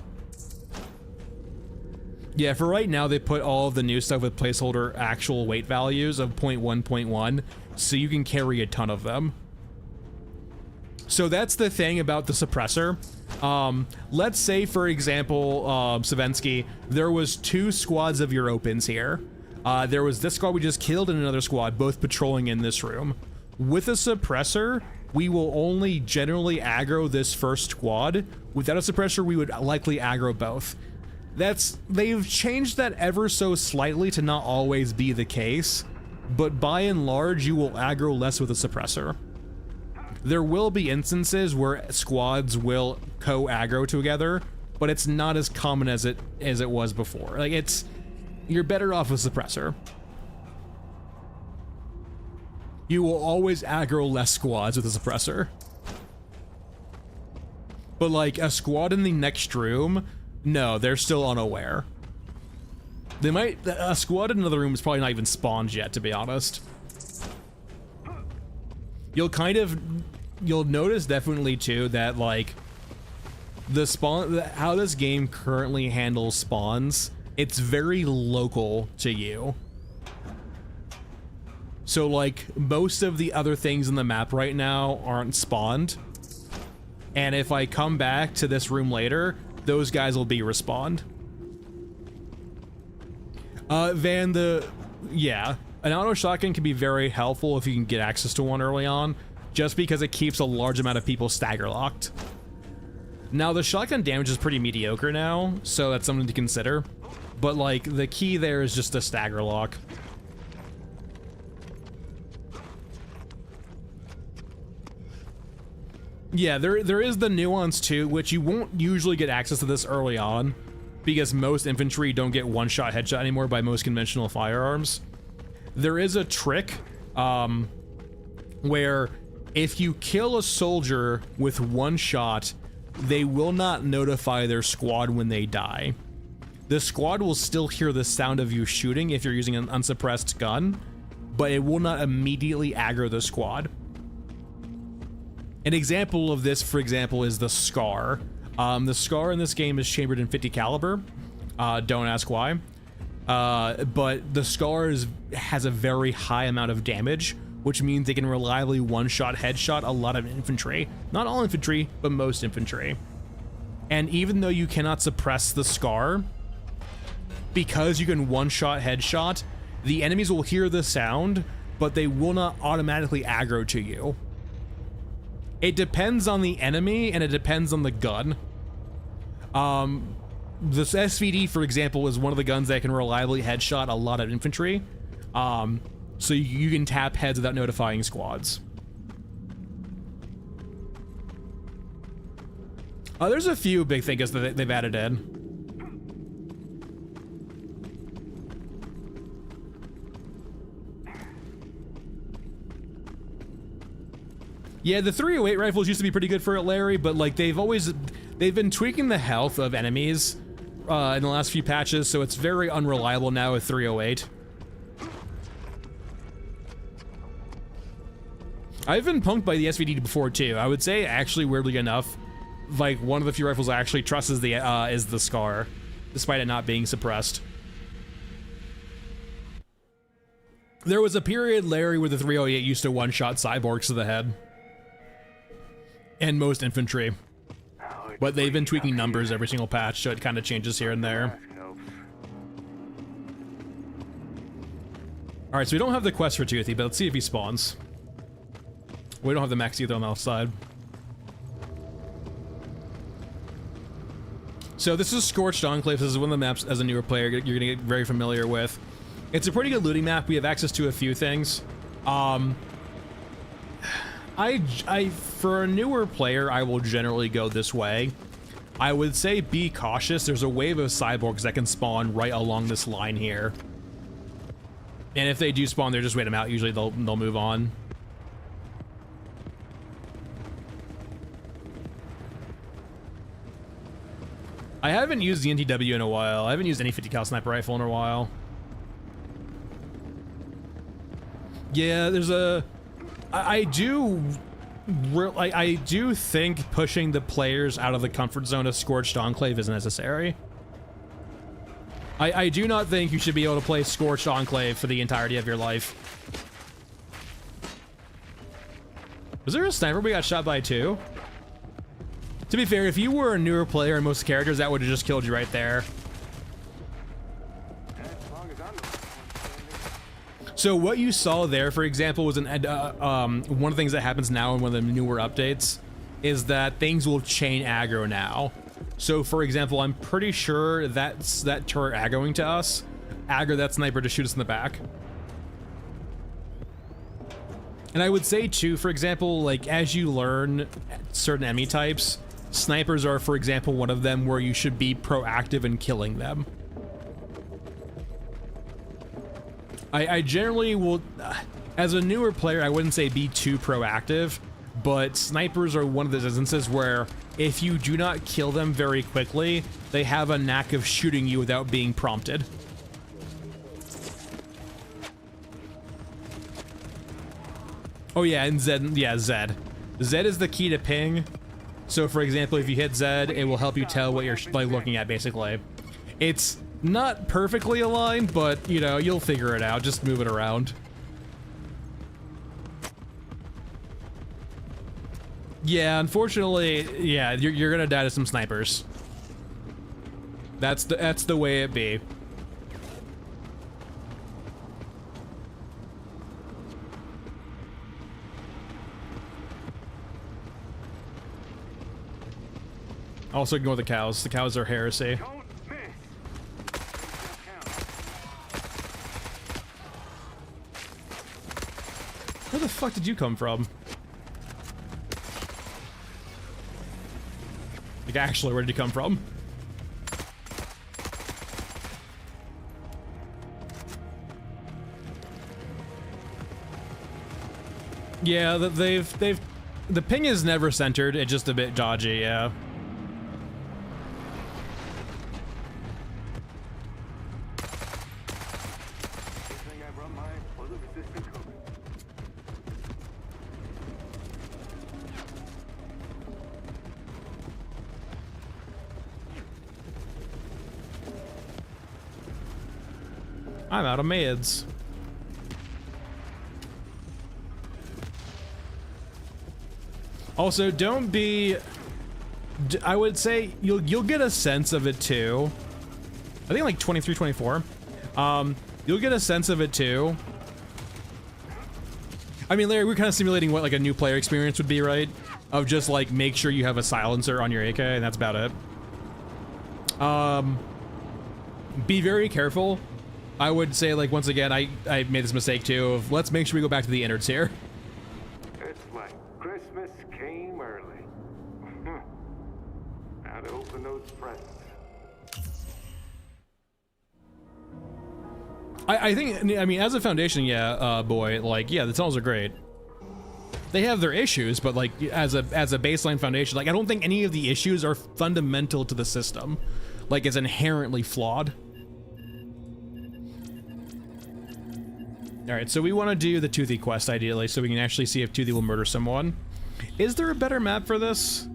Yeah, for right now, they put all of the new stuff with placeholder actual weight values of 0.1.1, so you can carry a ton of them. So that's the thing about the suppressor. Let's say, for example, Savensky, there was 2 squads of Europans here. There was this squad we just killed and another squad, both patrolling in this room. With a suppressor, we will only generally aggro this first squad. Without a suppressor, we would likely aggro both. They've changed that ever so slightly to not always be the case, but by and large, you will aggro less with a suppressor. There will be instances where squads will co-aggro together, but it's not as common as it was before. Like, you're better off with suppressor. You will always aggro less squads with a suppressor. But like a squad in the next room, no, they're still unaware. A squad in another room is probably not even spawned yet, to be honest. You'll notice definitely too that like how this game currently handles spawns, it's very local to you. So like most of the other things in the map right now aren't spawned. And if I come back to this room later, those guys will be respawned. Yeah, an auto shotgun can be very helpful if you can get access to one early on, just because it keeps a large amount of people stagger locked. Now the shotgun damage is pretty mediocre now, so that's something to consider. But like the key there is just a stagger lock. Yeah, there is the nuance too, which you won't usually get access to this early on, because most infantry don't get one-shot headshot anymore by most conventional firearms. There is a trick where if you kill a soldier with one shot, they will not notify their squad when they die. The squad will still hear the sound of you shooting if you're using an unsuppressed gun, but it will not immediately aggro the squad. An example of this, for example, is the Scar. The Scar in this game is chambered in 50 caliber. Don't ask why. But the Scar has a very high amount of damage, which means they can reliably one-shot headshot a lot of infantry. Not all infantry, but most infantry. And even though you cannot suppress the Scar, because you can one-shot headshot, the enemies will hear the sound, but they will not automatically aggro to you. It depends on the enemy, and it depends on the gun. This SVD, for example, is one of the guns that can reliably headshot a lot of infantry. So you can tap heads without notifying squads. There's a few big things that they've added in. Yeah, the 308 rifles used to be pretty good for it, Larry, but like they've been tweaking the health of enemies in the last few patches, so it's very unreliable now with 308. I've been punked by the SVD before too. I would say, actually, weirdly enough, like one of the few rifles I actually trust is the Scar, despite it not being suppressed. There was a period, Larry, where the 308 used to one-shot cyborgs to the head. And most infantry. But they've been tweaking numbers every single patch, so it kind of changes here and there. Alright, so we don't have the quest for Toothy, but let's see if he spawns. We don't have the max either on the outside. So this is Scorched Enclave. This is one of the maps, as a newer player, you're going to get very familiar with. It's a pretty good looting map. We have access to a few things. For a newer player, I will generally go this way. I would say be cautious. There's a wave of cyborgs that can spawn right along this line here. And if they do spawn there, just wait them out. Usually they'll move on. I haven't used the NTW in a while. I haven't used any 50 cal sniper rifle in a while. Yeah, there's a... I do think pushing the players out of the comfort zone of Scorched Enclave is necessary. I do not think you should be able to play Scorched Enclave for the entirety of your life. Was there a sniper we got shot by too? To be fair, if you were a newer player in most characters, that would have just killed you right there. So what you saw there, for example, was one of the things that happens now in one of the newer updates is that things will chain aggro now. So for example, I'm pretty sure that's that turret aggroing to us. Aggro that sniper to shoot us in the back. And I would say too, for example, like as you learn certain enemy types, snipers are, for example, one of them where you should be proactive in killing them. I generally will, as a newer player, I wouldn't say be too proactive, but snipers are one of those instances where if you do not kill them very quickly, they have a knack of shooting you without being prompted. Oh yeah, and Z, yeah, Z. Z is the key to ping. So for example, if you hit Z, it will help you tell what you're like looking at, basically. It's not perfectly aligned, but you know, you'll figure it out. Just move it around. Yeah, unfortunately, yeah, you're gonna die to some snipers. That's the way it be. Also ignore the cows. The cows are heresy. Where the fuck did you come from? Like, actually, where did you come from? Yeah, the ping is never centered. It's just a bit dodgy, yeah. I'm out of meds. Also, don't be... I would say you'll get a sense of it too. I think like 23, 24. You'll get a sense of it too. I mean, Larry, we're kind of simulating what like a new player experience would be, right? Of just like make sure you have a silencer on your AK, and that's about it. Be very careful. I would say, like, once again, I made this mistake too of let's make sure we go back to the innards here. It's like Christmas came early. Now to open those presents. I think, I mean, as a foundation, yeah, boy, like, yeah, the tunnels are great. They have their issues, but like, as a baseline foundation, like, I don't think any of the issues are fundamental to the system. Like, it's inherently flawed. Alright, so we want to do the Toothy quest, ideally, so we can actually see if Toothy will murder someone. Is there a better map for this?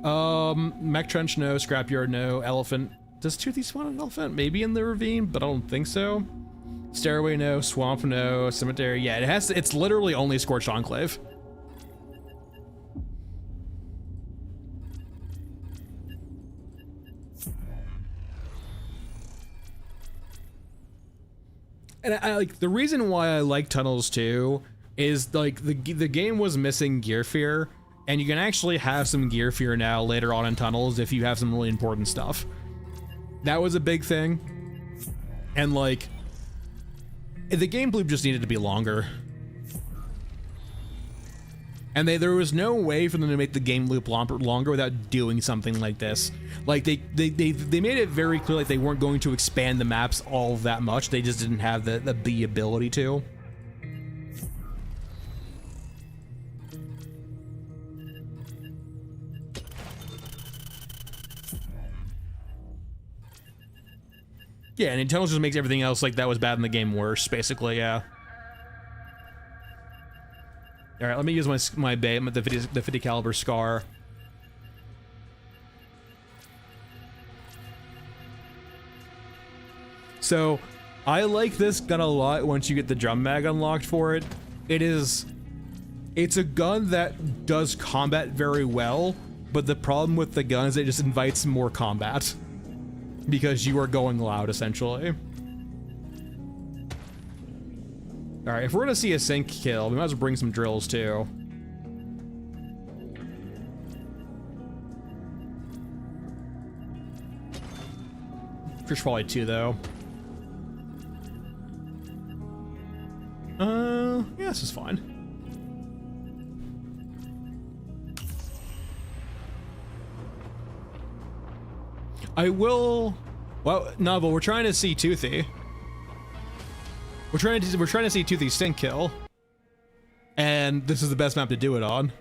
Mech Trench, no. Scrapyard, no. Elephant. Does Toothy spawn an elephant? Maybe in the ravine, but I don't think so. Stairway, no. Swamp, no. Cemetery, yeah, it has to, it's literally only Scorched Enclave. And I like the reason why I like tunnels too is like the game was missing gear fear, and you can actually have some gear fear now later on in tunnels if you have some really important stuff. That was a big thing, and like the game loop just needed to be longer. And there was no way for them to make the game loop longer without doing something like this. Like they made it very clear like they weren't going to expand the maps all that much. They just didn't have the ability to. Yeah, and Tunnels just makes everything else like that was bad in the game worse, basically, yeah. All right, let me use my bay, the 50 caliber Scar. So I like this gun a lot once you get the drum mag unlocked for it. It's a gun that does combat very well, but the problem with the gun is it just invites more combat because you are going loud essentially. All right, if we're gonna see a sync kill, we might as well bring some drills too. There's probably 2 though. Yeah, this is fine. I will. Well, no, but we're trying to see Toothy. We're trying to see Toothy stink kill, and this is the best map to do it on.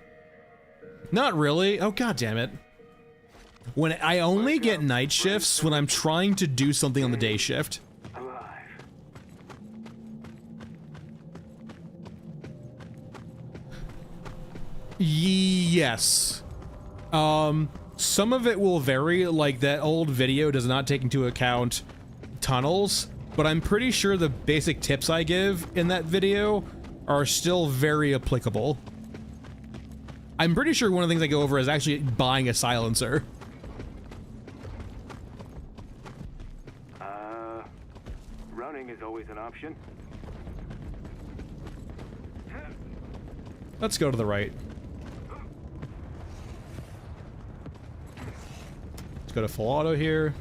Not really. Oh god damn it! When I only get night shifts when I'm trying to do something on the day shift. Yes. Some of it will vary, like that old video does not take into account tunnels, but I'm pretty sure the basic tips I give in that video are still very applicable. I'm pretty sure one of the things I go over is actually buying a silencer. Running is always an option. Let's go to the right. Let's go to full auto here.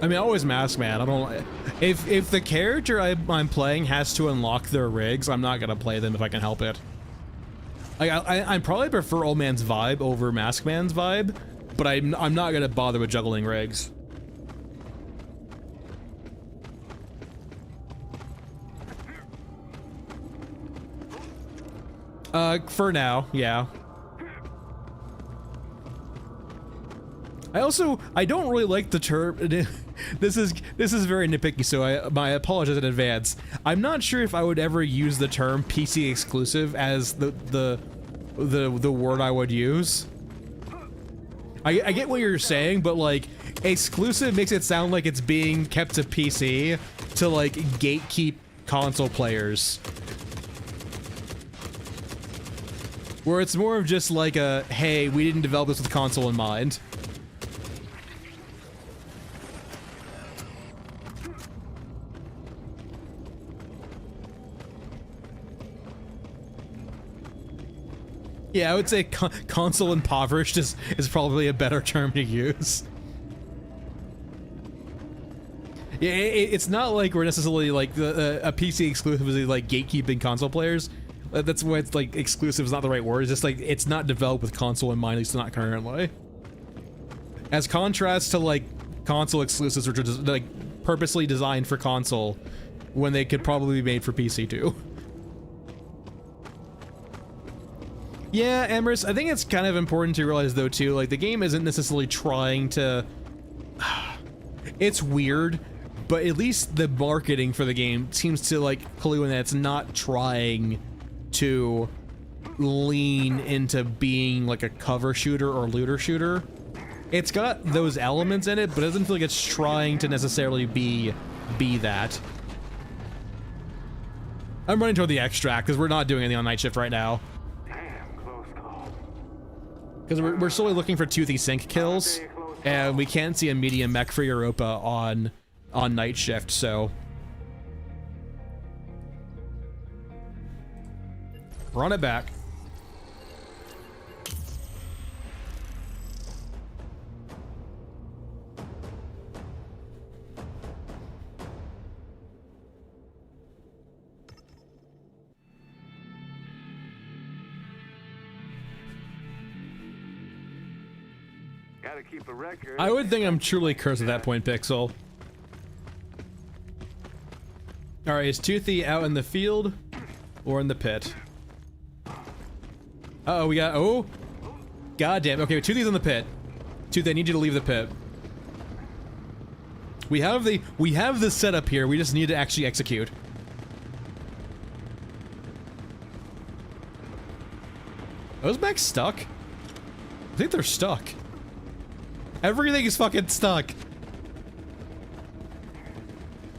I mean, always mask man. I don't. If the character I'm playing has to unlock their rigs, I'm not gonna play them if I can help it. Like I probably prefer old man's vibe over mask man's vibe, but I'm not gonna bother with juggling rigs. For now, yeah. I don't really like the term. This is very nitpicky, so I apologize in advance. I'm not sure if I would ever use the term PC exclusive as the word I would use. I get what you're saying, but like exclusive makes it sound like it's being kept to PC to like gatekeep console players. Where it's more of just like a, hey, we didn't develop this with console in mind. Yeah, I would say console impoverished is probably a better term to use. Yeah, it's not like we're necessarily like a PC exclusively like gatekeeping console players. That's why it's like exclusive is not the right word. It's just like it's not developed with console in mind, at least not currently. As contrast to like console exclusives, which are just like purposely designed for console, when they could probably be made for PC too. Yeah, Emrys, I think it's kind of important to realize though too, like the game isn't necessarily trying to. It's weird, but at least the marketing for the game seems to like clue in that it's not trying to lean into being like a cover shooter or looter shooter. It's got those elements in it, but it doesn't feel like it's trying to necessarily be that. I'm running toward the extract because we're not doing anything on night shift right now. Damn, close call. Because we're solely looking for Toothy sync kills, and we can't see a medium mech for Europa on night shift, so run it back. Gotta keep a record. I would think I'm truly cursed at that point, Pixel. Alright, is Toothy out in the field or in the pit? Uh-oh, we got, oh! Goddamn, okay, Toothy's in the pit. Toothy, I need you to leave the pit. We have the setup here, we just need to actually execute. Are those mechs stuck? I think they're stuck. Everything is fucking stuck.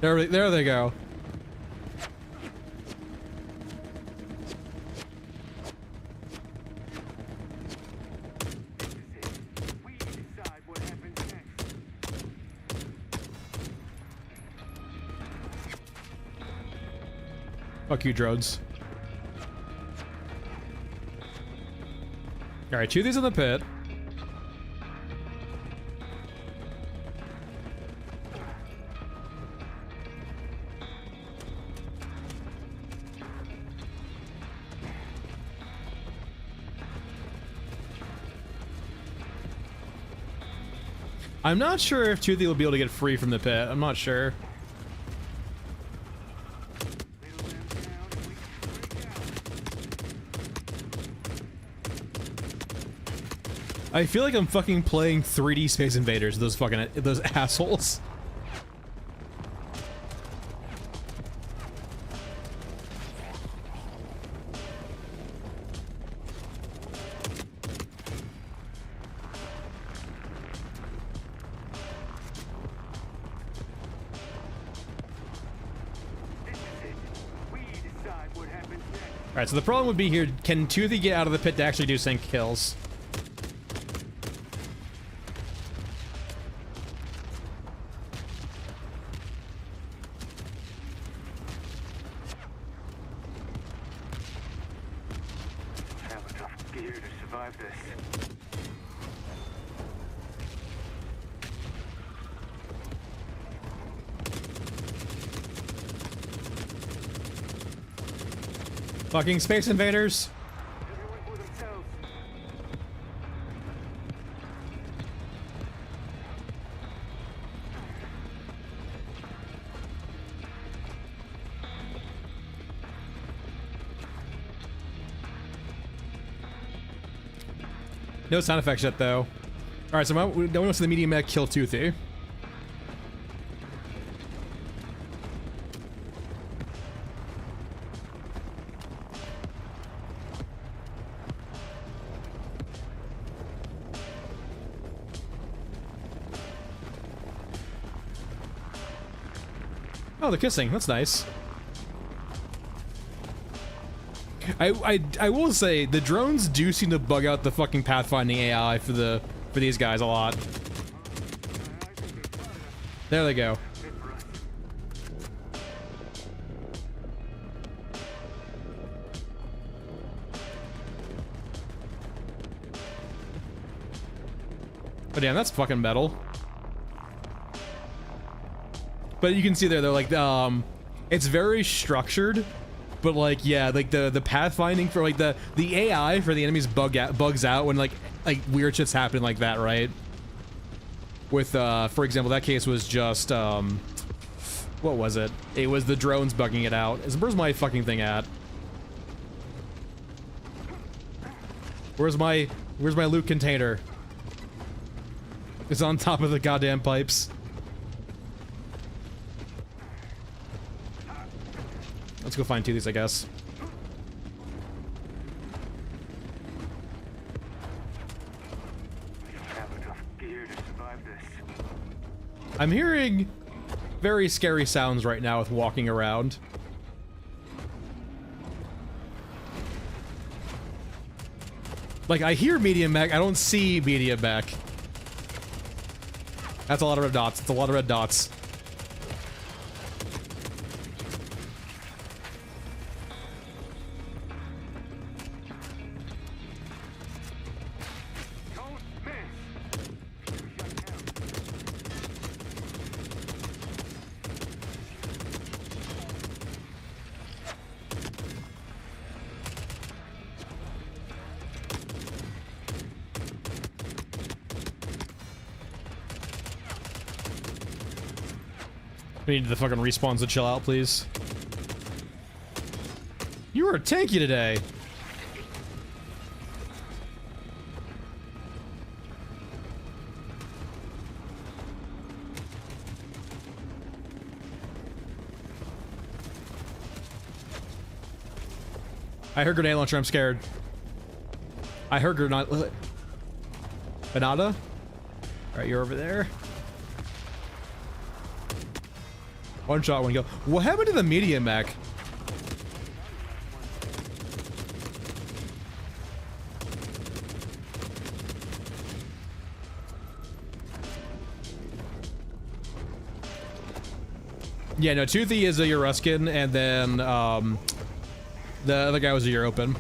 There they go. We decide what happens next. Fuck you, drones. Alright, 2 of these in the pit. I'm not sure if Toothy will be able to get free from the pit. I'm not sure. I feel like I'm fucking playing 3D Space Invaders, those assholes. Alright, so the problem would be here, can Toothy get out of the pit to actually do sync kills? Have enough gear to survive this. Fucking Space Invaders. Everyone for themselves. No sound effects yet, though. Alright, so we went to the medium mech, kill Toothy. Oh, they're kissing. That's nice. I will say the drones do seem to bug out the fucking pathfinding AI for these guys a lot. There they go. Oh damn, that's fucking metal. But you can see there, they're like, it's very structured, but like, yeah, like the pathfinding for like the AI for the enemies bugs out when like weird shit's happen like that, right? With, for example, that case was just, what was it? It was the drones bugging it out. Where's my fucking thing at? Where's my loot container? It's on top of the goddamn pipes. Let's go find 2 of these, I guess. Have enough gear to survive this. I'm hearing very scary sounds right now with walking around. Like, I hear medium mech, I don't see medium mech. That's a lot of red dots. It's a lot of red dots. We need the fucking respawns to chill out, please. You were tanky today. I heard grenade launcher, I'm scared. I heard granada. Banana? Alright, you're over there. One shot, one kill. What happened to the medium mech? Yeah, no, Toothy is a Euruskin, and then the other guy was a European.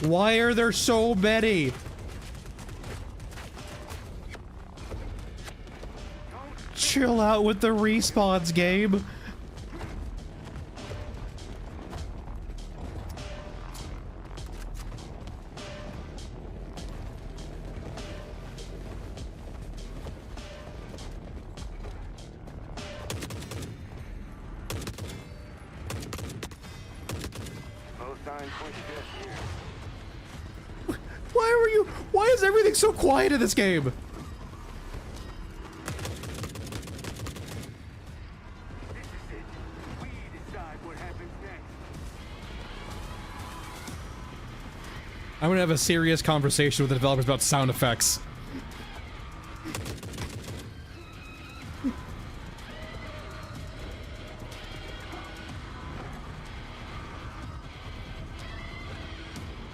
Why are there so many? Chill out with the respawns, game. Why is everything so quiet in this game? I'm gonna have a serious conversation with the developers about sound effects.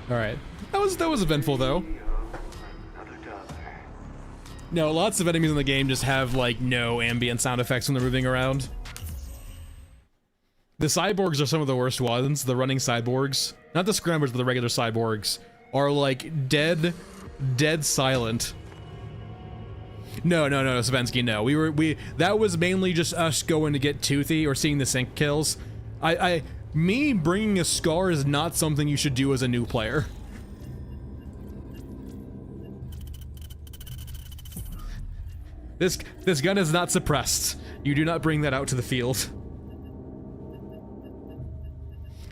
All right, that was eventful though. No, lots of enemies in the game just have like no ambient sound effects when they're moving around. The cyborgs are some of the worst ones. The running cyborgs, not the scramblers, but the regular cyborgs, are like dead silent. No, Savensky, no. That was mainly just us going to get Toothy or seeing the sync kills. Me bringing a scar is not something you should do as a new player. This gun is not suppressed. You do not bring that out to the field.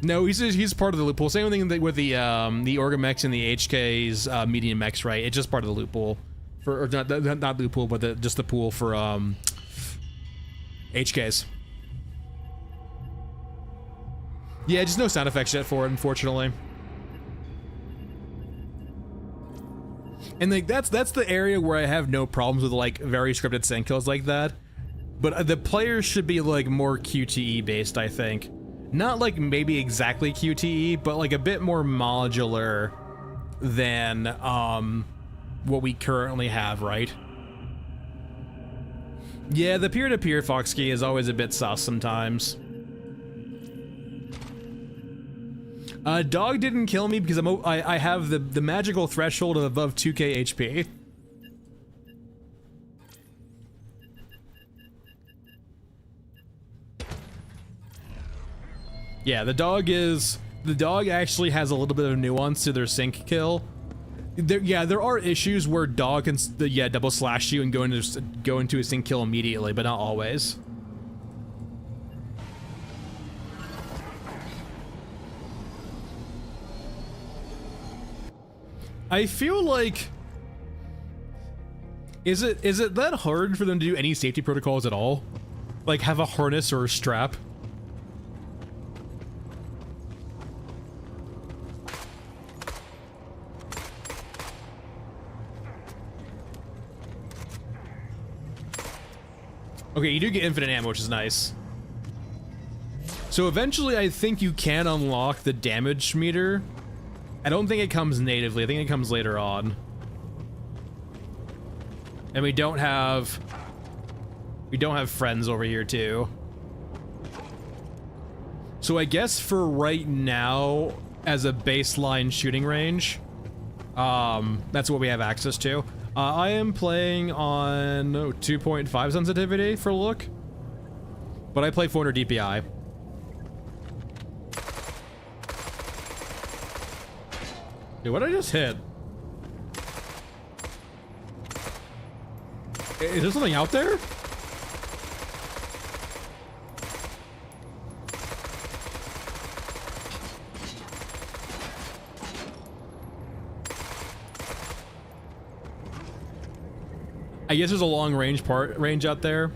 No, he's part of the loophole. Same thing with the Orgamechs and the HK's medium mechs, right? It's just part of the loophole for, or not loophole, but just the pool for HKs. Yeah, just no sound effects yet for it, unfortunately. And like that's the area where I have no problems with like very scripted sync kills like that. But the players should be like more QTE based, I think. Not like maybe exactly QTE, but like a bit more modular than what we currently have, right? Yeah, the peer-to-peer Foxkey is always a bit sus sometimes. Dog didn't kill me because I have the magical threshold of above 2k HP. Yeah, the dog actually has a little bit of nuance to their sync kill. There are issues where dog can double slash you and go into a sync kill immediately, but not always. I feel like is it that hard for them to do any safety protocols at all? Like have a harness or a strap? Okay, you do get infinite ammo, which is nice. So eventually I think you can unlock the damage meter. I don't think it comes natively, I think it comes later on. And we don't have friends over here too. So I guess for right now, as a baseline shooting range, that's what we have access to. I am playing on 2.5 sensitivity for look, but I play 400 DPI. Dude, what did I just hit? Is there something out there? I guess there's a long range out there.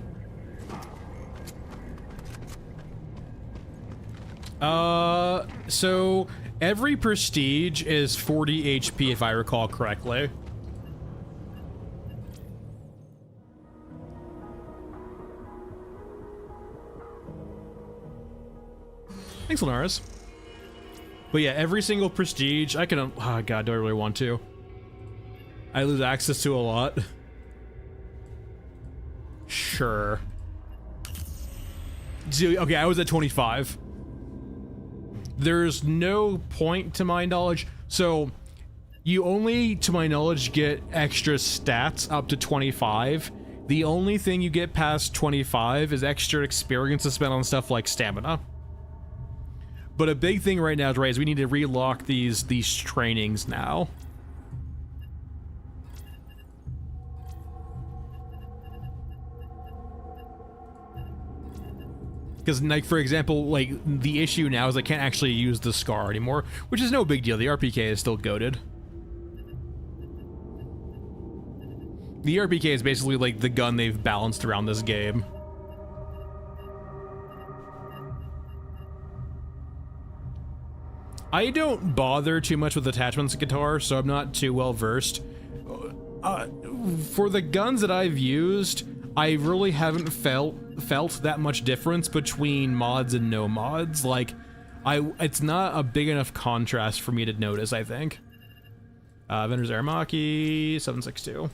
So every prestige is 40 HP if I recall correctly. Thanks, Linares. But yeah, every single prestige, I can, oh god, do I really want to? I lose access to a lot. Sure. Okay, I was at 25. There's no point to my knowledge. So you only, to my knowledge, get extra stats up to 25. The only thing you get past 25 is extra experience to spend on stuff like stamina. But a big thing right now, is we need to relock these trainings now. Because, like, for example, like, the issue now is I can't actually use the Scar anymore, which is no big deal. The RPK is still goated. The RPK is basically, like, the gun they've balanced around this game. I don't bother too much with attachments guitar, so I'm not too well versed. For the guns that I've used, I really haven't felt that much difference between mods and no mods. Like, it's not a big enough contrast for me to notice, I think. Vendors Aramaki 762.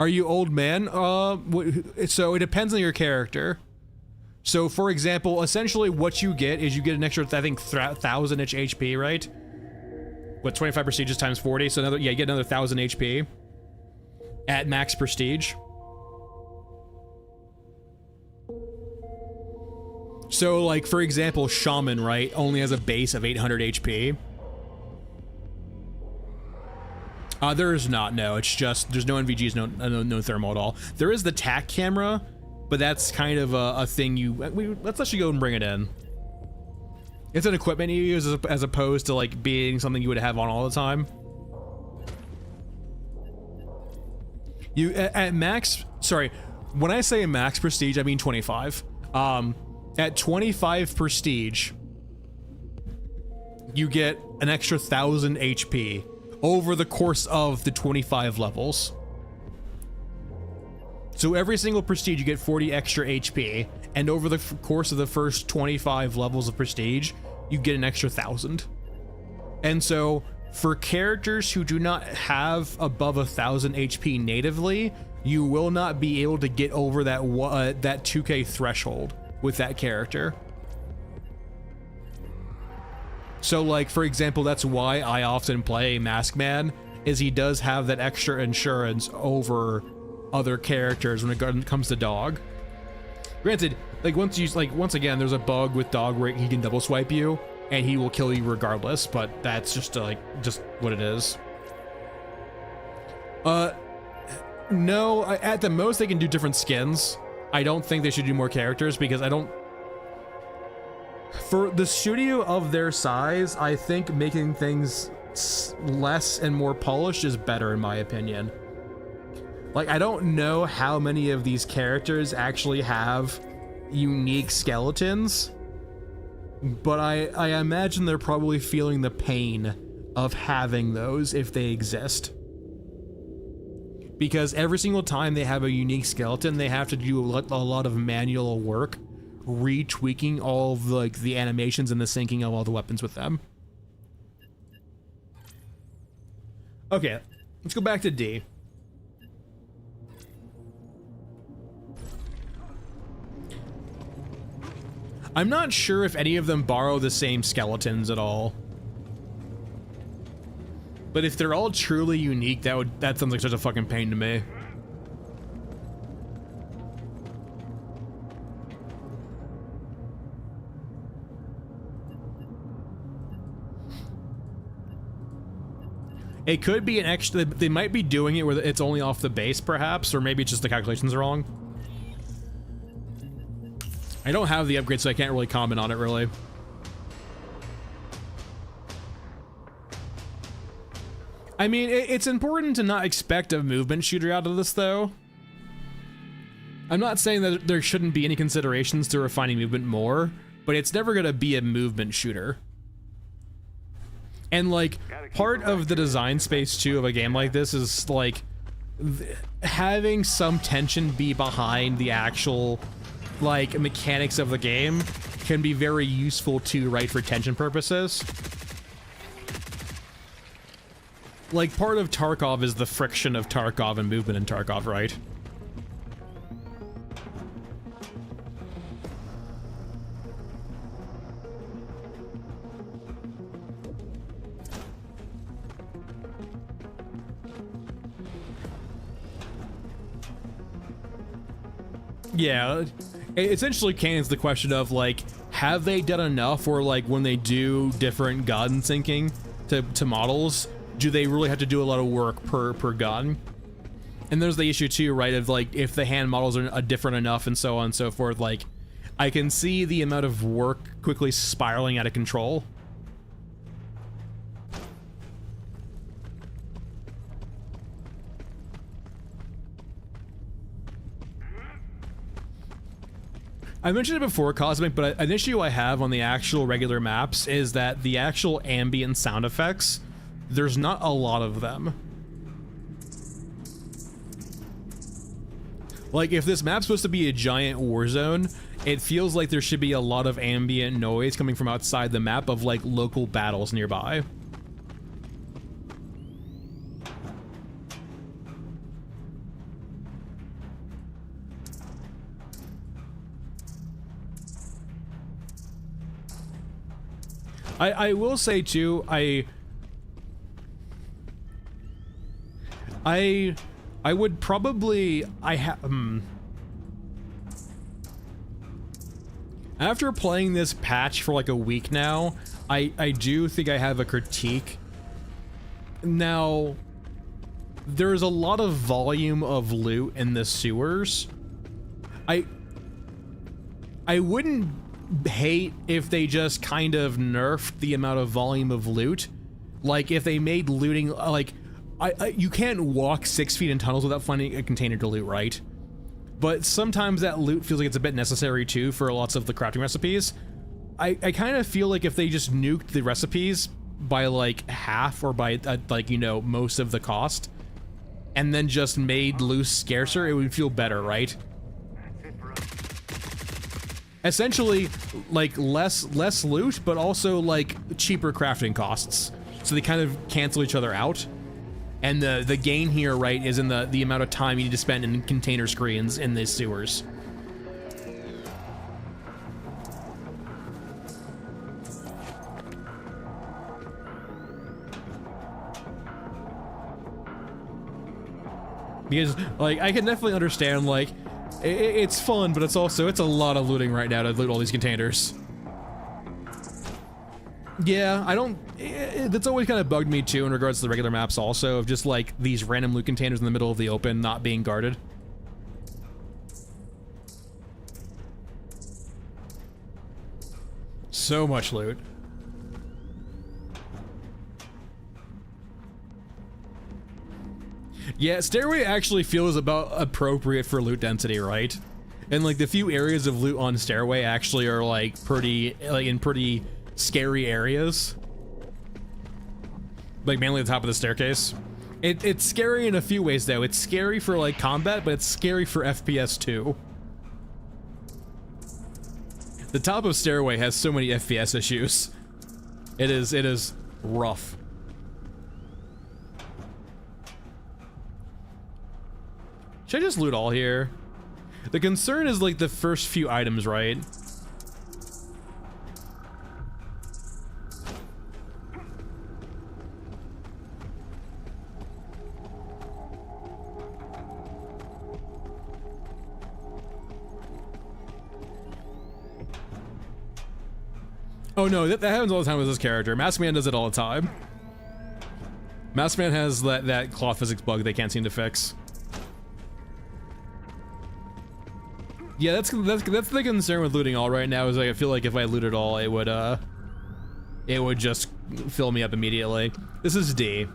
Are you old man? So it depends on your character. So, for example, essentially what you get is you get an extra, I think, 1,000-ish HP, right? What, 25 prestiges times 40? So another, yeah, you get another 1,000 HP at max prestige. So, like, for example, Shaman, right, only has a base of 800 HP. There's not, no, it's just, there's no NVGs, no thermal at all. There is the TAC camera, but that's kind of a thing let's actually go and bring it in. It's an equipment you use as opposed to, like, being something you would have on all the time. You, at max, sorry, when I say max prestige, I mean 25. At 25 prestige, you get an extra 1,000 HP over the course of the 25 levels. So every single prestige you get 40 extra HP, and over the course of the first 25 levels of prestige, you get an extra 1,000. And so for characters who do not have above 1,000 HP natively, you will not be able to get over that 2K threshold with that character. So, like, for example, that's why I often play Maskman, is he does have that extra insurance over other characters when it comes to dog. Granted, like, once again, there's a bug with dog where he can double swipe you and he will kill you regardless, but that's just just what it is. No, at the most they can do different skins. I don't think they should do more characters because for the studio of their size, I think making things less and more polished is better in my opinion. Like, I don't know how many of these characters actually have unique skeletons, but I imagine they're probably feeling the pain of having those if they exist. Because every single time they have a unique skeleton, they have to do a lot of manual work, retweaking all of the animations and the syncing of all the weapons with them. Okay, let's go back to D. I'm not sure if any of them borrow the same skeletons at all. But if they're all truly unique, that sounds like such a fucking pain to me. It could be an extra, they might be doing it where it's only off the base perhaps, or maybe it's just the calculations are wrong. I don't have the upgrade, so I can't really comment on it, really. I mean, it's important to not expect a movement shooter out of this, though. I'm not saying that there shouldn't be any considerations to refining movement more, but it's never gonna be a movement shooter. And like, part of the design space too of a game like this is like having some tension be behind the actual like mechanics of the game can be very useful too, right, for tension purposes. Like, part of Tarkov is the friction of Tarkov and movement in Tarkov, right? Yeah, it essentially cans the question of, like, have they done enough, or, like, when they do different gun syncing to models, do they really have to do a lot of work per gun? And there's the issue too, right, of like if the hand models are different enough and so on and so forth. Like, I can see the amount of work quickly spiraling out of control. I mentioned it before, Cosmic, but an issue I have on the actual regular maps is that the actual ambient sound effects, there's not a lot of them. Like, if this map's supposed to be a giant war zone, it feels like there should be a lot of ambient noise coming from outside the map of, like, local battles nearby. I will say, too, I would probably, after playing this patch for like a week now, I do think I have a critique. Now, there's a lot of volume of loot in the sewers. I wouldn't hate if they just kind of nerfed the amount of volume of loot. Like, if they made looting, like, you can't walk 6 feet in tunnels without finding a container to loot, right? But sometimes that loot feels like it's a bit necessary too for lots of the crafting recipes. I kind of feel like if they just nuked the recipes by like half, or by like, you know, most of the cost, and then just made loot scarcer, it would feel better, right? Essentially, like, less loot, but also like cheaper crafting costs. So they kind of cancel each other out. And the gain here, right, is in the amount of time you need to spend in container screens in the sewers. Because, like, I can definitely understand, like, it's fun, but it's a lot of looting right now to loot all these containers. Yeah, that's always kind of bugged me too in regards to the regular maps also, of just like these random loot containers in the middle of the open not being guarded. So much loot. Yeah, Stairway actually feels about appropriate for loot density, right? And like the few areas of loot on Stairway actually are like pretty, like in pretty scary areas. Like mainly the top of the staircase. It's scary in a few ways though. It's scary for like combat, but it's scary for FPS too. The top of Stairway has so many FPS issues. It is rough. Should I just loot all here? The concern is like the first few items, right? Oh no, that happens all the time with this character. Maskman does it all the time. Maskman has that cloth physics bug they can't seem to fix. Yeah, that's the concern with looting all right now, is like I feel like if I looted all, it would just fill me up immediately. This is D.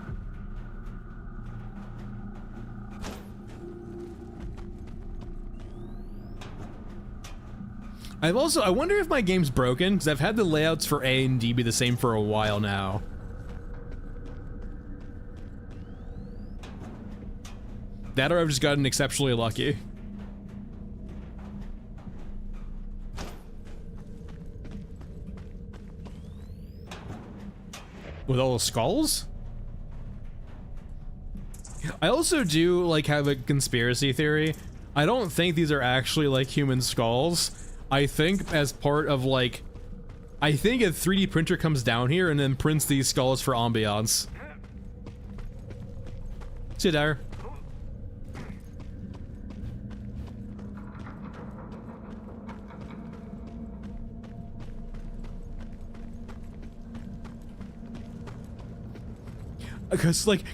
I wonder if my game's broken, because I've had the layouts for A and D be the same for a while now. That or I've just gotten exceptionally lucky. With all the skulls? I also do like have a conspiracy theory. I don't think these are actually like human skulls. I think as part of like, I think a 3D printer comes down here and then prints these skulls for ambiance. See you there.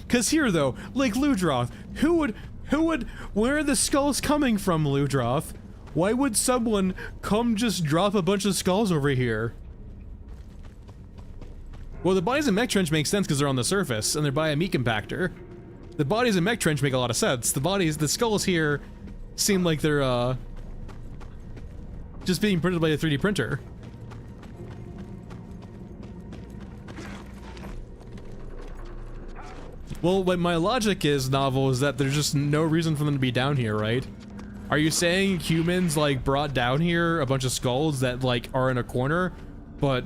Cause here though, like Ludroth, who would, where are the skulls coming from, Ludroth? Why would someone come just drop a bunch of skulls over here? Well, the bodies in Mech Trench make sense because they're on the surface and they're by a meat compactor. The bodies in Mech Trench make a lot of sense. The skulls here seem like they're, just being printed by a 3D printer. Well, what my logic is, Novel, is that there's just no reason for them to be down here, right? Are you saying humans, like, brought down here a bunch of skulls that, like, are in a corner? But,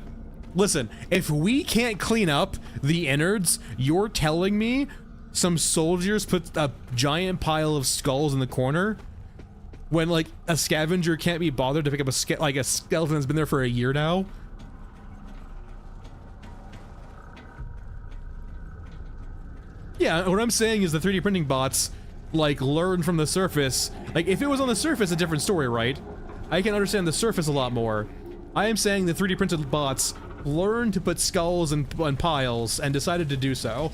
listen, if we can't clean up the innards, you're telling me some soldiers put a giant pile of skulls in the corner? When, like, a scavenger can't be bothered to pick up a skeleton that's been there for a year now? Yeah, what I'm saying is the 3D printing bots, like, learn from the surface. Like, if it was on the surface, a different story, right? I can understand the surface a lot more. I am saying the 3D printed bots learned to put skulls in piles and decided to do so.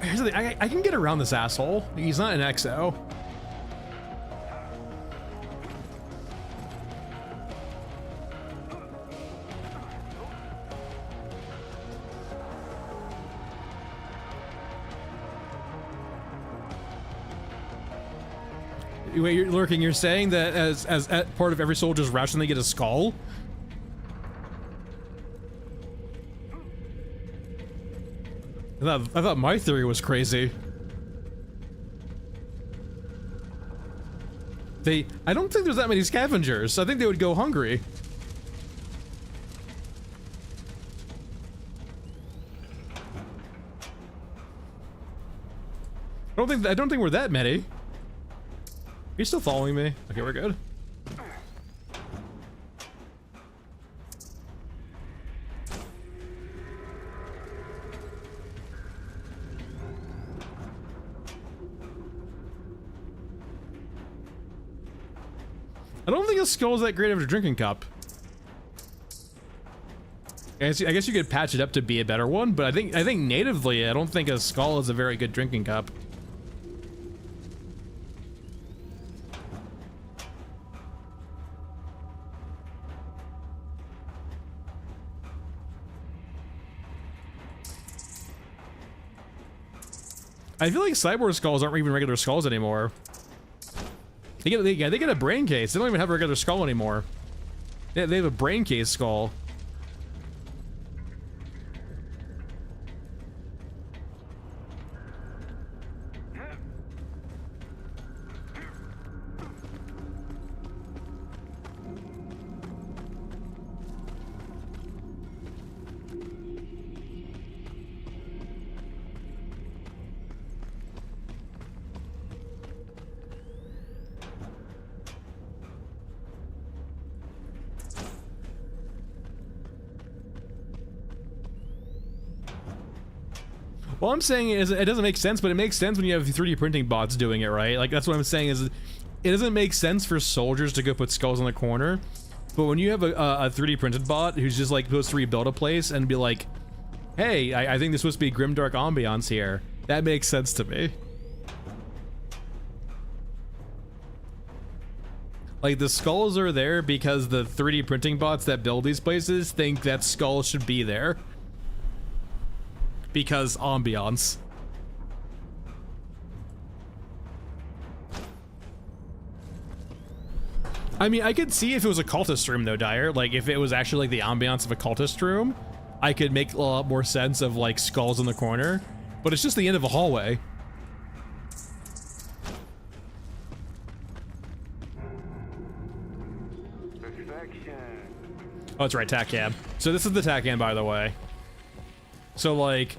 Here's the thing, I can get around this asshole. He's not an XO. Wait, you're lurking, you're saying that as part of every soldier's ration they get a skull? I thought my theory was crazy. I don't think there's that many scavengers. I think they would go hungry. I don't think we're that many. Are you still following me? Okay, we're good. I don't think a skull is that great of a drinking cup. I guess you could patch it up to be a better one, but I think natively, I don't think a skull is a very good drinking cup. I feel like cyborg skulls aren't even regular skulls anymore. They get a brain case. They don't even have a regular skull anymore. They have a brain case skull. Well, I'm saying is it doesn't make sense, but it makes sense when you have 3D printing bots doing it, right? Like, that's what I'm saying is it doesn't make sense for soldiers to go put skulls in the corner, but when you have a 3D printed bot who's just like supposed to rebuild a place and be like, hey, I think there's supposed to be grimdark ambiance here, that makes sense to me. Like, the skulls are there because the 3D printing bots that build these places think that skulls should be there. Because ambiance. I mean, I could see if it was a cultist room though, Dyer. Like, if it was actually like the ambiance of a cultist room, I could make a lot more sense of like skulls in the corner. But it's just the end of a hallway. Oh, that's right, tac cam. So this is the tac cam, by the way. So like,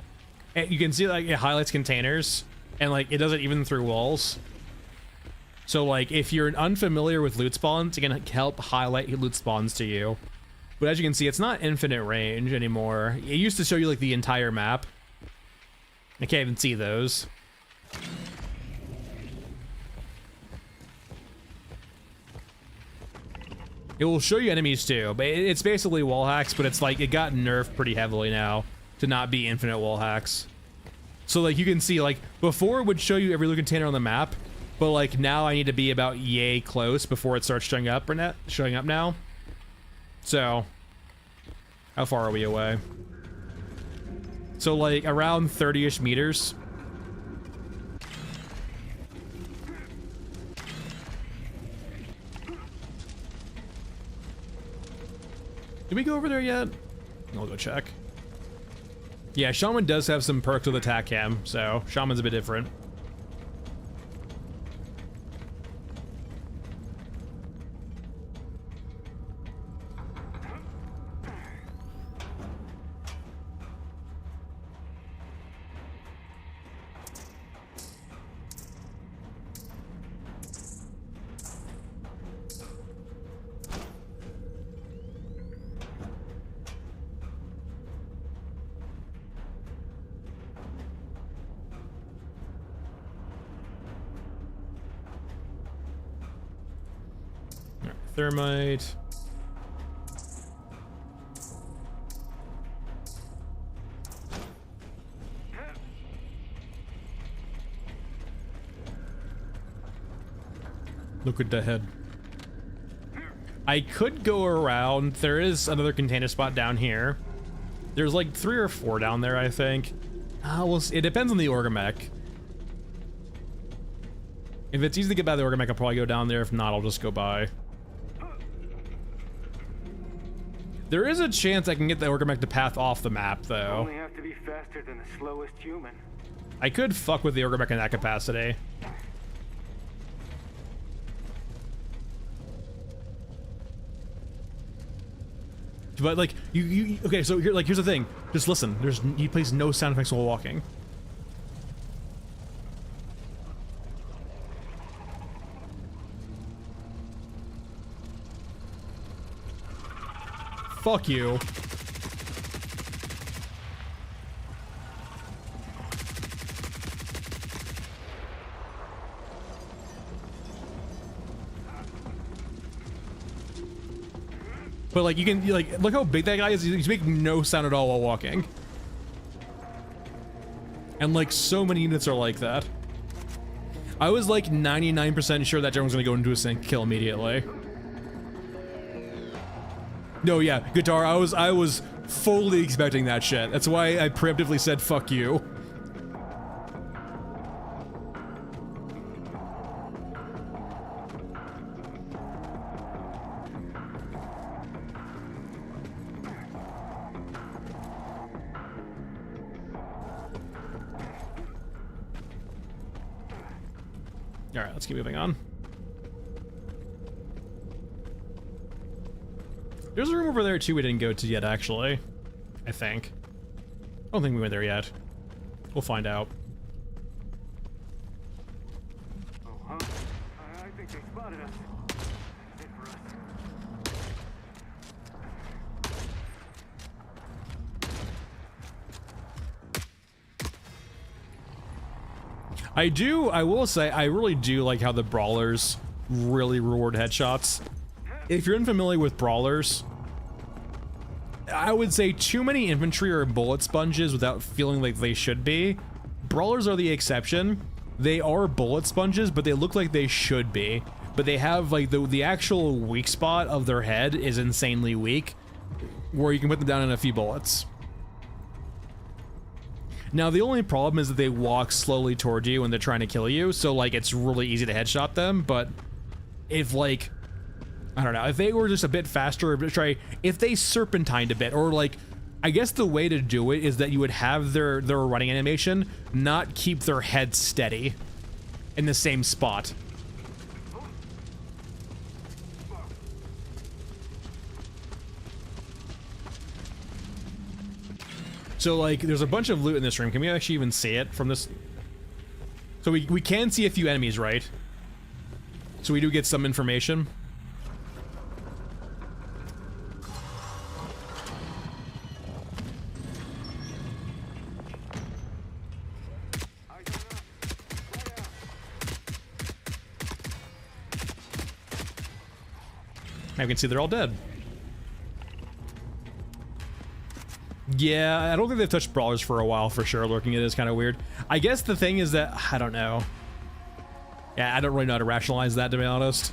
you can see like it highlights containers, and like it does it even through walls. So like, if you're unfamiliar with loot spawns, it can help highlight loot spawns to you. But as you can see, it's not infinite range anymore. It used to show you like the entire map. I can't even see those. It will show you enemies too, but it's basically wall hacks, but it's like, it got nerfed pretty heavily now to not be infinite wall hacks. So like, you can see like, before it would show you every loot container on the map, but like now I need to be about yay close before it starts showing up now. So, how far are we away? So like around 30-ish meters. Did we go over there yet? I'll go check. Yeah, Shaman does have some perks with attack cam, so Shaman's a bit different. Thermite. Look at the head. I could go around. There is another container spot down here. There's like 3 or 4 down there, I think. Well, it depends on the Orgamech. If it's easy to get by the Orgamech, I'll probably go down there. If not, I'll just go by. There is a chance I can get the Orgamech to path off the map, though. Only have to be faster than the slowest human. I could fuck with the Orgamech in that capacity. But like, okay, so here's the thing. Just listen. He plays no sound effects while walking. Fuck you. But like, you can like, look how big that guy is. He's making no sound at all while walking. And like, so many units are like that. I was like 99% sure that Jerome was gonna go into a sink kill immediately. No, yeah, Guitar, I was fully expecting that shit. That's why I preemptively said fuck you. Alright, let's keep moving on. There's a room over there too we didn't go to yet, actually. I think. I don't think we went there yet. We'll find out. Oh, huh? I think they spotted us. Hit for us. I will say, I really do like how the brawlers really reward headshots. If you're unfamiliar with brawlers, I would say too many infantry are bullet sponges without feeling like they should be. Brawlers are the exception. They are bullet sponges, but they look like they should be. but they have like the actual weak spot of their head is insanely weak, where you can put them down in a few bullets. Now the only problem is that they walk slowly toward you when they're trying to kill you, so like it's really easy to headshot them. But if like, I don't know, if they were just a bit faster, if they serpentined a bit, or like, I guess the way to do it is that you would have their running animation not keep their head steady in the same spot. So like, there's a bunch of loot in this room. Can we actually even see it from this? So we can see a few enemies, right? So we do get some information. Now we can see they're all dead. Yeah, I don't think they've touched brawlers for a while for sure. Lurking it is kind of weird. I guess the thing is that, I don't know. Yeah, I don't really know how to rationalize that, to be honest.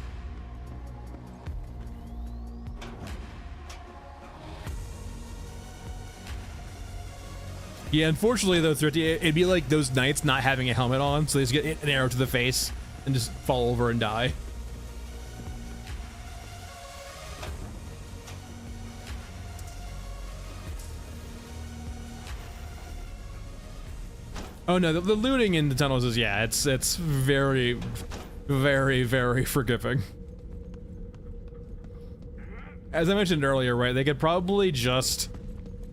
Yeah, unfortunately though, Thrifty, it'd be like those knights not having a helmet on, so they just get an arrow to the face and just fall over and die. Oh no, the looting in the tunnels is, yeah, it's very, very, very forgiving. As I mentioned earlier, right, they could probably just,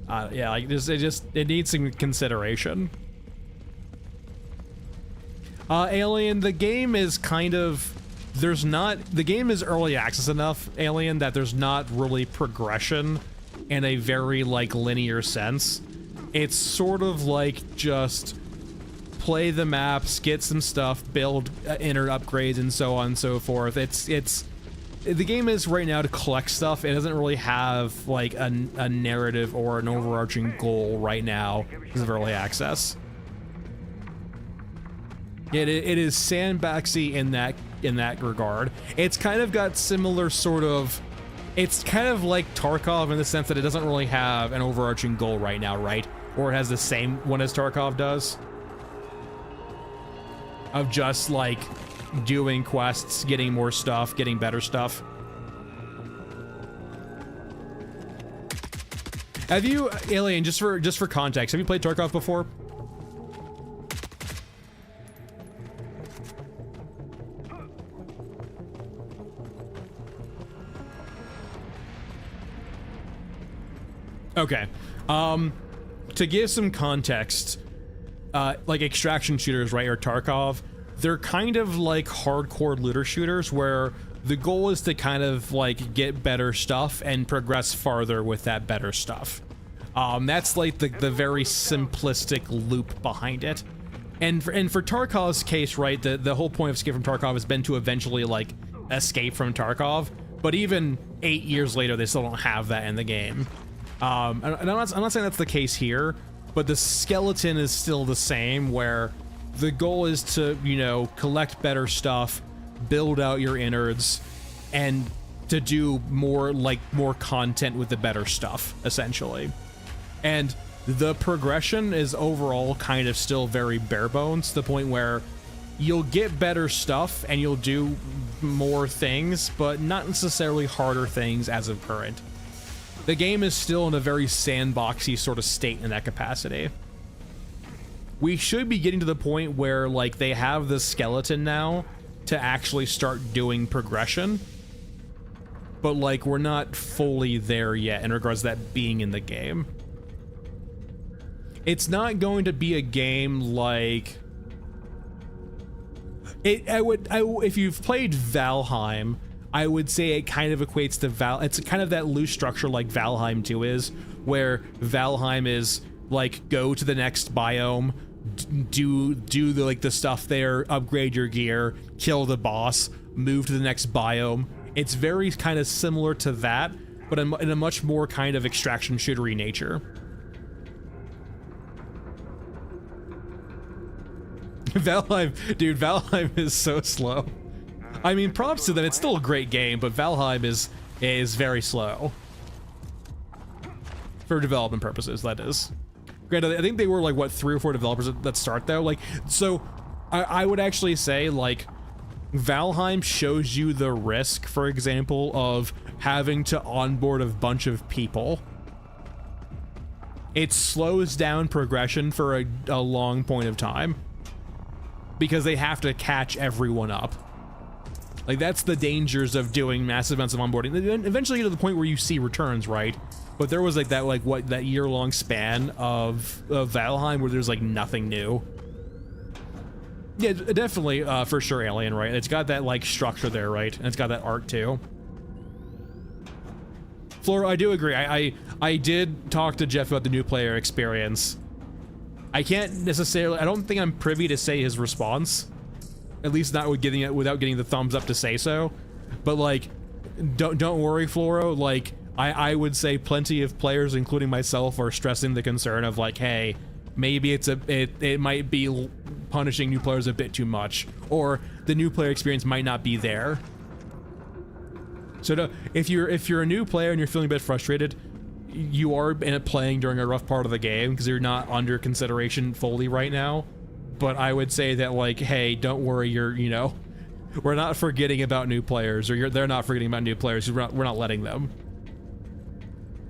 yeah, like it needs some consideration. Alien, the game is kind of, the game is early access enough, Alien, that there's not really progression in a very, like, linear sense. It's sort of like just play the maps, get some stuff, build inner upgrades, and so on and so forth. The game is right now to collect stuff. It doesn't really have like a narrative or an overarching goal right now because of early access. It is sandboxy in that regard. It's kind of got similar sort of, it's kind of like Tarkov in the sense that it doesn't really have an overarching goal right now, right? Or it has the same one as Tarkov does. Of just like doing quests, getting more stuff, getting better stuff. Have you, Alien, just for context, have you played Tarkov before? Okay. To give some context, like extraction shooters, right, or Tarkov, they're kind of like hardcore looter shooters where the goal is to kind of like get better stuff and progress farther with that better stuff. That's like the very simplistic loop behind it. And for Tarkov's case, right, the whole point of Escape from Tarkov has been to eventually like escape from Tarkov, but even 8 years later, they still don't have that in the game. And I'm not saying that's the case here, but the skeleton is still the same, where the goal is to, you know, collect better stuff, build out your innards, and to do more content with the better stuff, essentially. And the progression is overall kind of still very bare bones, to the point where you'll get better stuff and you'll do more things, but not necessarily harder things as of current. The game is still in a very sandboxy sort of state in that capacity. We should be getting to the point where, like, they have the skeleton now to actually start doing progression, but, like, we're not fully there yet in regards to that being in the game. It's not going to be a game like... if you've played Valheim, I would say it kind of equates to it's kind of that loose structure like Valheim 2 is, where Valheim is like, go to the next biome, do the stuff there, upgrade your gear, kill the boss, move to the next biome. It's very kind of similar to that, but in a much more kind of extraction shootery nature. Valheim, dude, Valheim is so slow. I mean, props to them. It's still a great game, but Valheim is very slow. For development purposes, that is. Granted, I think they were like, what, 3 or 4 developers that start though? Like, so I would actually say, like, Valheim shows you the risk, for example, of having to onboard a bunch of people. It slows down progression for a long point of time because they have to catch everyone up. Like, that's the dangers of doing massive amounts of onboarding. Then eventually you get to the point where you see returns, right? But there was like that year-long span of Valheim where there's like nothing new. Yeah, definitely, for sure, Alien, right? It's got that like structure there, right? And it's got that art too. Flora, I do agree. I did talk to Jeff about the new player experience. I can't necessarily, I don't think I'm privy to say his response. At least not with getting it without getting the thumbs up to say so. But like, don't worry, Floro. Like, I would say plenty of players, including myself, are stressing the concern of like, hey, maybe it might be punishing new players a bit too much, or the new player experience might not be there. So if you're a new player and you're feeling a bit frustrated, you are playing during a rough part of the game because you're not under consideration fully right now. But I would say that, like, hey, don't worry, we're not forgetting about new players, or they're not forgetting about new players. We're not letting them.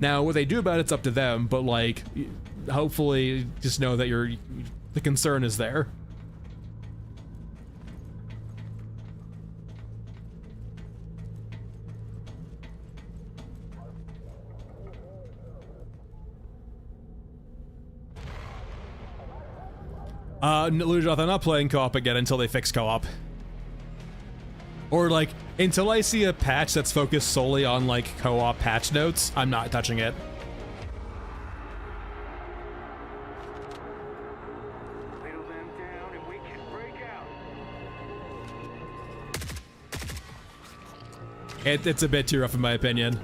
Now, what they do about it's up to them, but like, hopefully, just know that the concern is there. Lujoth, I'm not playing co-op again until they fix co-op. Or like, until I see a patch that's focused solely on like co-op patch notes, I'm not touching it. Whittle them down and we can break out. It's a bit too rough in my opinion.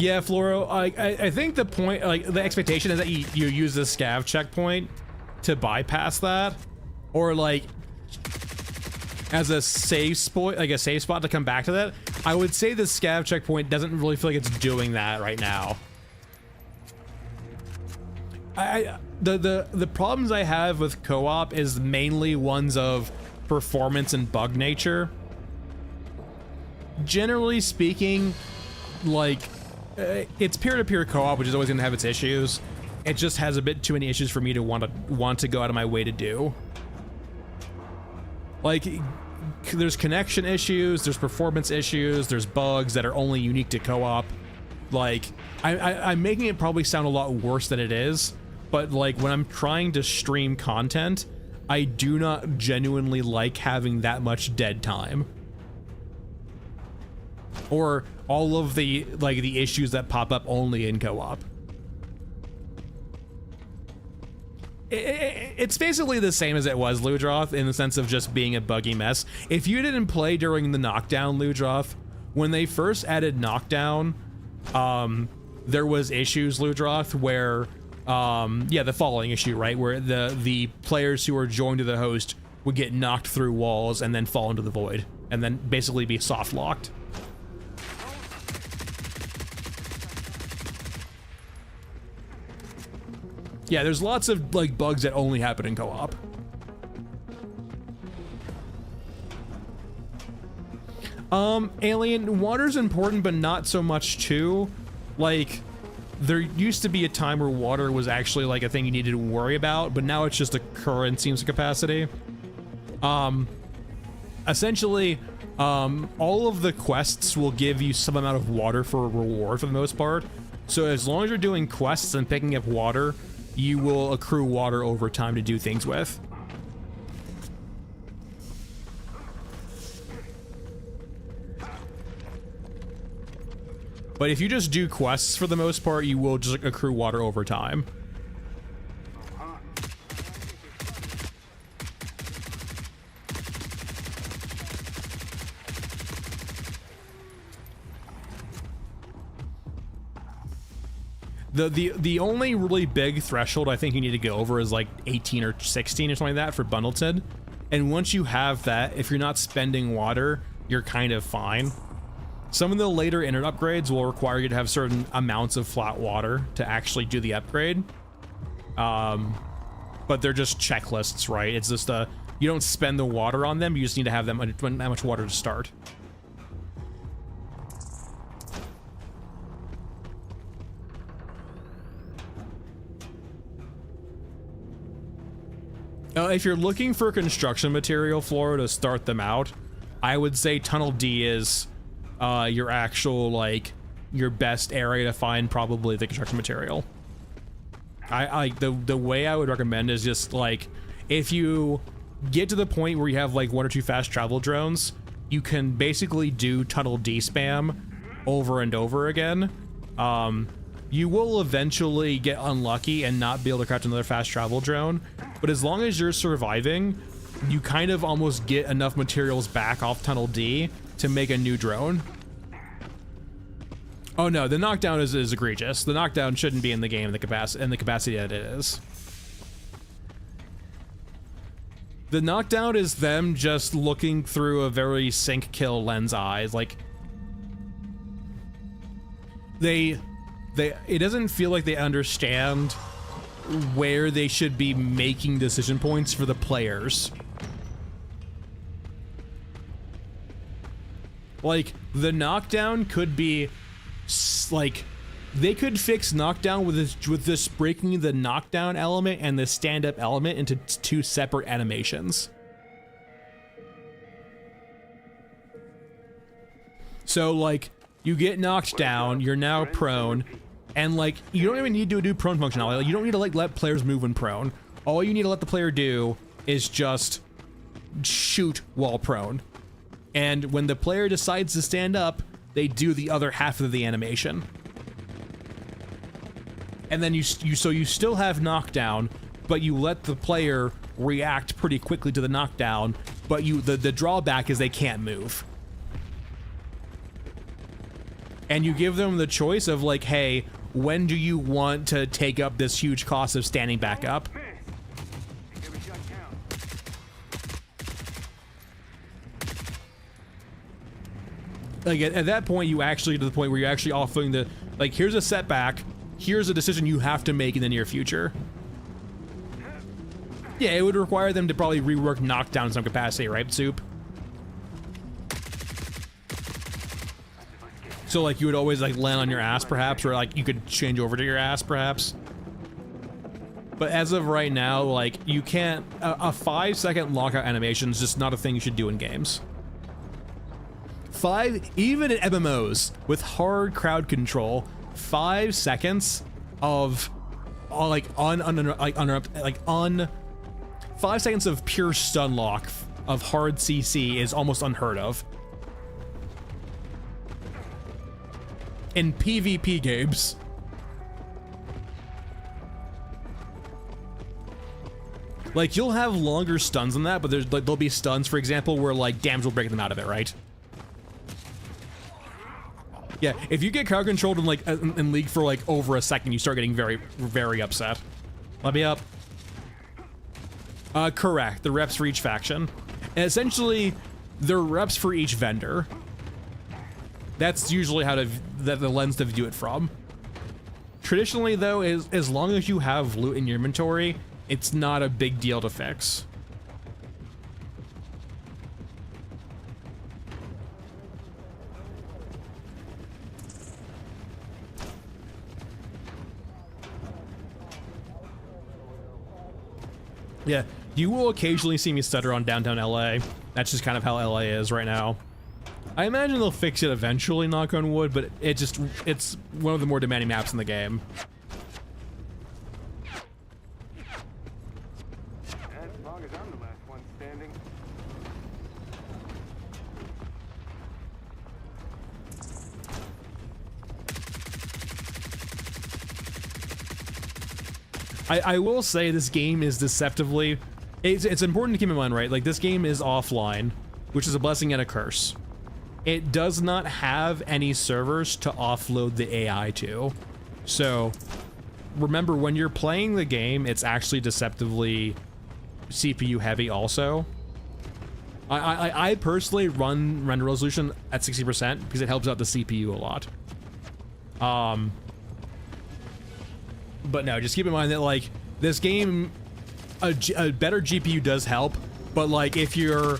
Yeah, Floro, I think the point, like, the expectation is that you use the scav checkpoint to bypass that, or like as a safe spot, like a safe spot to come back to that. I would say the scav checkpoint doesn't really feel like it's doing that right now. The problems I have with co-op is mainly ones of performance and bug nature. Generally speaking, like, it's peer-to-peer co-op, which is always going to have its issues. It just has a bit too many issues for me to want to go out of my way to do. Like, there's connection issues, there's performance issues, there's bugs that are only unique to co-op. Like, I'm making it probably sound a lot worse than it is, but like, when I'm trying to stream content, I do not genuinely like having that much dead time. Or all of the, like, the issues that pop up only in co-op. It's basically the same as it was, Ludroth, in the sense of just being a buggy mess. If you didn't play during the knockdown, Ludroth, when they first added knockdown, there was issues, Ludroth, where, yeah, the following issue, right, where the players who were joined to the host would get knocked through walls and then fall into the void, and then basically be soft locked. Yeah, there's lots of, like, bugs that only happen in co-op. Alien, water's important, but not so much too. Like, there used to be a time where water was actually, like, a thing you needed to worry about, but now it's just a current seems capacity. Essentially, all of the quests will give you some amount of water for a reward for the most part. So as long as you're doing quests and picking up water, you will accrue water over time to do things with. But if you just do quests for the most part, you will just accrue water over time. The only really big threshold I think you need to go over is like 18 or 16 or something like that for Bundleton. And once you have that, if you're not spending water, you're kind of fine. Some of the later internet upgrades will require you to have certain amounts of flat water to actually do the upgrade. But they're just checklists, right? It's just you don't spend the water on them, you just need to have that much water to start. If you're looking for construction material, Flora, to start them out, I would say Tunnel D is your actual, like, your best area to find probably the construction material. The way I would recommend is just, like, if you get to the point where you have, like, 1 or 2 fast travel drones, you can basically do Tunnel D spam over and over again. You will eventually get unlucky and not be able to craft another fast travel drone, but as long as you're surviving, you kind of almost get enough materials back off Tunnel D to make a new drone. Oh no, the knockdown is egregious. The knockdown shouldn't be in the game in the capacity that it is. The knockdown is them just looking through a very sync kill lens eyes, like it doesn't feel like they understand where they should be making decision points for the players. Like, the knockdown could be, like, they could fix knockdown with this breaking the knockdown element and the stand-up element into 2 separate animations. So, like, you get knocked down, you're now prone, and, like, you don't even need to do prone functionality. Like, you don't need to, like, let players move when prone. All you need to let the player do is just shoot while prone. And when the player decides to stand up, they do the other half of the animation. And then you still have knockdown, but you let the player react pretty quickly to the knockdown, but the drawback is they can't move. And you give them the choice of, like, hey, when do you want to take up this huge cost of standing back up? Like, at that point, you actually get to the point where you're actually offering the, like, here's a setback, here's a decision you have to make in the near future. Yeah, it would require them to probably rework knockdown in some capacity, right, Soup? So, like, you would always, like, land on your ass, perhaps, or, like, you could change over to your ass, perhaps. But as of right now, like, you can't, a 5-second lockout animation is just not a thing you should do in games. Even in MMOs, with hard crowd control, 5 seconds of, 5 seconds of pure stun lock of hard CC is almost unheard of. In PvP games. Like, you'll have longer stuns than that, but there'll be stuns, for example, where, like, damage will break them out of it, right? Yeah, if you get crowd controlled in, like, in League for, like, over a second, you start getting very, very upset. Let me up. Correct. The reps for each faction. And essentially, they're reps for each vendor. That's usually how the lens to view it from. Traditionally, though, as long as you have loot in your inventory, it's not a big deal to fix. Yeah, you will occasionally see me stutter on downtown LA. That's just kind of how LA is right now. I imagine they'll fix it eventually, knock on wood, but it's one of the more demanding maps in the game. As long as I'm the last one standing. I will say this game is deceptively... It's important to keep in mind, right? Like, this game is offline, which is a blessing and a curse. It does not have any servers to offload the AI to. So, remember when you're playing the game, it's actually deceptively CPU heavy also. I personally run render resolution at 60% because it helps out the CPU a lot. But no, just keep in mind that like this game, a better GPU does help, but like if you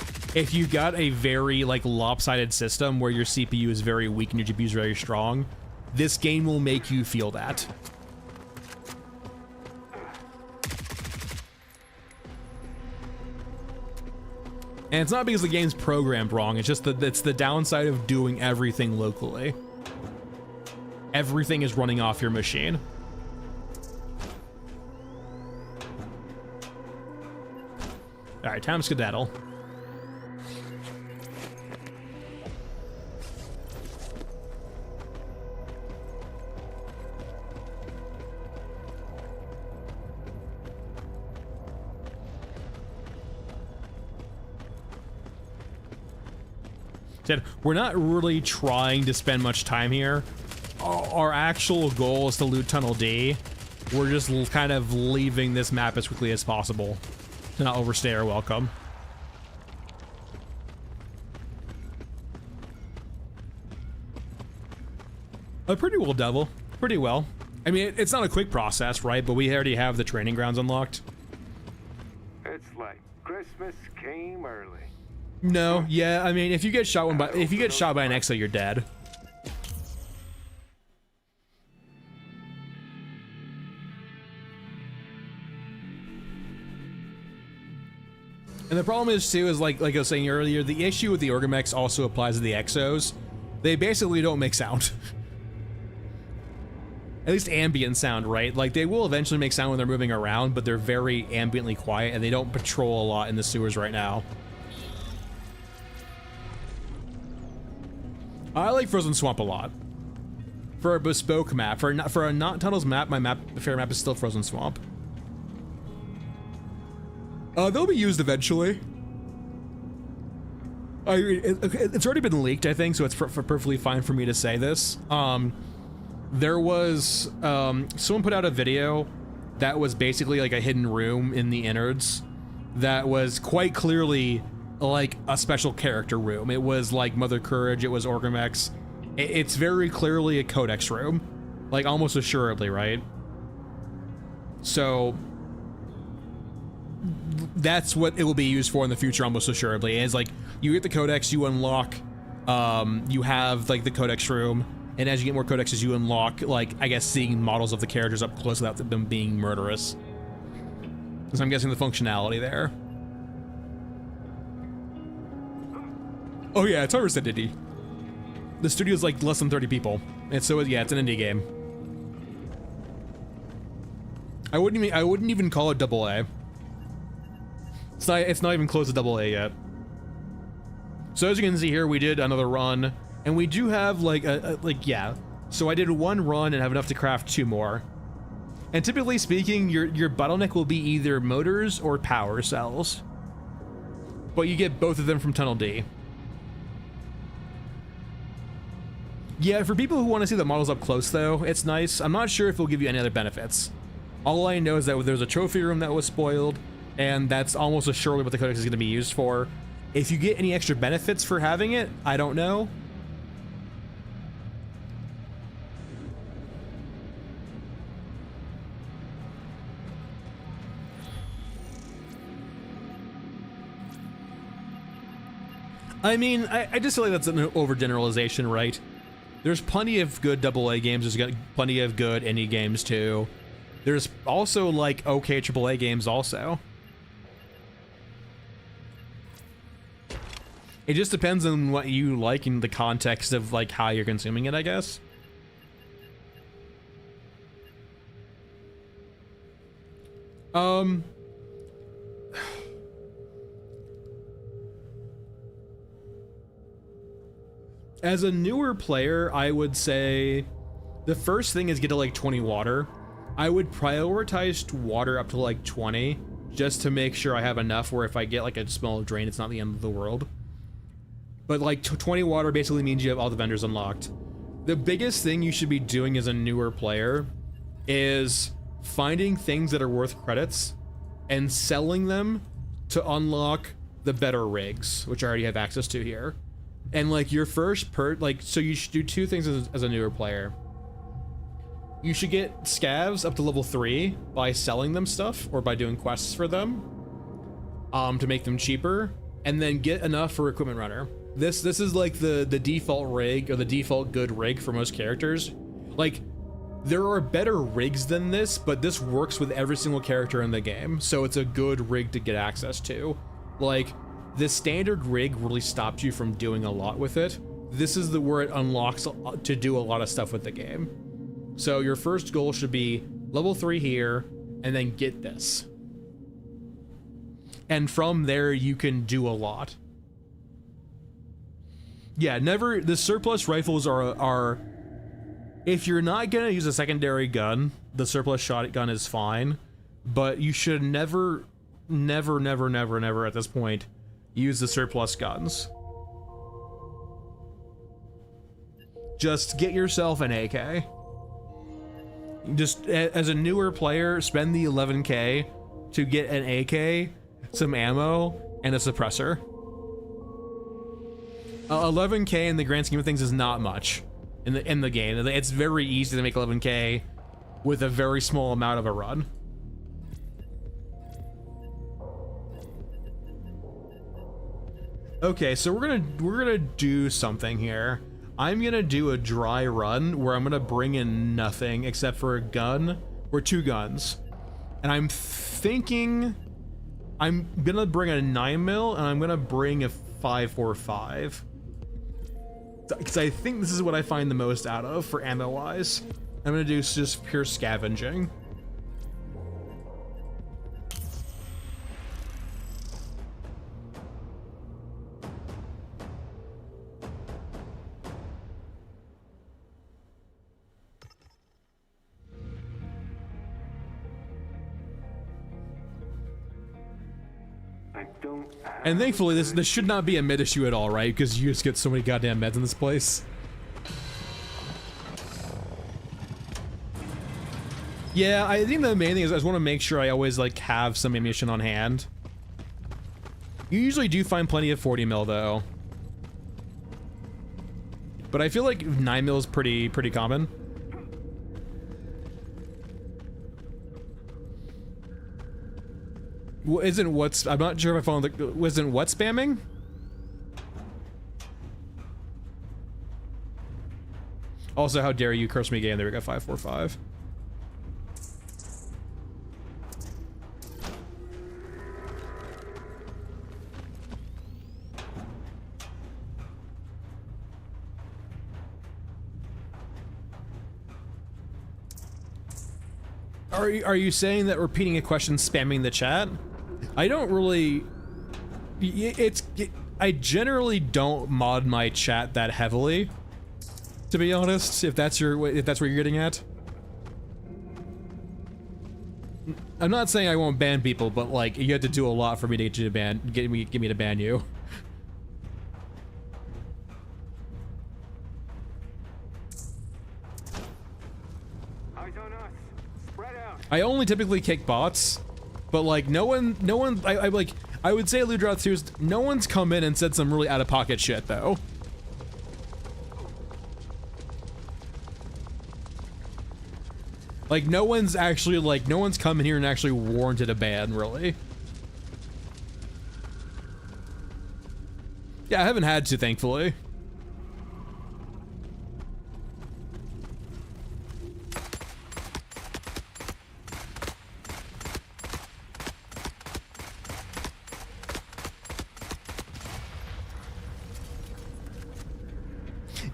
got a very like lopsided system where your CPU is very weak and your GPU is very strong, this game will make you feel that. And it's not because the game's programmed wrong, it's just that it's the downside of doing everything locally. Everything is running off your machine. All right, time to skedaddle. We're not really trying to spend much time here. Our actual goal is to loot Tunnel D. We're just kind of leaving this map as quickly as possible to not overstay our welcome. Pretty well, Devil. Pretty well. I mean, it's not a quick process, right? But we already have the training grounds unlocked. It's like Christmas came early. No, yeah, I mean, if you get shot by an exo, you're dead. And the problem is too, is like I was saying earlier, the issue with the Orgamex also applies to the exos. They basically don't make sound. At least ambient sound, right? Like they will eventually make sound when they're moving around, but they're very ambiently quiet and they don't patrol a lot in the sewers right now. I like Frozen Swamp a lot. For a bespoke map, for a not tunnels map, my favorite map is still Frozen Swamp. They'll be used eventually. It's already been leaked, I think, so it's perfectly fine for me to say this. There was someone put out a video that was basically like a hidden room in the innards that was quite clearly like a special character room. It was like Mother Courage, it was Orgamex. It's very clearly a codex room, like almost assuredly, right? So that's what it will be used for in the future, almost assuredly. Is like you get the codex, you unlock, you have like the codex room, and as you get more codexes, you unlock like, I guess, seeing models of the characters up close without them being murderous. So I'm guessing the functionality there. Oh yeah, it's 100% indie. The studio's like less than 30 people, and so yeah, it's an indie game. I wouldn't even call it AA. It's not even close to AA yet. So as you can see here, we did another run, and we do have like yeah. So I did one run and have enough to craft 2 more. And typically speaking, your bottleneck will be either motors or power cells, but you get both of them from Tunnel D. Yeah, for people who want to see the models up close though, it's nice. I'm not sure if it'll give you any other benefits. All I know is that there's a trophy room that was spoiled, and that's almost assuredly what the codex is going to be used for. If you get any extra benefits for having it, I don't know. I mean, I just feel like that's an overgeneralization, right? There's plenty of good AA games, there's got plenty of good indie games too. There's also like okay AAA games also. It just depends on what you like in the context of like how you're consuming it, I guess. As a newer player, I would say the first thing is get to like 20 water. I would prioritize water up to like 20 just to make sure I have enough where if I get like a small drain, it's not the end of the world. But like 20 water basically means you have all the vendors unlocked. The biggest thing you should be doing as a newer player is finding things that are worth credits and selling them to unlock the better rigs, which I already have access to here. And like your first so you should do two things as a newer player. You should get scavs up to level 3 by selling them stuff or by doing quests for them to make them cheaper, and then get enough for equipment runner. This is like the default rig, or the default good rig for most characters. Like, there are better rigs than this, but this works with every single character in the game, so it's a good rig to get access to. Like, the standard rig really stops you from doing a lot with it. This is where it unlocks to do a lot of stuff with the game. So your first goal should be level 3 here, and then get this. And from there, you can do a lot. Yeah, the surplus rifles are, if you're not gonna use a secondary gun, the surplus shotgun is fine, but you should never at this point use the surplus guns. Just get yourself an AK. Just as a newer player, spend the 11k to get an AK, some ammo, and a suppressor. 11k in the grand scheme of things is not much in the game. It's very easy to make 11k with a very small amount of a run. Okay, so we're gonna do something here. I'm gonna do a dry run where I'm gonna bring in nothing except for a gun or 2 guns, and I'm thinking I'm gonna bring a 9mm and I'm gonna bring a 5.45 because I think this is what I find the most out of for ammo wise. I'm gonna do just pure scavenging. And thankfully, this should not be a mid issue at all, right? Because you just get so many goddamn meds in this place. Yeah, I think the main thing is I just want to make sure I always like have some ammunition on hand. You usually do find plenty of 40mm though, but I feel like 9mm is pretty common. I'm not sure if I followed isn't what spamming? Also, how dare you curse me game? There we go, 5.45. Are you saying that repeating a question spamming the chat? I don't really, I generally don't mod my chat that heavily, to be honest, if that's what you're getting at. I'm not saying I won't ban people, but like, you have to do a lot for me to get you to get me to ban you. Eyes on us. Spread out. I only typically kick bots. But like no one, I would say Ludroth too, no one's come in and said some really out of pocket shit though. Like no one's come in here and actually warranted a ban, really. Yeah, I haven't had to, thankfully.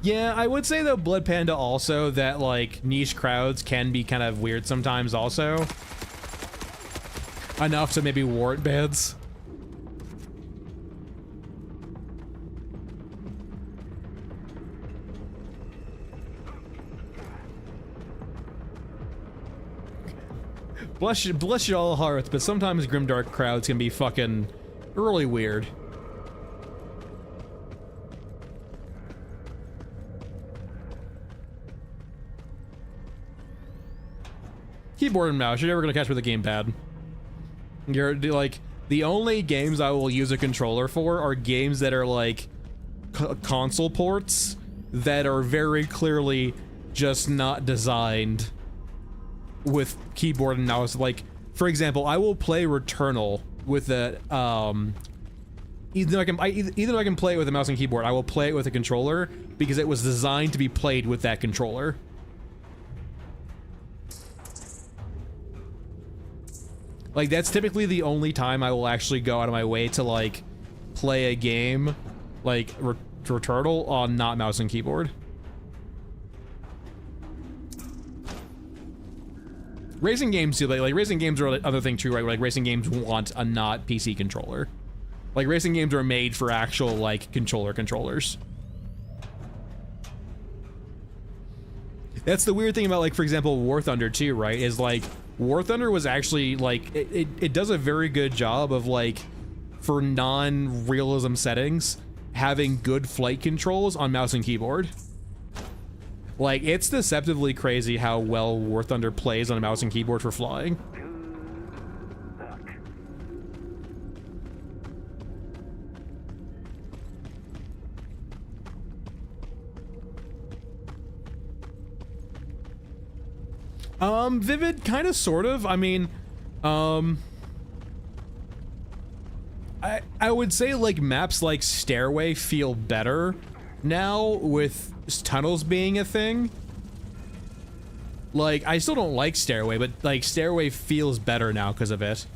Yeah, I would say though, Blood Panda also, that like niche crowds can be kind of weird sometimes also. Enough to maybe warrant bans. Bless you all hearts, but sometimes Grimdark crowds can be fucking really weird. Keyboard and mouse. You're never gonna catch me with a gamepad. You're like, the only games I will use a controller for are games that are like console ports that are very clearly just not designed with keyboard and mouse. Like, for example, I will play Returnal with a either I can play it with a mouse and keyboard. I will play it with a controller because it was designed to be played with that controller. Like, that's typically the only time I will actually go out of my way to, like, play a game, like, Returnal on not mouse and keyboard. Racing games too, like racing games are another thing too, right? Like, racing games want a not PC controller. Like, racing games are made for actual, like, controllers. That's the weird thing about, like, for example, War Thunder too, right? Is, like, War Thunder was actually, like, it does a very good job of, like, for non-realism settings, having good flight controls on mouse and keyboard. Like, it's deceptively crazy how well War Thunder plays on a mouse and keyboard for flying. Vivid, kind of, sort of. I mean, I would say, like, maps like Stairway feel better now with tunnels being a thing. Like, I still don't like Stairway, but, like, Stairway feels better now because of it.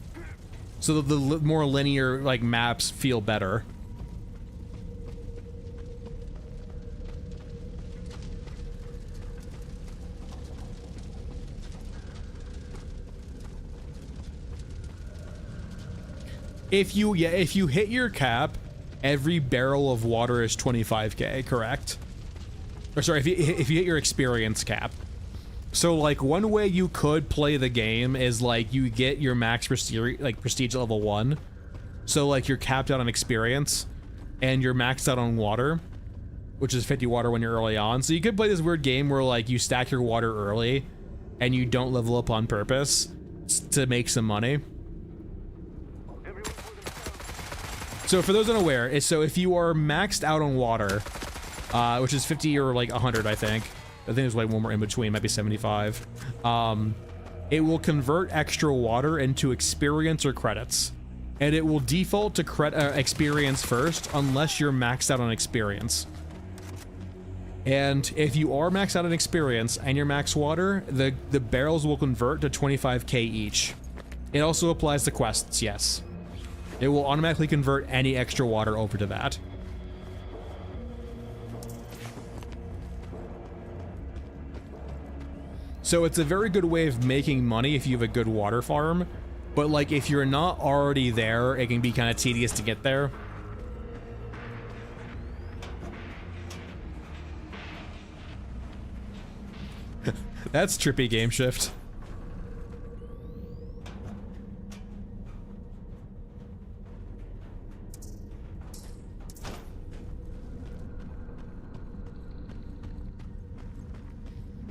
So the more linear, like, maps feel better. If you hit your cap, every barrel of water is 25k, correct? Or sorry, if you hit your experience cap. So, like, one way you could play the game is, like, you get your max prestige level 1. So, like, you're capped out on experience, and you're maxed out on water, which is 50 water when you're early on. So you could play this weird game where, like, you stack your water early, and you don't level up on purpose to make some money. So for those unaware, so if you are maxed out on water, which is 50 or like 100, I think there's like one more in between, might be 75. It will convert extra water into experience or credits, and it will default to experience first unless you're maxed out on experience. And if you are maxed out on experience and you're max water, the barrels will convert to 25k each. It also applies to quests, yes. It will automatically convert any extra water over to that. So it's a very good way of making money if you have a good water farm, but like if you're not already there, it can be kind of tedious to get there. That's trippy game shift.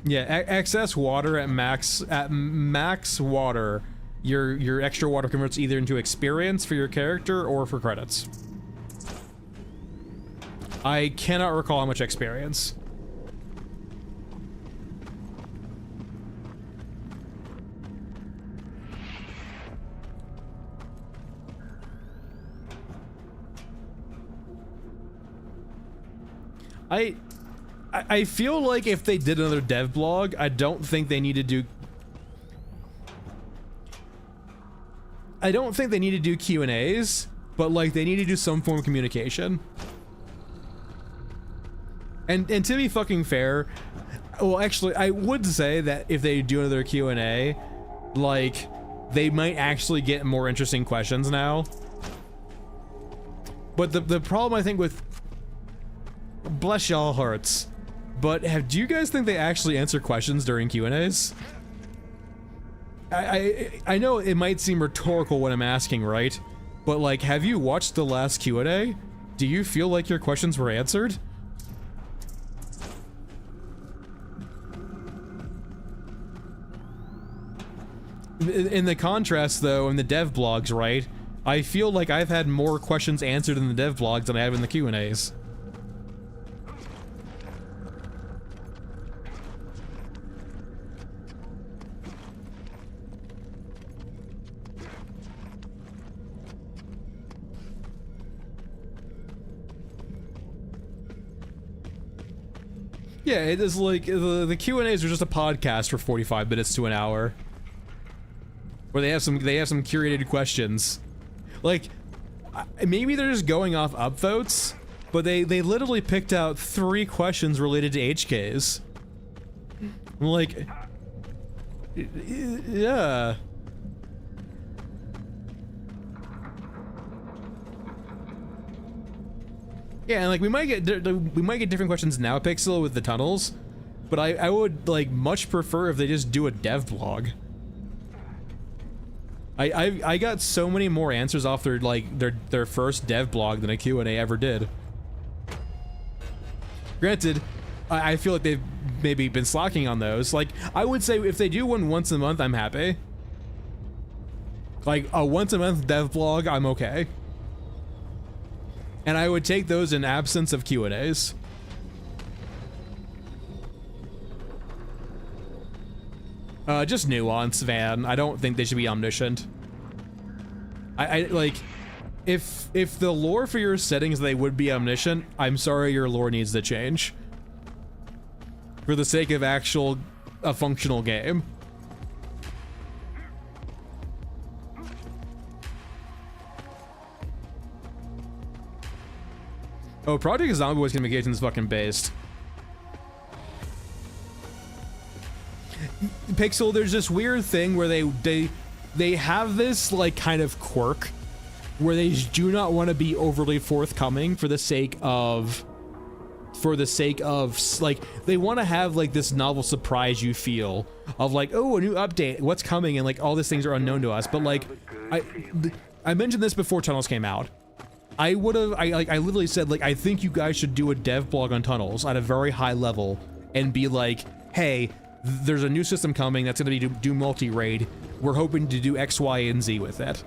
Yeah, excess water at max water, your extra water converts either into experience for your character or for credits. I cannot recall how much experience. I feel like if they did another dev blog, I don't think they need to do... I don't think they need to do Q&As, but like they need to do some form of communication. And to be fucking fair, well actually I would say that if they do another Q&A, like they might actually get more interesting questions now. But the problem I think with... Bless y'all hearts. But do you guys think they actually answer questions during Q&As? I know it might seem rhetorical when I'm asking, right? But like, have you watched the last Q&A? Do you feel like your questions were answered? In the contrast, though, in the dev blogs, right? I feel like I've had more questions answered in the dev blogs than I have in the Q&As. Yeah, it is like the Q&As are just a podcast for 45 minutes to an hour, where they have some curated questions. Like, maybe they're just going off upvotes, but they literally picked out 3 questions related to HKs. I'm like, yeah. Yeah, and like we might get different questions now, Pixel, with the tunnels, but I would like much prefer if they just do a dev blog. I got so many more answers off their first dev blog than a Q&A ever did. Granted, I feel like they've maybe been slacking on those. Like, I would say if they do one once a month, I'm happy. Like a once a month dev blog, I'm okay. And I would take those in absence of Q&As. Just nuance, Van. I don't think they should be omniscient. I like, if the lore for your settings they would be omniscient, I'm sorry, your lore needs to change. For the sake of a functional game. Oh, Project Zombie Boys communications fucking based. Pixel, there's this weird thing where they have this like kind of quirk where they do not want to be overly forthcoming for the sake of like, they want to have like this novel surprise you feel of like, oh, a new update, what's coming, and like all these things are unknown to us. But like, I mentioned this before Tunnels came out. I literally said, like, I think you guys should do a dev blog on Tunnels at a very high level and be like, hey, there's a new system coming that's going to do multi-raid. We're hoping to do X, Y, and Z with it.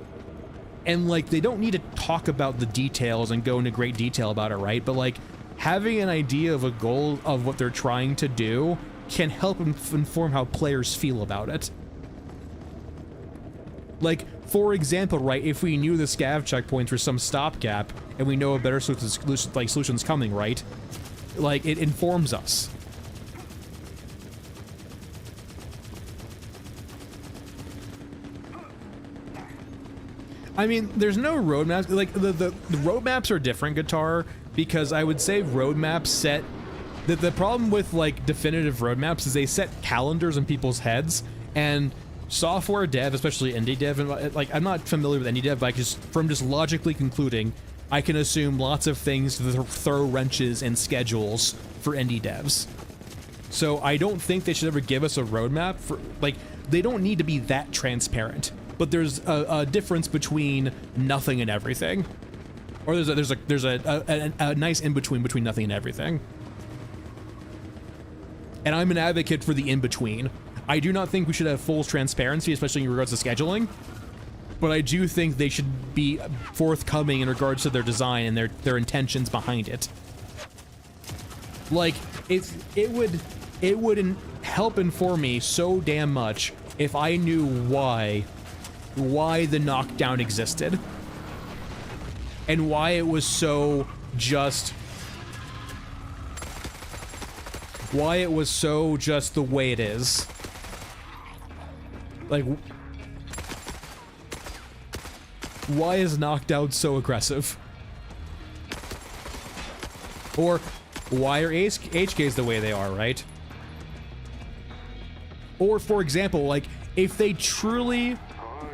And, like, they don't need to talk about the details and go into great detail about it, right? But, like, having an idea of a goal of what they're trying to do can help inform how players feel about it. Like, for example, right, if we knew the scav checkpoints were some stopgap and we know a better solution's coming, right? Like, it informs us. I mean, there's no roadmaps. Like, the roadmaps are different, Guitar, because I would say roadmaps set... The problem with, like, definitive roadmaps is they set calendars in people's heads, and software dev, especially indie dev, and like, I'm not familiar with indie dev, but from just logically concluding, I can assume lots of things to throw wrenches in schedules for indie devs. So I don't think they should ever give us a roadmap for, like, they don't need to be that transparent, but there's a difference between nothing and everything. Or there's a nice in-between between nothing and everything. And I'm an advocate for the in-between. I do not think we should have full transparency, especially in regards to scheduling, but I do think they should be forthcoming in regards to their design and their intentions behind it. Like, it would help inform me so damn much if I knew why the knockdown existed and why it was so just the way it is. Like, why is knockdown so aggressive? Or why are HKs the way they are, right? Or, for example, like, if they truly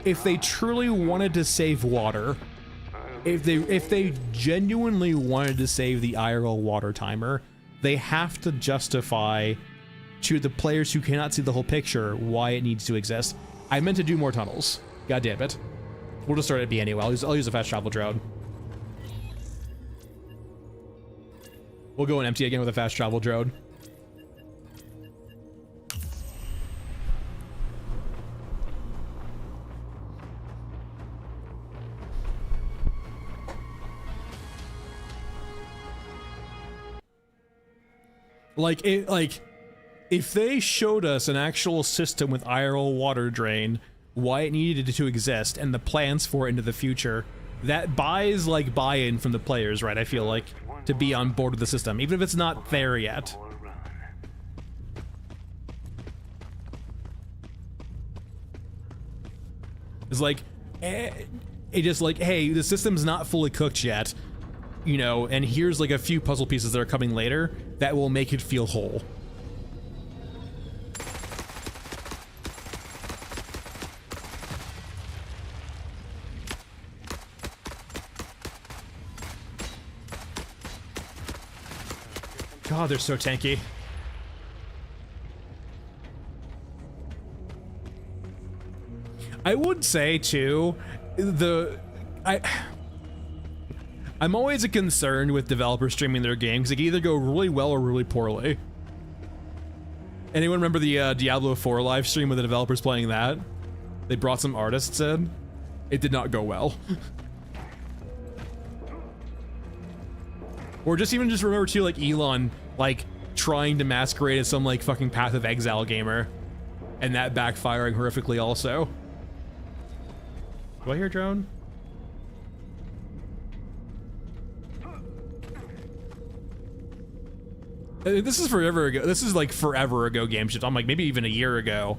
wanted to save water, if they genuinely wanted to save the IRL water timer, they have to justify to the players who cannot see the whole picture why it needs to exist. I meant to do more tunnels. God damn it. We'll just start at B anyway. I'll use a fast travel drone. We'll go in empty again with a fast travel drone. Like if they showed us an actual system with IRL water drain, why it needed to exist, and the plans for it into the future, that buys like buy-in from the players, right? I feel like, to be on board with the system, even if it's not there yet. It's like, it just like, hey, the system's not fully cooked yet, you know, and here's like a few puzzle pieces that are coming later that will make it feel whole. God, they're so tanky. I would say too, I'm always concerned with developers streaming their games. They can either go really well or really poorly. Anyone remember the Diablo 4 live stream with the developers playing that? They brought some artists in. It did not go well. Or just remember too, like Elon, like trying to masquerade as some like fucking Path of Exile gamer, and that backfiring horrifically also. Do I hear a drone? This is forever ago. This is like forever ago game shit. I'm like maybe even a year ago.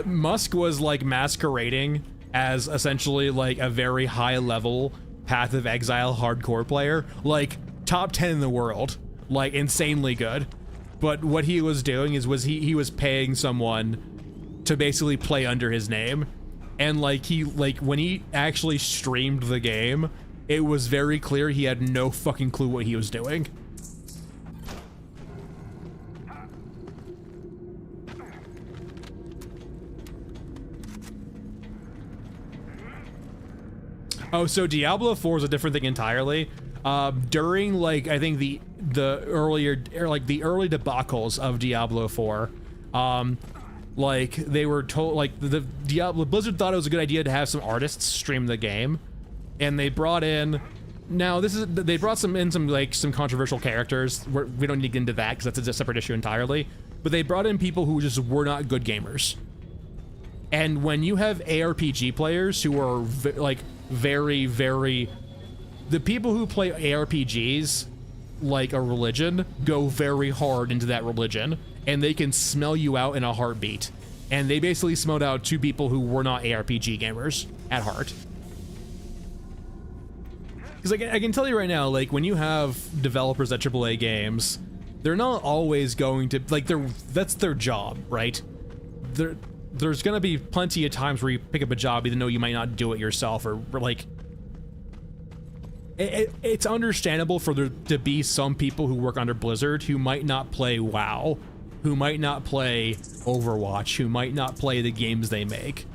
Musk was like masquerading as essentially like a very high level Path of Exile hardcore player, like top 10 in the world, like insanely good. But what he was doing is he was paying someone to basically play under his name, and like when he actually streamed the game, it was very clear he had no fucking clue what he was doing. Oh, so Diablo 4 is a different thing entirely. During like I think the early debacles of Diablo 4, like they were told, like the Diablo Blizzard thought it was a good idea to have some artists stream the game, and they brought in, now this is, they brought some controversial characters. We don't need to get into that because that's a separate issue entirely, but they brought in people who just were not good gamers. And when you have ARPG players who are very, the people who play ARPGs like a religion go very hard into that religion, and they can smell you out in a heartbeat. And they basically smelled out two people who were not ARPG gamers at heart. Because I can tell you right now, like when you have developers at AAA games, they're not always going to, like, that's their job, right? There's gonna be plenty of times where you pick up a job even though you might not do it yourself, or like, it's understandable for there to be some people who work under Blizzard who might not play WoW, who might not play Overwatch, who might not play the games they make,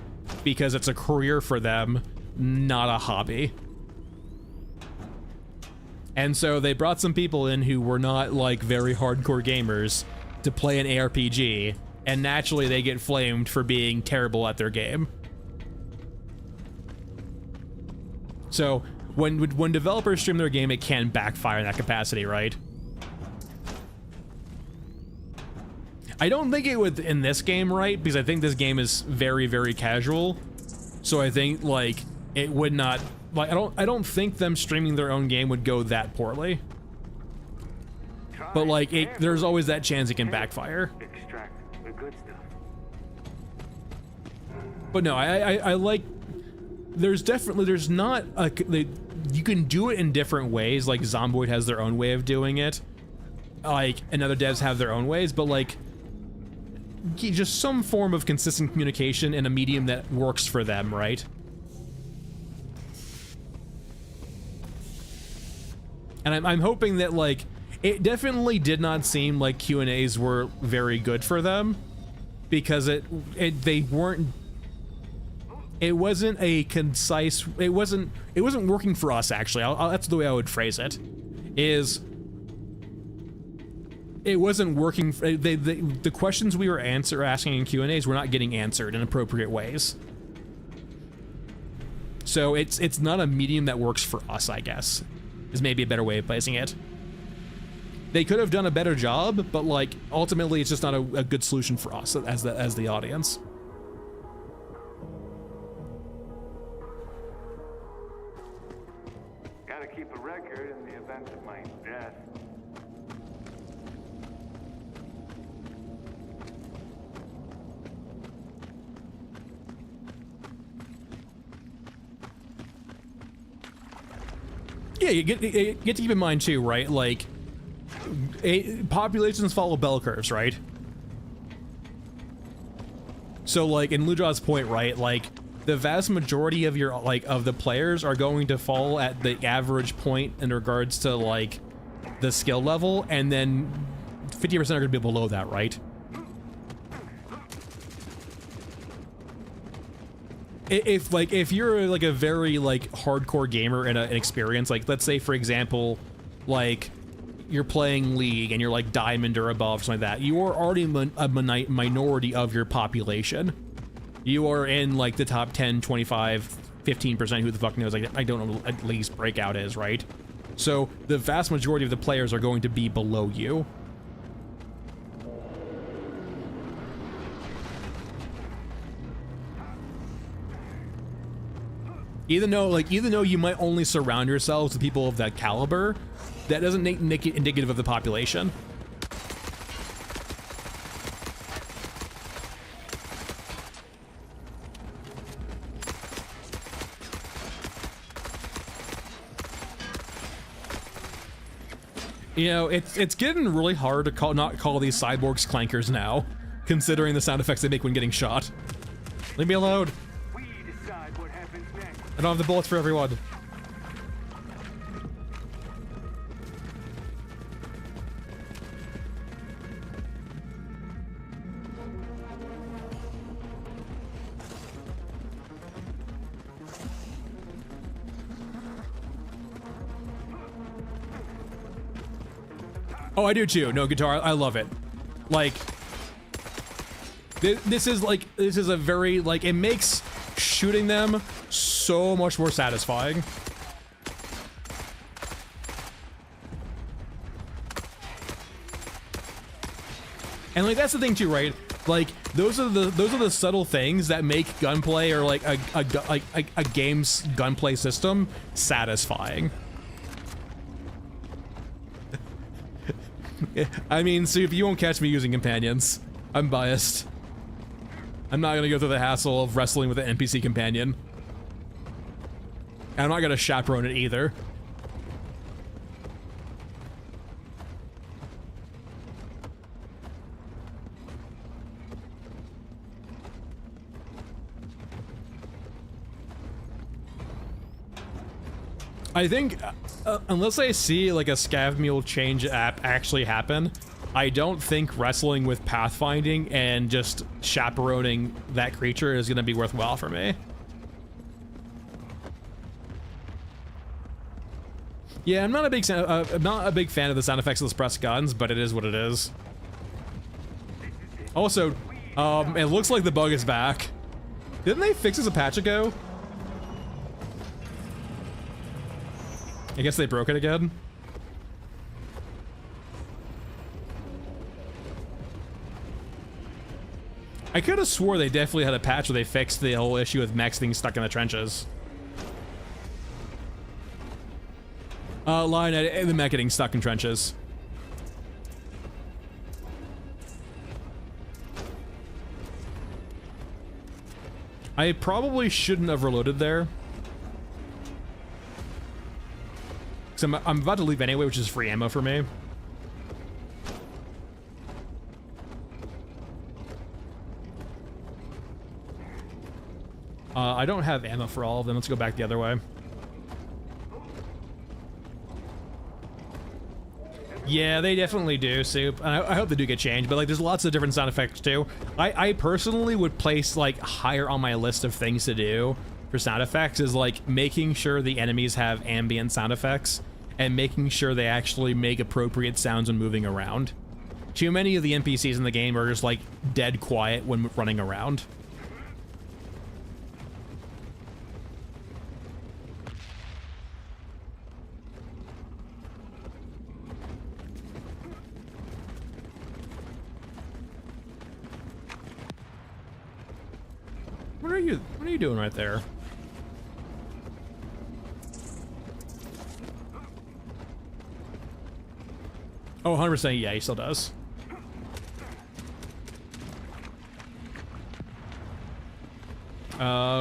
because it's a career for them, not a hobby. And so they brought some people in who were not like very hardcore gamers to play an ARPG, and naturally they get flamed for being terrible at their game. So when developers stream their game, it can backfire in that capacity, right? I don't think it would in this game, right? Because I think this game is very, very casual. So I think like it would not, like, I don't think them streaming their own game would go that poorly. But like there's always that chance it can backfire. Extract the good stuff. But no, I like, there's not a, you can do it in different ways. Like Zomboid has their own way of doing it, like, and other devs have their own ways, but like just some form of consistent communication in a medium that works for them, right? And I'm hoping that, like, it definitely did not seem like Q&As were very good for them, because they weren't, it wasn't a concise, it wasn't working for us, actually. That's the way I would phrase it, is it wasn't working. The questions we were asking in Q&As were not getting answered in appropriate ways. So it's not a medium that works for us, I guess, is maybe a better way of placing it. they could have done a better job, but like ultimately it's just not a good solution for us as the audience. Gotta keep a record in the event of my death. Yeah, you get to keep in mind too, right? Like, populations follow bell curves, right? So, like in Ludraw's point, right? Like, the vast majority of your of the players are going to fall at the average point in regards to like the skill level, and then 50% are going to be below that, right? If you're like a very like hardcore gamer and an experience, like let's say for example, like you're playing League and you're like Diamond or above, something like that, you are already a minority of your population. You are in like the top 10, 25, 15%, who the fuck knows, like I don't know at least Breakout is, right? So the vast majority of the players are going to be below you. Even though you might only surround yourselves with people of that caliber, that doesn't make it indicative of the population. You know, it's getting really hard to not call these cyborgs clankers now, considering the sound effects they make when getting shot. Leave me alone. I don't have the bullets for everyone. Oh, I do too. No, guitar, I love it. Like, this is a very, like, it makes shooting them so much more satisfying. And like that's the thing too, right? Like those are the subtle things that make gunplay or like a game's gunplay system satisfying. I mean, so if you won't catch me using companions, I'm biased. I'm not gonna go through the hassle of wrestling with an NPC companion. And I'm not gonna chaperone it either. I think, unless I see like a scav mule change app actually happen, I don't think wrestling with pathfinding and just chaperoning that creature is gonna be worthwhile for me. Yeah, I'm not a big fan of the sound effects of the suppressed guns, but it is what it is. Also, it looks like the bug is back. Didn't they fix this a patch ago? I guess they broke it again. I could have swore they definitely had a patch where they fixed the whole issue with mechs being stuck in the trenches. Line at the mech getting stuck in trenches. I probably shouldn't have reloaded there. Because I'm about to leave anyway, which is free ammo for me. I don't have ammo for all of them. Let's go back the other way. Yeah, they definitely do, Soup. And I hope they do get changed, but like there's lots of different sound effects too. I personally would place like higher on my list of things to do for sound effects is like making sure the enemies have ambient sound effects and making sure they actually make appropriate sounds when moving around. Too many of the NPCs in the game are just like dead quiet when running around. What are you doing right there? Oh, 100%, yeah, he still does.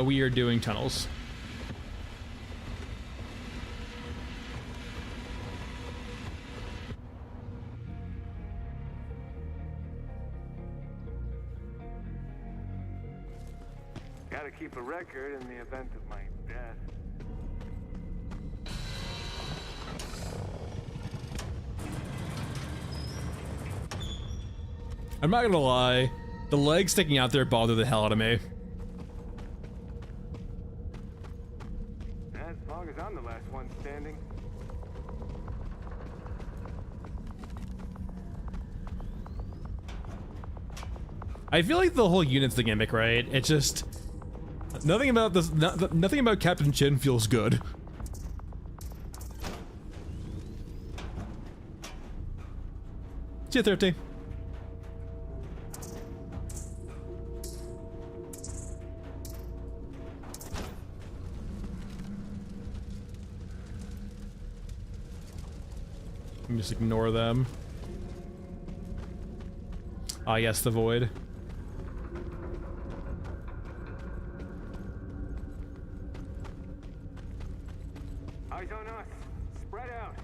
We are doing tunnels. Gotta keep a record in the event of my death. I'm not gonna lie, the legs sticking out there bother the hell out of me. As long as I'm the last one standing. I feel like the whole unit's the gimmick, right? It's just nothing about this. Nothing about Captain Chin feels good. See you, 30. Just ignore them. Ah, yes, the void. Eyes on us. Spread out.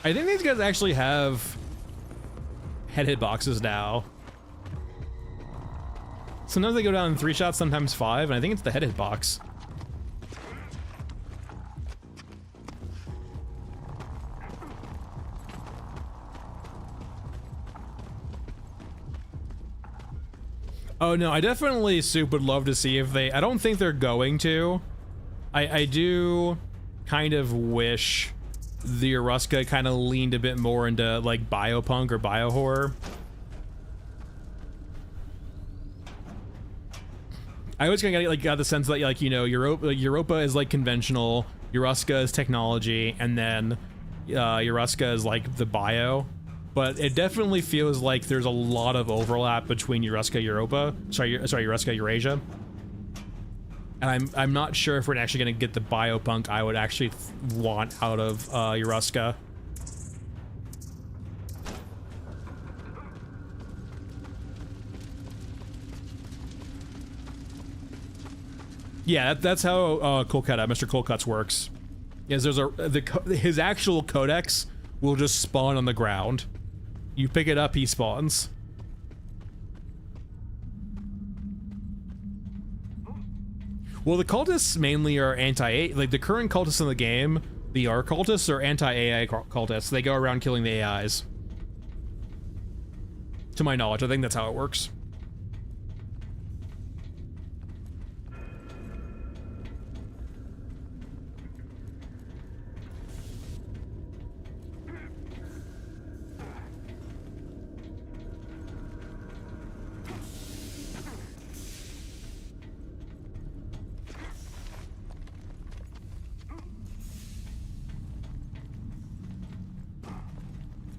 I think these guys actually have head hitboxes now. Sometimes they go down in 3 shots, sometimes 5, and I think it's the head hitbox. Oh no, I definitely would love to see if they, I don't think they're going to. I do kind of wish the Eruska kind of leaned a bit more into like biopunk or biohorror. I always kind of got the sense that, like, you know, Europa is like conventional, Eruska is technology, and then Eruska is like the bio. But it definitely feels like there's a lot of overlap between Eruska Eurasia. And I'm not sure if we're actually going to get the biopunk I would actually want out of Eruska. Yeah, that's how Mr. Colcutt's works. Is his actual codex will just spawn on the ground. You pick it up, he spawns. Well, the cultists mainly are anti-AI, like the current cultists in the game, the R cultists are anti-AI cultists. They go around killing the AIs. To my knowledge, I think that's how it works.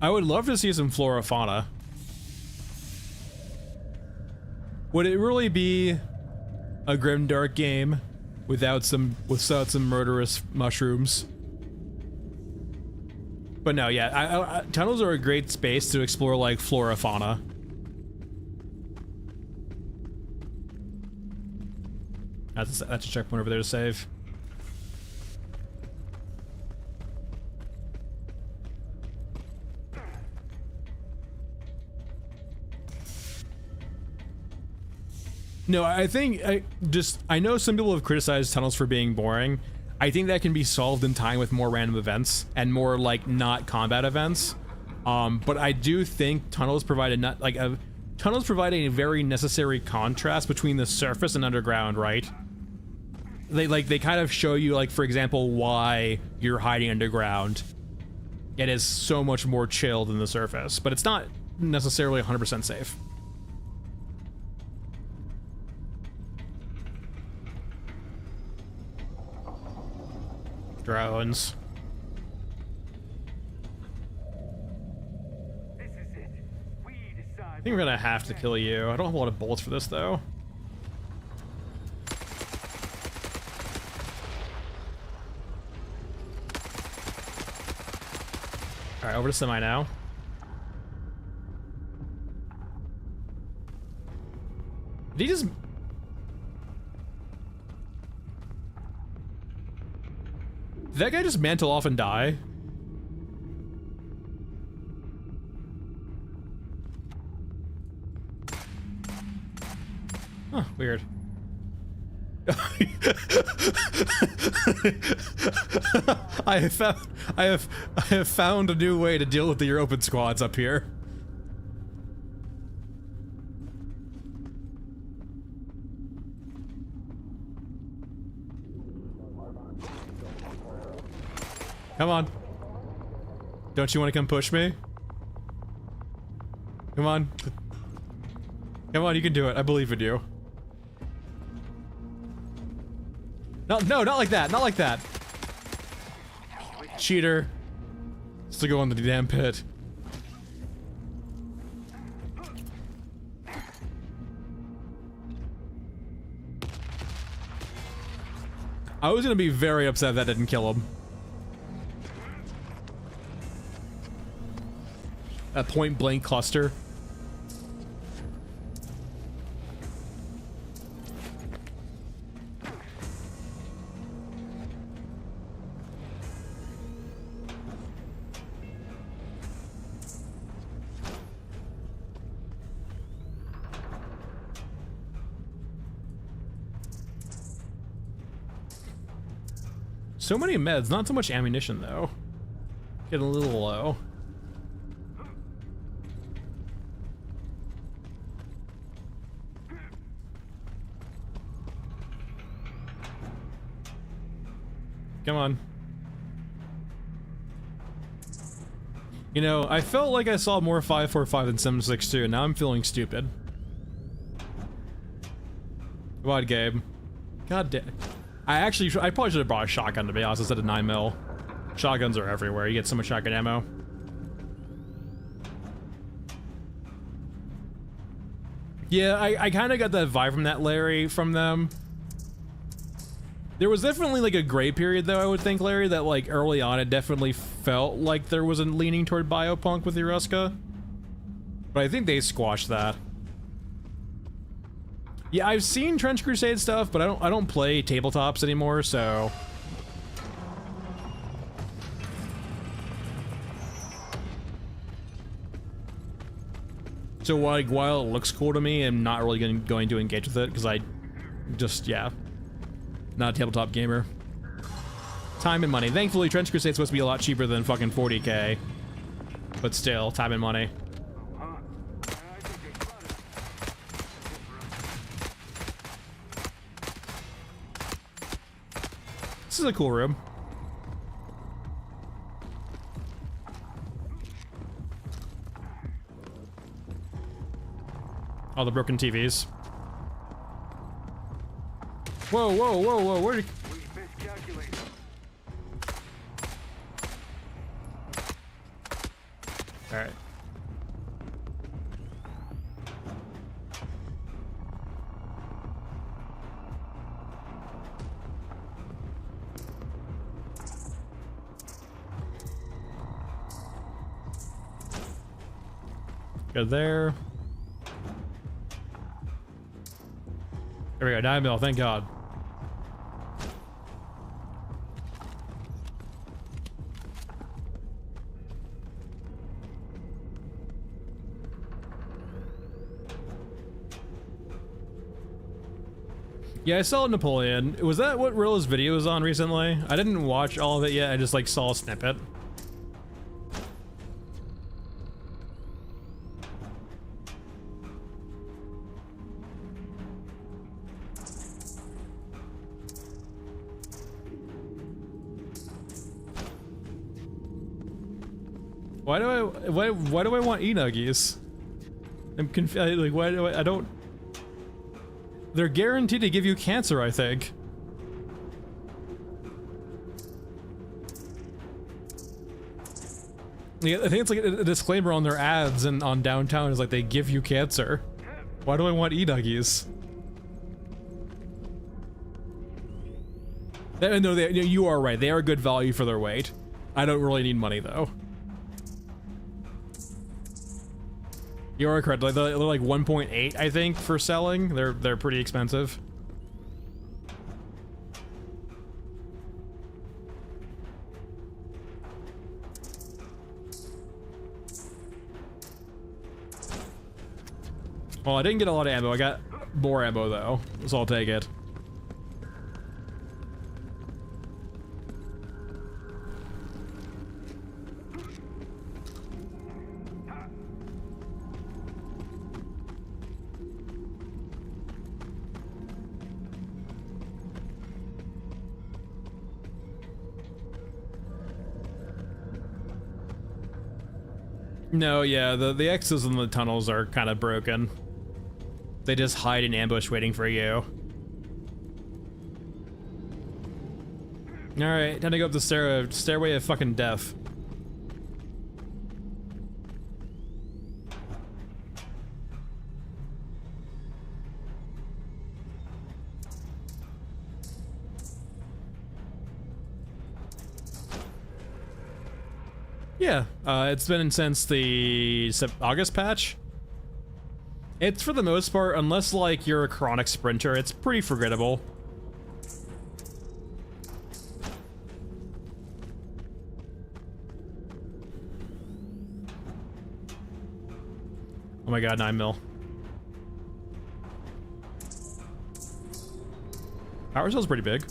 I would love to see some flora fauna. Would it really be a grimdark game without some murderous mushrooms? But no, yeah, tunnels are a great space to explore like flora fauna. That's a checkpoint over there to save. No, I think I know some people have criticized tunnels for being boring. I think that can be solved in time with more random events and more like not combat events. But I do think tunnels provide a very necessary contrast between the surface and underground, right? They kind of show you, like, for example, why you're hiding underground. It is so much more chill than the surface, but it's not necessarily 100% safe. Drones. This is it. We decide. I think we're gonna have to kill you. I don't have a lot of bullets for this though. Alright, over to semi now. Did he just... Did that guy just mantle off and die? Huh, weird. I have found a new way to deal with your open squads up here. Come on. Don't you want to come push me? Come on. Come on, you can do it. I believe in you. No, not like that. Not like that. Cheater. Still go in the damn pit. I was gonna be very upset if that didn't kill him. A point blank cluster. So many meds, not so much ammunition though. Getting a little low. Come on. You know, I felt like I saw more 545 than 762, and now I'm feeling stupid. Come on, Gabe. God damn. I probably should have brought a shotgun, to be honest, instead of 9mm. Shotguns are everywhere. You get so much shotgun ammo. Yeah, I kind of got that vibe from that Larry from them. There was definitely like a gray period though, I would think, Larry, that like early on it definitely felt like there was a leaning toward biopunk with Eruska. But I think they squashed that. Yeah, I've seen Trench Crusade stuff, but I don't play tabletops anymore, so... So like, while it looks cool to me, I'm not really going to engage with it, because I just, yeah. Not a tabletop gamer. Time and money. Thankfully, Trench Crusade's supposed to be a lot cheaper than fucking 40k. But still, time and money. This is a cool room. All the broken TVs. Whoa, whoa, whoa, whoa, where did... We miscalculated. Alright. Go there. There we go, 9mm, thank God. Yeah, I saw Napoleon. Was that what Rilla's video was on recently? I didn't watch all of it yet, I just like saw a snippet. Why do I want e-nuggies? I'm confused. Like, why do I don't... They're guaranteed to give you cancer, I think. Yeah, I think it's like a disclaimer on their ads and on downtown is like they give you cancer. Why do I want e-nuggies? No, you are right. They are good value for their weight. I don't really need money though. You are correct. Like, they're like 1.8, I think, for selling. They're pretty expensive. Well, I didn't get a lot of ammo. I got more ammo though, so I'll take it. No, yeah, the X's in the tunnels are kind of broken. They just hide in ambush waiting for you. Alright, time to go up the stairway of fucking death. Yeah, it's been since the August patch. It's for the most part, unless like you're a chronic sprinter, it's pretty forgettable. Oh my god, 9 mil. Power cell's pretty big.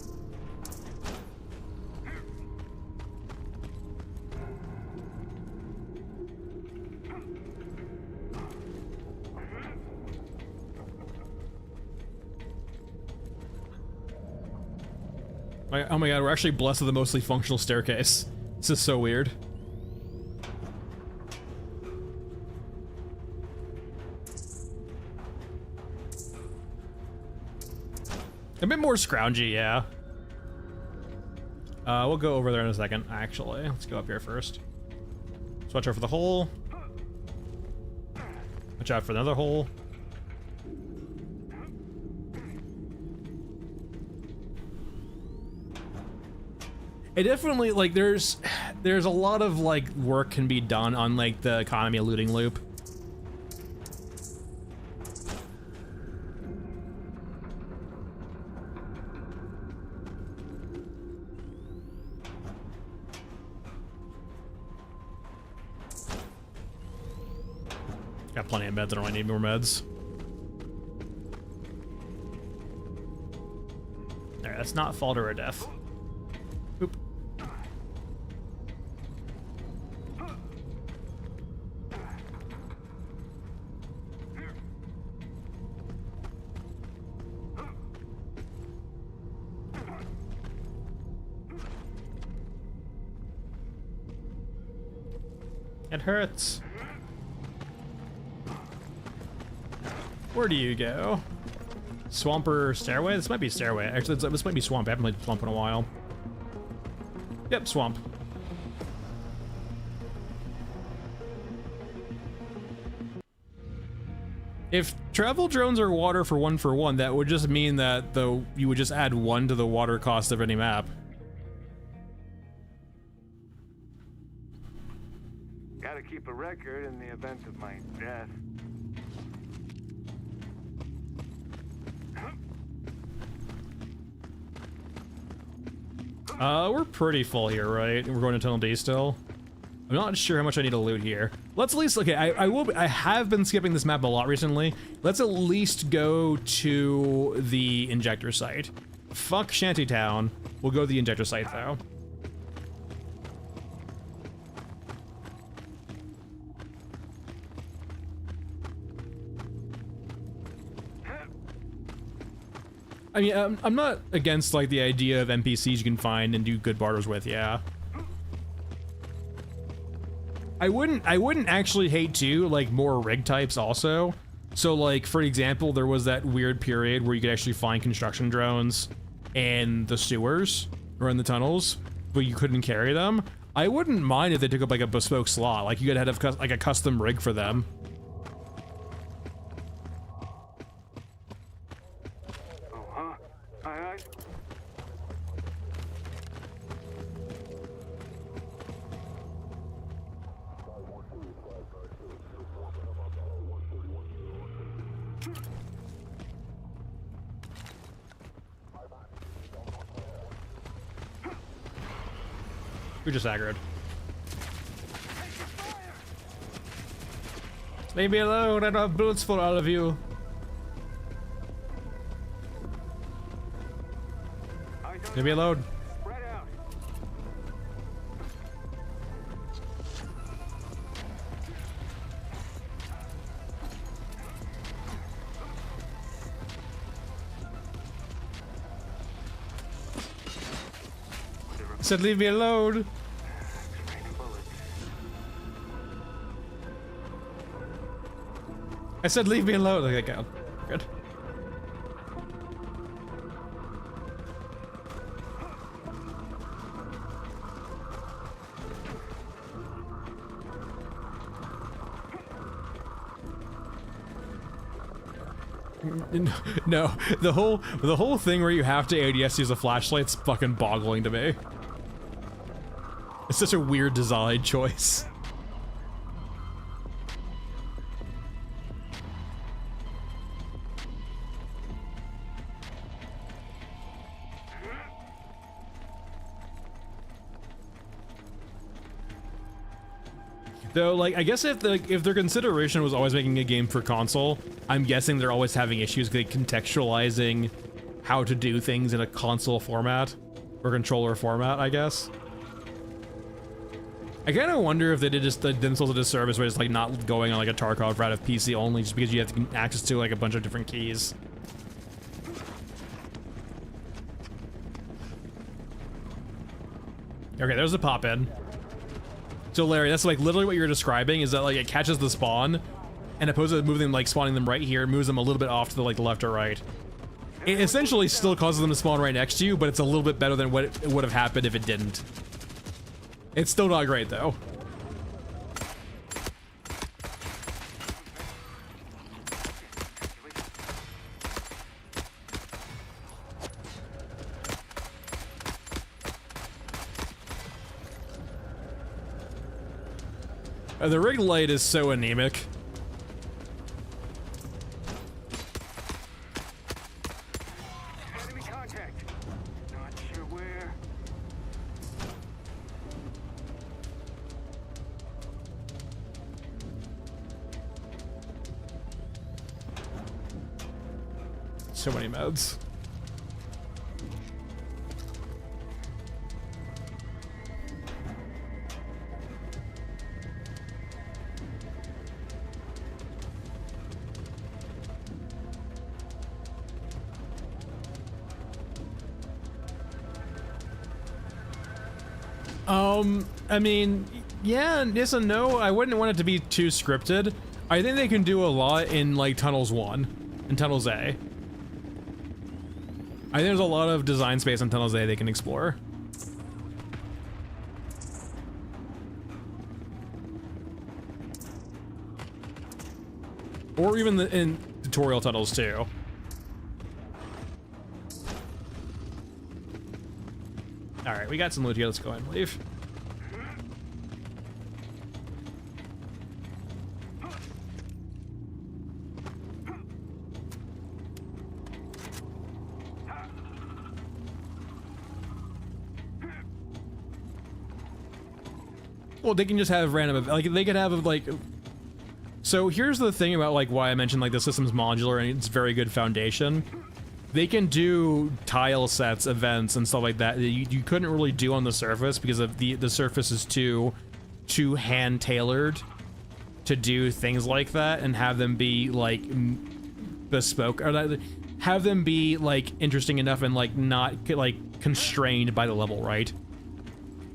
Oh my god, we're actually blessed with a mostly functional staircase. This is so weird. A bit more scroungy, yeah. We'll go over there in a second, actually. Let's go up here first. Let's watch out for the hole. Watch out for another hole. It definitely, like, there's a lot of, like, work can be done on, like, the economy looting loop. Got plenty of meds, I don't really need more meds. Alright, that's not falter or death. Oop. It hurts. Where do you go? Swamp or stairway? This might be stairway. Actually, this might be swamp. I haven't played swamp in a while. Yep, swamp. If travel drones are water for one, that would just mean that you would just add 1 to the water cost of any map. Gotta keep a record in the event of my death. We're pretty full here, right? We're going to Tunnel D still. I'm not sure how much I need to loot here. Let's at least, okay, I have been skipping this map a lot recently. Let's at least go to the injector site. Fuck Shantytown. We'll go to the injector site though. I mean, I'm not against like the idea of NPCs you can find and do good barters with, yeah. I wouldn't actually hate too, like more rig types also. So like, for example, there was that weird period where you could actually find construction drones in the sewers or in the tunnels, but you couldn't carry them. I wouldn't mind if they took up like a bespoke slot, like you could have like a custom rig for them. Oh, huh? Aye, aye. You're just aggroed. Leave me alone, I don't have bullets for all of you. Leave me alone. Spread out. I said leave me alone. I said leave me alone. Okay, go. Good. No, the whole thing where you have to ADS use a flashlight's fucking boggling to me. It's such a weird design choice. Though, like, I guess if their consideration was always making a game for console, I'm guessing they're always having issues like contextualizing how to do things in a console format or controller format, I guess. I kind of wonder if they did themselves a disservice by just like not going on like a Tarkov route of PC only, just because you have access to like a bunch of different keys. Okay, there's a pop in. So Larry, that's like literally what you're describing, is that like it catches the spawn, and opposed to moving them, like spawning them right here, it moves them a little bit off to the like left or right. It essentially still causes them to spawn right next to you, but it's a little bit better than what it would have happened if it didn't. It's still not great though. The Rogue-lite is so anemic. Enemy contact. Not sure where. So many meds. I mean, yeah, yes and no. I wouldn't want it to be too scripted. I think they can do a lot in like Tunnels 1 and Tunnels A. I think there's a lot of design space in Tunnels A they can explore. Or even in tutorial tunnels too. Alright, we got some loot here, let's go ahead and leave. Well, they can just have random, like, they could have, like... So here's the thing about, like, why I mentioned, like, the system's modular and it's very good foundation. They can do tile sets, events, and stuff like that you couldn't really do on the surface because of the surface is too hand-tailored to do things like that and have them be, like, bespoke, or have them be, like, interesting enough and, like, not, like, constrained by the level, right?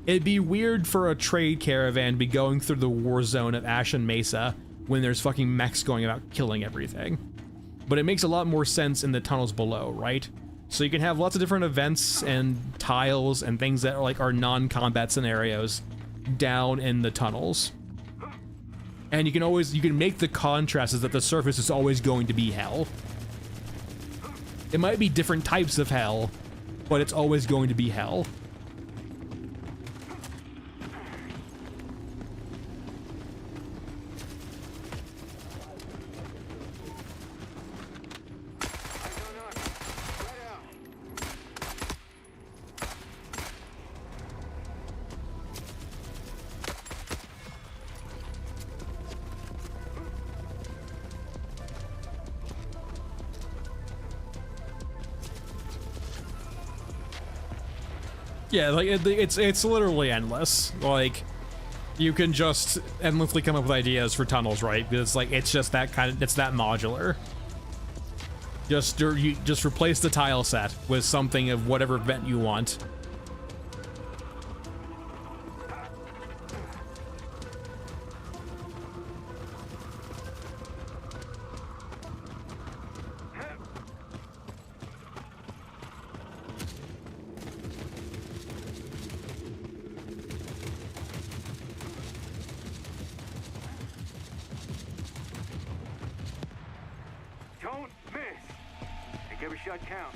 It'd be weird for a trade caravan to be going through the war zone of Ashen Mesa when there's fucking mechs going about killing everything. But it makes a lot more sense in the tunnels below, right? So you can have lots of different events and tiles and things that are like are non-combat scenarios down in the tunnels. And you can make the contrast is that the surface is always going to be hell. It might be different types of hell, but it's always going to be hell. Yeah, like it's literally endless. Like you can just endlessly come up with ideas for tunnels, right? Because like it's just that kind of, it's that modular. You just replace the tile set with something of whatever vent you want. Don't miss. Make every shot count.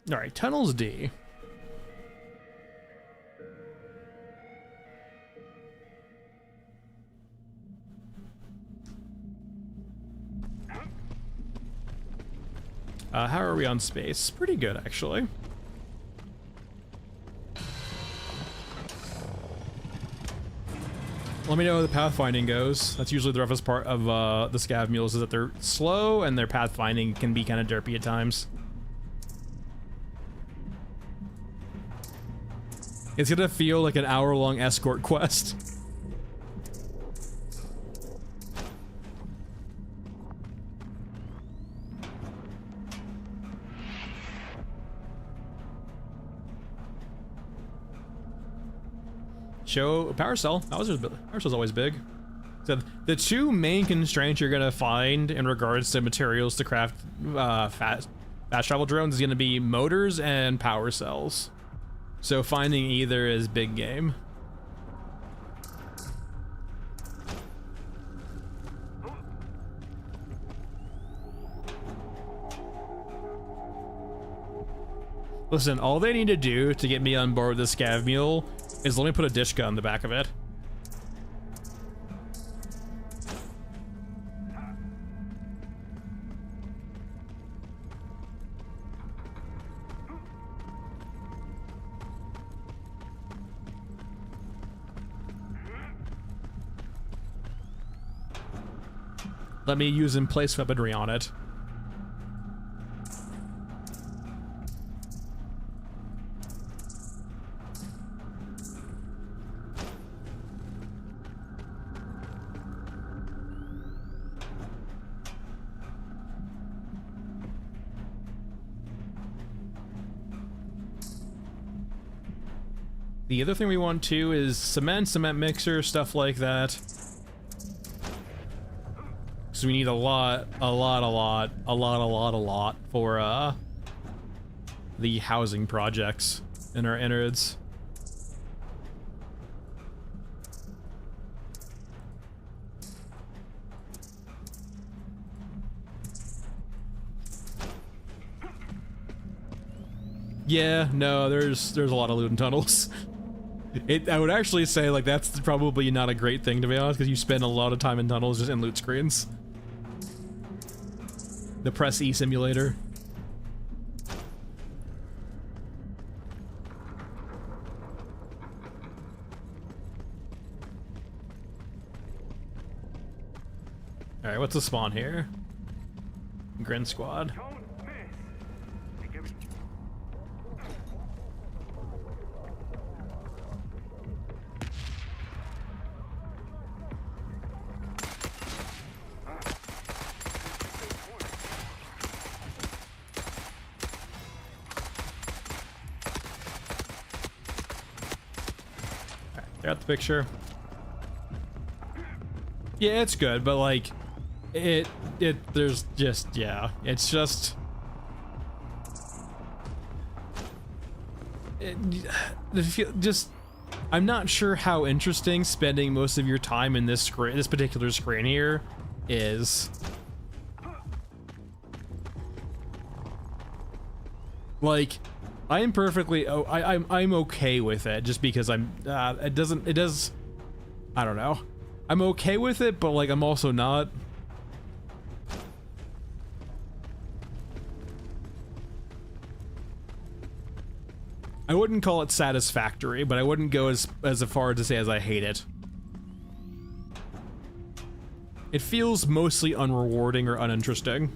All right, tunnels D. How are we on space? Pretty good, actually. Let me know how the pathfinding goes. That's usually the roughest part of the scav mules, is that they're slow and their pathfinding can be kind of derpy at times. It's gonna feel like an hour-long escort quest. Show power cell. Power cell's always big. So the two main constraints you're gonna find in regards to materials to craft fast travel drones is gonna be motors and power cells. So finding either is big game. Listen, all they need to do to get me on board the scav mule is let me put a dish gun in the back of it. Let me use in-place weaponry on it. The other thing we want too is cement mixer, stuff like that. So we need a lot for the housing projects in our innards. Yeah, no, there's a lot of loot in tunnels. I would actually say like that's probably not a great thing, to be honest, because you spend a lot of time in tunnels just in loot screens. The press E simulator. All right, what's the spawn here? Grin Squad. Got the picture. Yeah, it's good, but like, there's just, yeah, it's just, just I'm not sure how interesting spending most of your time in this particular screen here is. Like, I'm perfectly I'm okay with it just because I don't know. I'm okay with it, but like I'm also not. I wouldn't call it satisfactory, but I wouldn't go as far to say as I hate it. It feels mostly unrewarding or uninteresting.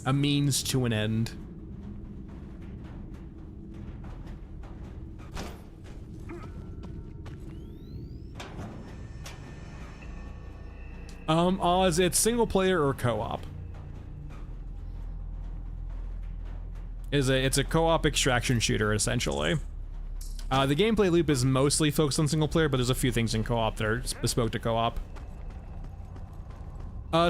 A means to an end. Oz, it's single player or co-op. It's a co-op extraction shooter, essentially. The gameplay loop is mostly focused on single player, but there's a few things in co-op that are bespoke to co-op.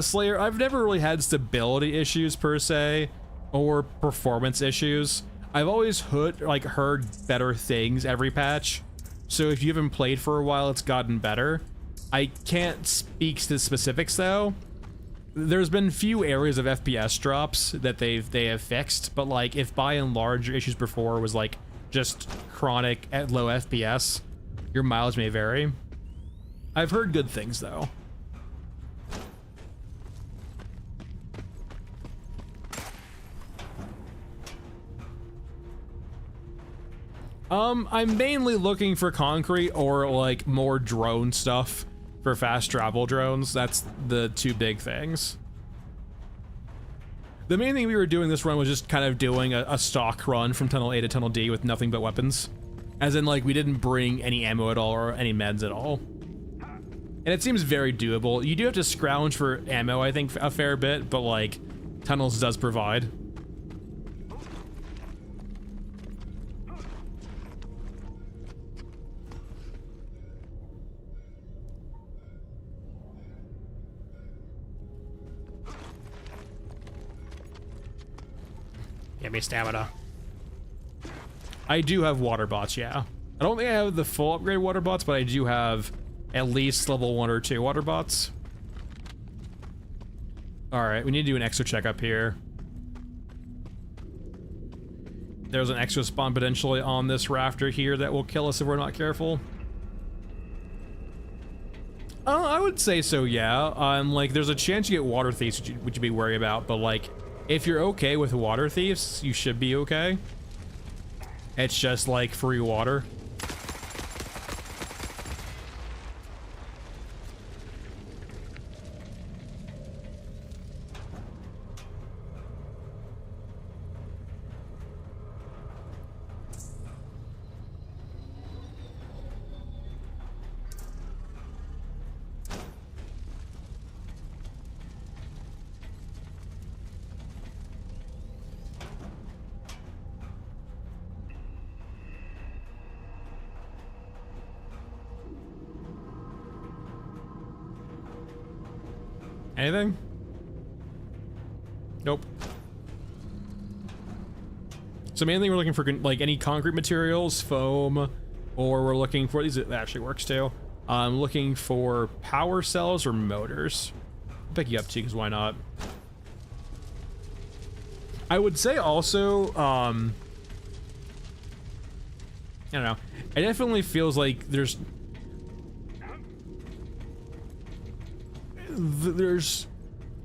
Slayer, I've never really had stability issues per se, or performance issues. I've always heard better things every patch, so if you haven't played for a while, it's gotten better. I can't speak to specifics though. There's been few areas of FPS drops that they have fixed, but like if by and large your issues before was like just chronic at low FPS, your mileage may vary. I've heard good things though. I'm mainly looking for concrete or like more drone stuff. For fast travel drones, that's the two big things. The main thing we were doing this run was just kind of doing a stock run from Tunnel A to Tunnel D with nothing but weapons. As in, like, we didn't bring any ammo at all or any meds at all. And it seems very doable. You do have to scrounge for ammo, I think, a fair bit, but, like, Tunnels does provide. Give me stamina. I do have water bots, yeah. I don't think I have the full upgrade water bots, but I do have at least level 1 or 2 water bots. Alright, we need to do an extra check up here. There's an extra spawn potentially on this rafter here that will kill us if we're not careful. I would say so, yeah. Like, there's a chance you get water thieves, which you'd be worried about, but like, if you're okay with water thieves, you should be okay. It's just like free water. Anything? Nope. So mainly we're looking for like any concrete materials, foam, or we're looking for, these actually works too. I'm looking for power cells or motors. I'll pick you up too, because why not? I would say also, I don't know. It definitely feels like there's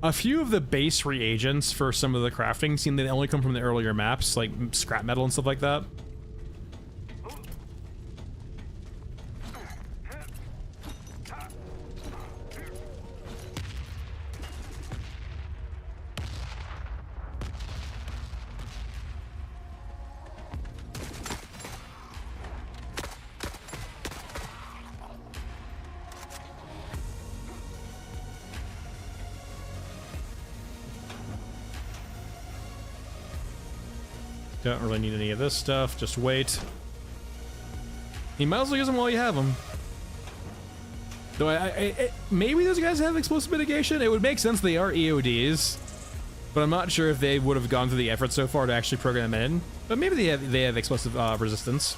a few of the base reagents for some of the crafting seem they only come from the earlier maps, like scrap metal and stuff like that. Don't really need any of this stuff, just wait. You might as well use them while you have them. Though maybe those guys have explosive mitigation? It would make sense they are EODs, but I'm not sure if they would have gone through the effort so far to actually program them in. But maybe they have explosive resistance.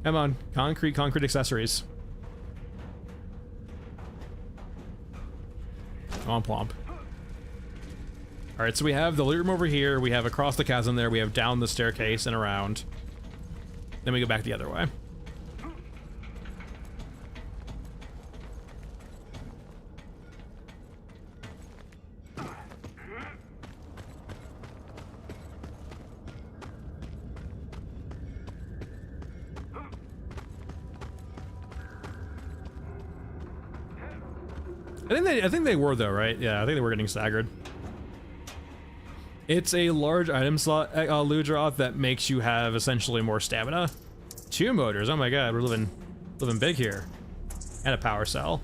Come on, concrete accessories. Come on, plomp. All right, so we have the loot room over here. We have across the chasm there. We have down the staircase and around. Then we go back the other way. I think they were though, right? Yeah, I think they were getting staggered. It's a large item slot loot drop that makes you have essentially more stamina. 2 motors. Oh my god, we're living big here. And a power cell.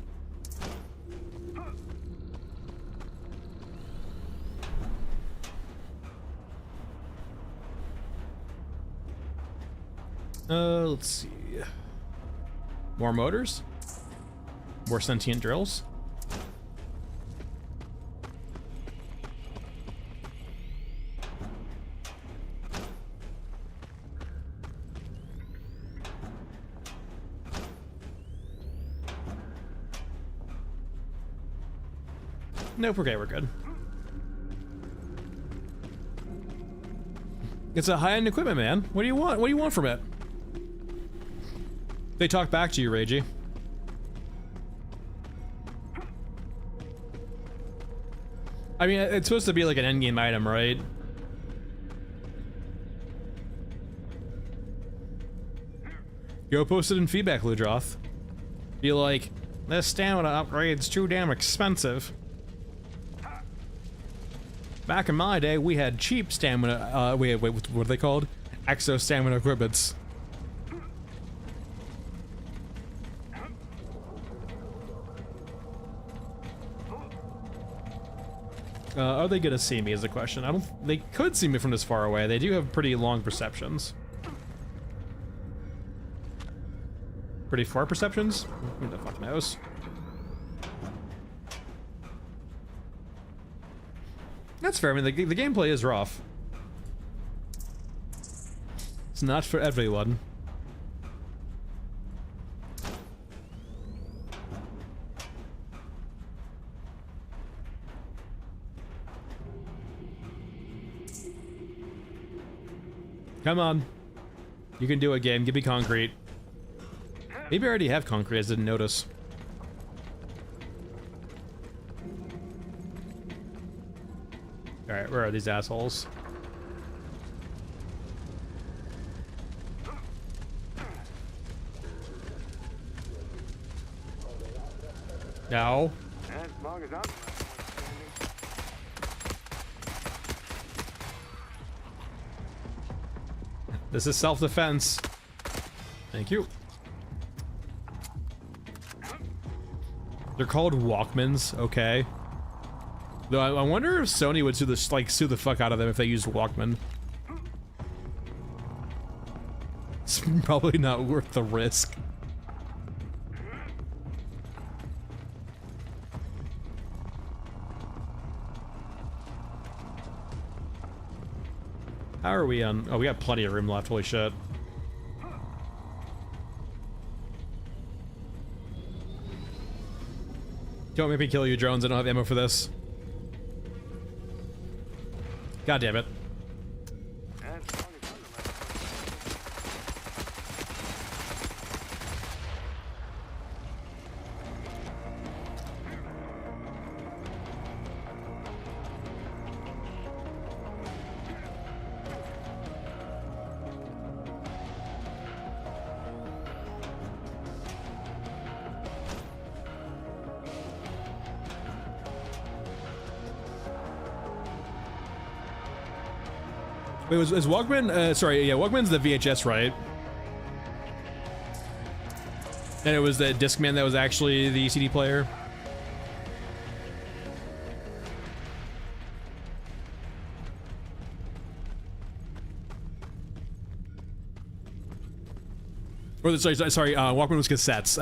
Let's see. More motors. More sentient drills. Nope, okay, we're good. It's a high-end equipment, man. What do you want? What do you want from it? They talk back to you, Ragey. I mean, it's supposed to be like an endgame item, right? Go post it in feedback, Ludroth. Be like, this stamina upgrade's too damn expensive. Back in my day, we had cheap stamina, wait, what are they called? Exo stamina equipments. Are they gonna see me is the question. They could see me from this far away. They do have pretty long perceptions. Pretty far perceptions? Who the fuck knows? That's fair. I mean, the gameplay is rough. It's not for everyone. Come on. You can do it again. Give me concrete. Maybe I already have concrete. I just didn't notice. Alright, where are these assholes? No. As long as I'm This is self-defense. Thank you. They're called Walkmans, okay. Though I wonder if Sony would sue the fuck out of them if they used Walkman. It's probably not worth the risk. How are we on? Oh, we got plenty of room left. Holy shit. Don't make me kill you, drones. I don't have ammo for this. God damn it. Wait, is Walkman, sorry, yeah, Walkman's the VHS, right? And it was the Discman that was actually the CD player? Or sorry, Walkman was cassettes.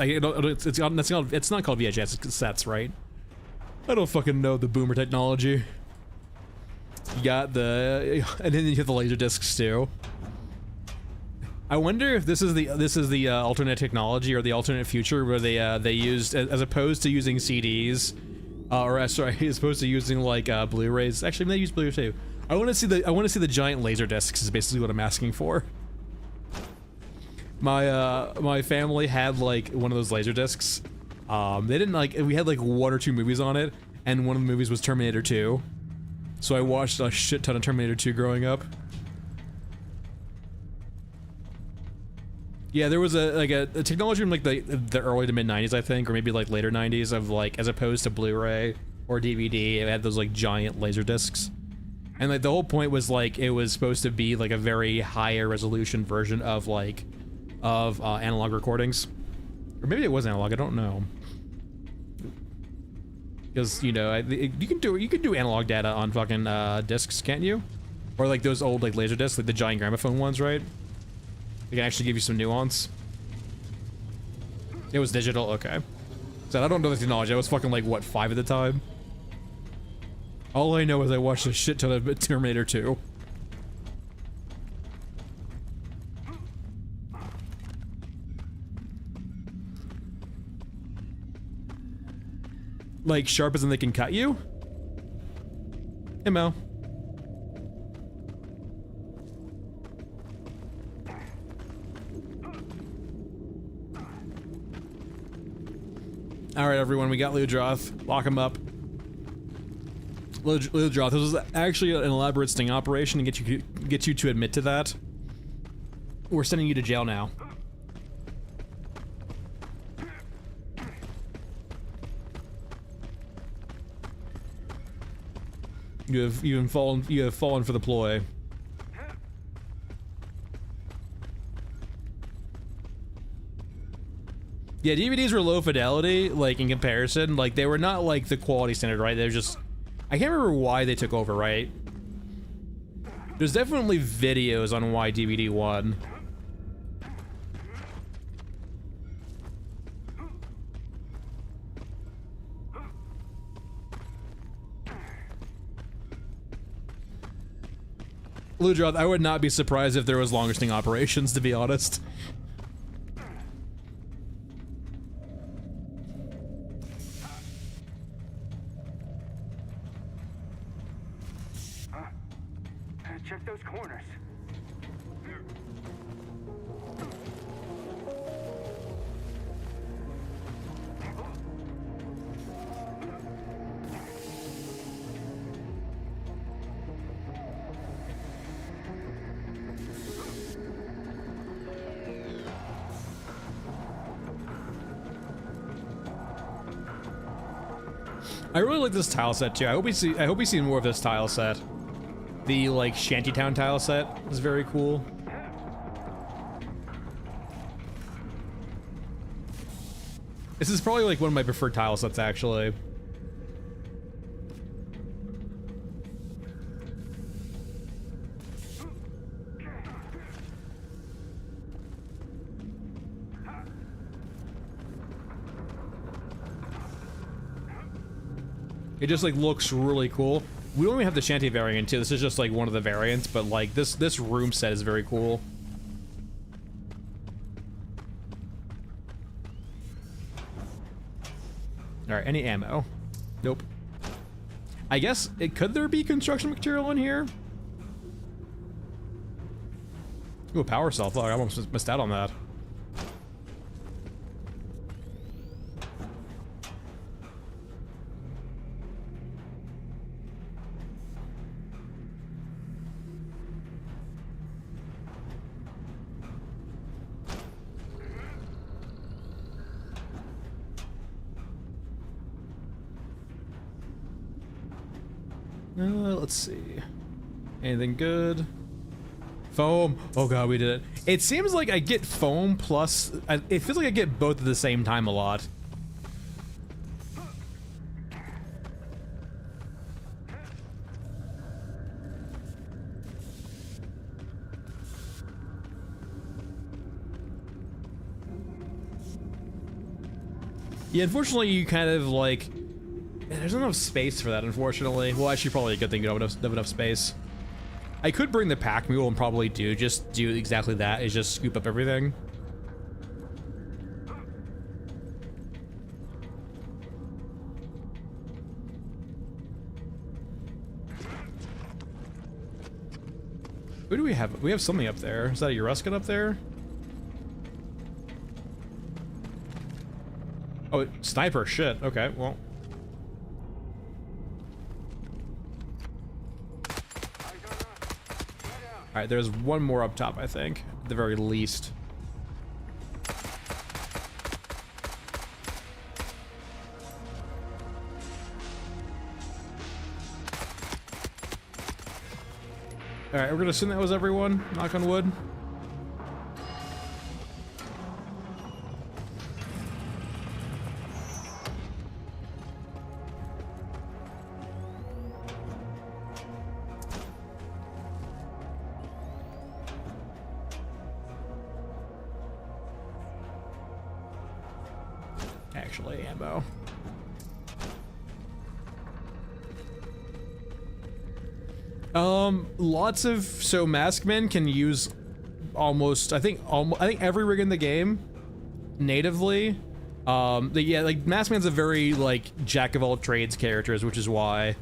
It's not called VHS, it's cassettes, right? I don't fucking know the boomer technology. You got the, and then you have the laser discs too. I wonder if this is the alternate technology or the alternate future where they used, as opposed to using CDs, sorry, as opposed to using like Blu-rays. Actually, they use Blu-rays too. I want to see the giant laser discs. Is basically what I'm asking for. My family had like one of those laser discs. They didn't like. We had like 1 or 2 movies on it, and one of the movies was Terminator 2. So I watched a shit ton of Terminator 2 growing up. Yeah, there was a technology from like the early to mid 90s, I think, or maybe like later 90s of like, as opposed to Blu-ray or DVD, it had those like giant laser discs. And like the whole point was like it was supposed to be like a very higher resolution version of like analog recordings. Or maybe it was analog, I don't know. Because, you know, you can do analog data on fucking discs, can't you? Or like those old like laser discs, like the giant gramophone ones, right? They can actually give you some nuance. It was digital, okay. So I don't know the technology. I was fucking like, what, 5 at the time? All I know is I watched a shit ton of Terminator 2. Like, sharp as in they can cut you? Hey, Mo. Alright, everyone, we got Ludroth. Lock him up. Ludroth, this was actually an elaborate sting operation to get you to admit to that. We're sending you to jail now. You have fallen for the ploy. Yeah, DVDs were low fidelity, like, in comparison. Like, they were not, like, the quality standard, right? They were just... I can't remember why they took over, right? There's definitely videos on why DVD won. Ludroth, I would not be surprised if there was longer sting operations, to be honest. Check those corners. I really like this tile set too. I hope we see more of this tile set. The like shantytown tile set is very cool. This is probably like one of my preferred tile sets actually. It just like looks really cool. We only have the shanty variant too. This is just like one of the variants, but like this room set is very cool. All right, any ammo? Nope. I guess could there be construction material in here? Ooh, a power cell. Fuck, I almost missed out on that. Let's see. Anything good? Foam. Oh god, we did it. It seems like I get foam plus... it feels like I get both at the same time a lot. Yeah, unfortunately, you kind of like... There's not enough space for that, unfortunately. Well, actually, probably a good thing you don't have enough space. I could bring the pack mule and probably do exactly that, is just scoop up everything. Who do we have? We have something up there. Is that a Euruskin up there? Oh, sniper, shit. Okay, well. Alright, there's one more up top, I think. At the very least. Alright, we're gonna assume that was everyone. Knock on wood. Actually, ammo. Lots of Maskmen can use almost I think every rig in the game natively. Yeah, like Maskman's a very like jack of all trades characters, which is why.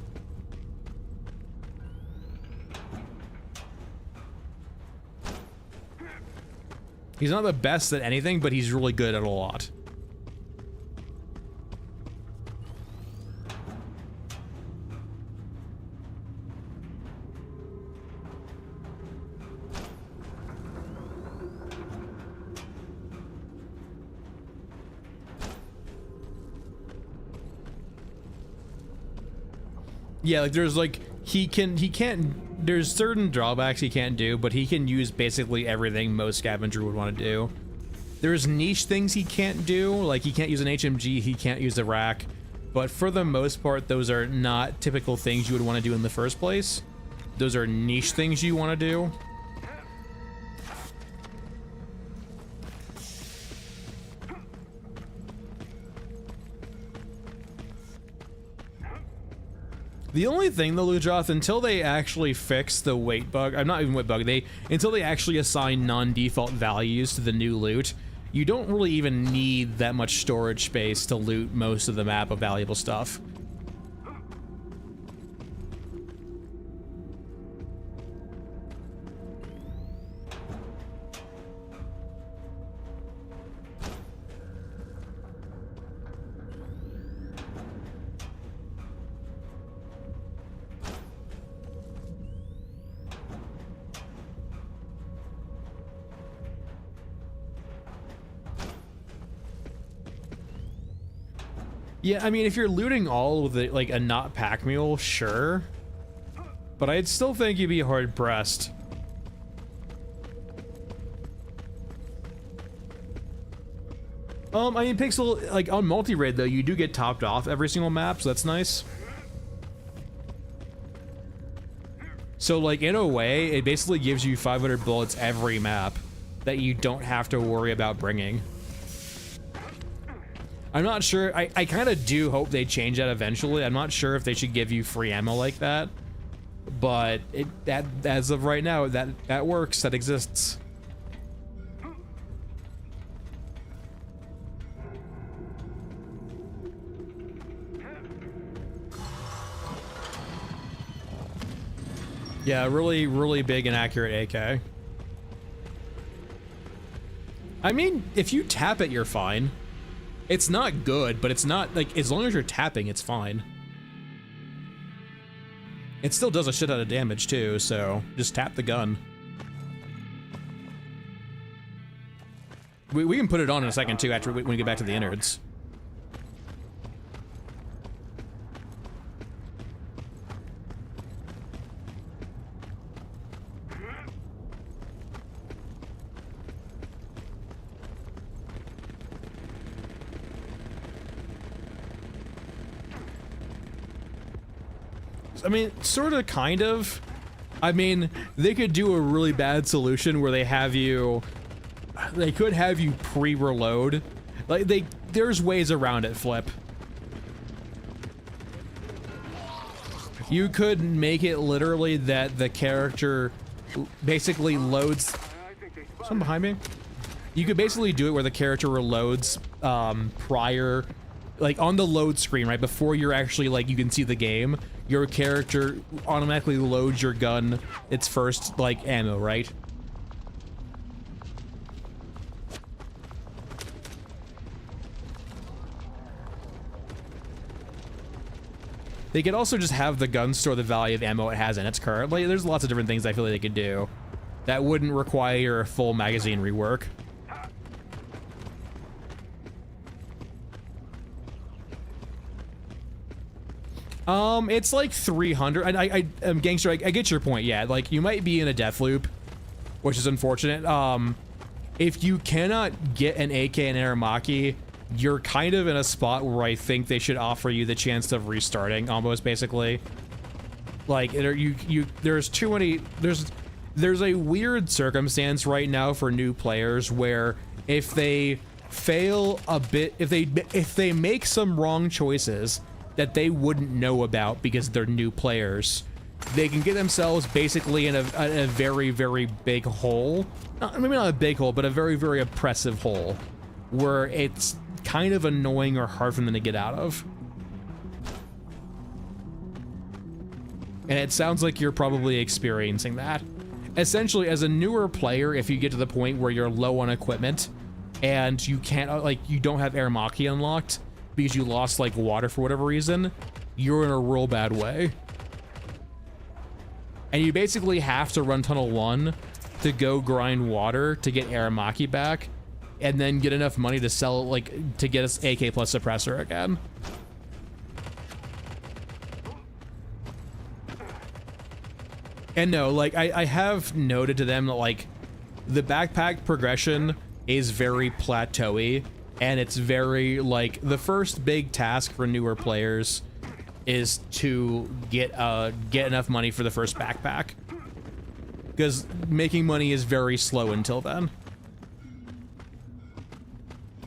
He's not the best at anything, but he's really good at a lot. Yeah, like there's like there's certain drawbacks he can't do, but he can use basically everything most scavenger would want to do. There's niche things he can't do, like he can't use an HMG, he can't use a rack, but for the most part those are not typical things you would want to do in the first place. Those are niche things you want to do. The only thing though, Lujoth, until they actually fix the weight bug, I'm not even weight bug, until they actually assign non-default values to the new loot, you don't really even need that much storage space to loot most of the map of valuable stuff. Yeah, I mean, if you're looting all with like a not pack mule, sure. But I'd still think you'd be hard pressed. I mean, Pixel, like on multi-raid though, you do get topped off every single map, so that's nice. So like in a way, it basically gives you 500 bullets every map that you don't have to worry about bringing. I'm not sure, I kind of do hope they change that eventually. I'm not sure if they should give you free ammo like that, but as of right now, that works, that exists. Yeah, really, really big and accurate AK. I mean, if you tap it, you're fine. It's not good, but it's not, like, as long as you're tapping, it's fine. It still does a shit ton of damage, too, so just tap the gun. We can put it on in a second, too, after when we get back to the innards. I mean, sort of, kind of. I mean, they could do a really bad solution where they could have you pre-reload. Like, there's ways around it, Flip. You could make it literally that the character basically loads. Someone behind me? You could basically do it where the character reloads prior, like on the load screen, right before you're actually like you can see the game. Your character automatically loads your gun its first like ammo, right? They could also just have the gun store the value of ammo it has in its currently. There's lots of different things I feel like they could do that wouldn't require a full magazine rework. It's like 300. Gangster, I get your point. Yeah, like you might be in a death loop, which is unfortunate. If you cannot get an AK and Aramaki, you're kind of in a spot where I think they should offer you the chance of restarting, almost basically. Like there's too many. There's a weird circumstance right now for new players where if they fail a bit, if they make some wrong choices that they wouldn't know about because they're new players, they can get themselves basically in a very, very big hole. Maybe not a big hole, but a very, very oppressive hole where it's kind of annoying or hard for them to get out of. And it sounds like you're probably experiencing that. Essentially, as a newer player, if you get to the point where you're low on equipment and you can't, like, you don't have Aramaki unlocked because you lost, like, water for whatever reason, you're in a real bad way. And you basically have to run Tunnel 1 to go grind water to get Aramaki back, and then get enough money to sell, like, to get us AK plus Suppressor again. And no, like, I have noted to them that, like, the backpack progression is very plateauy, and it's very, like, the first big task for newer players is to get enough money for the first backpack. Because making money is very slow until then.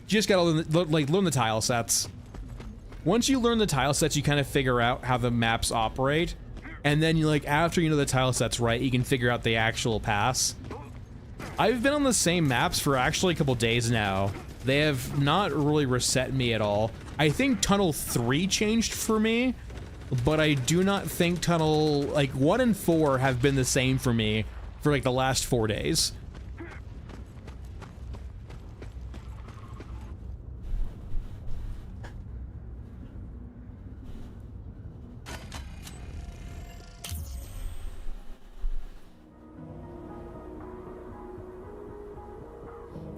You just gotta learn the tile sets. Once you learn the tile sets, you kind of figure out how the maps operate. And then you like, after you know the tile sets right, you can figure out the actual pass. I've been on the same maps for actually a couple days now. They have not really reset me at all. I think Tunnel 3 changed for me, but I do not think Tunnel, like 1 and 4 have been the same for me for like the last 4 days.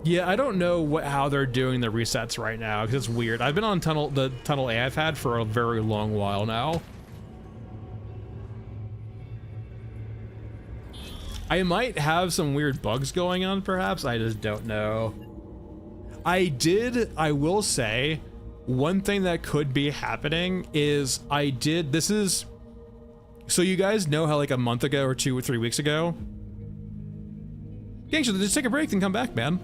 Yeah, I don't know how they're doing the resets right now, because it's weird. I've been on the Tunnel A I've had for a very long while now. I might have some weird bugs going on, perhaps. I just don't know. I will say, one thing that could be happening is so you guys know how like a month ago or 2 or 3 weeks ago? Gangster, just take a break and come back, man.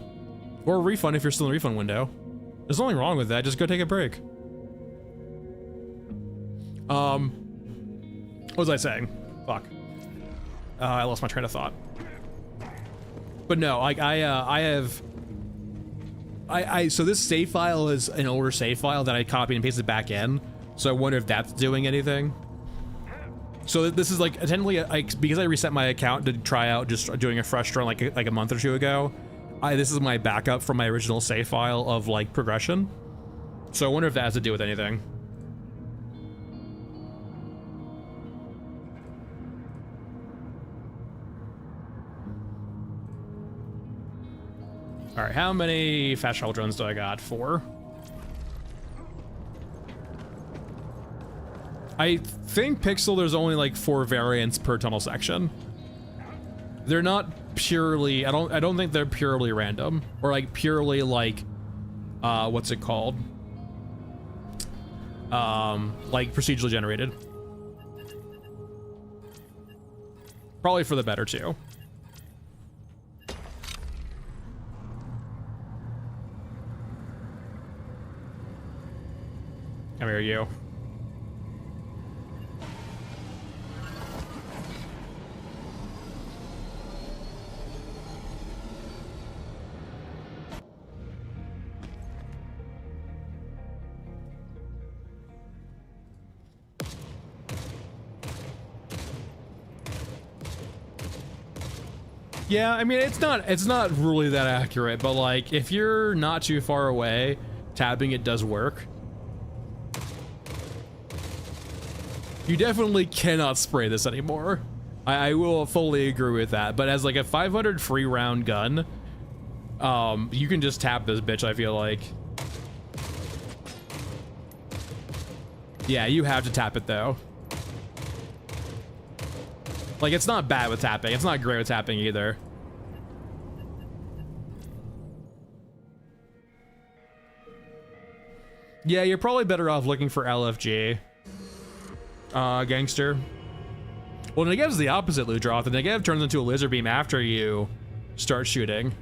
Or a refund if you're still in the refund window. There's nothing wrong with that, just go take a break. What was I saying? Fuck. I lost my train of thought. But no, like so this save file is an older save file that I copied and pasted back in. So I wonder if that's doing anything. So this is like technically because I reset my account to try out just doing a fresh run like a month or 2 ago. This is my backup from my original save file of like progression. So I wonder if that has to do with anything. All right, how many fast travel drones do I got? 4. I think Pixel, there's only like 4 variants per tunnel section. They're not purely, I don't think they're purely random or like purely like what's it called? Like procedurally generated. Probably for the better too. Come here, you. Yeah, I mean, it's not really that accurate, but like if you're not too far away, tapping it does work. You definitely cannot spray this anymore. I will fully agree with that, but as like a 500 free round gun, you can just tap this bitch, I feel like. Yeah, you have to tap it though. Like, it's not bad with tapping. It's not great with tapping either. Yeah, you're probably better off looking for LFG. Gangster. Well, Negev's the opposite, Ludroth. The Negev turns into a laser beam after you start shooting.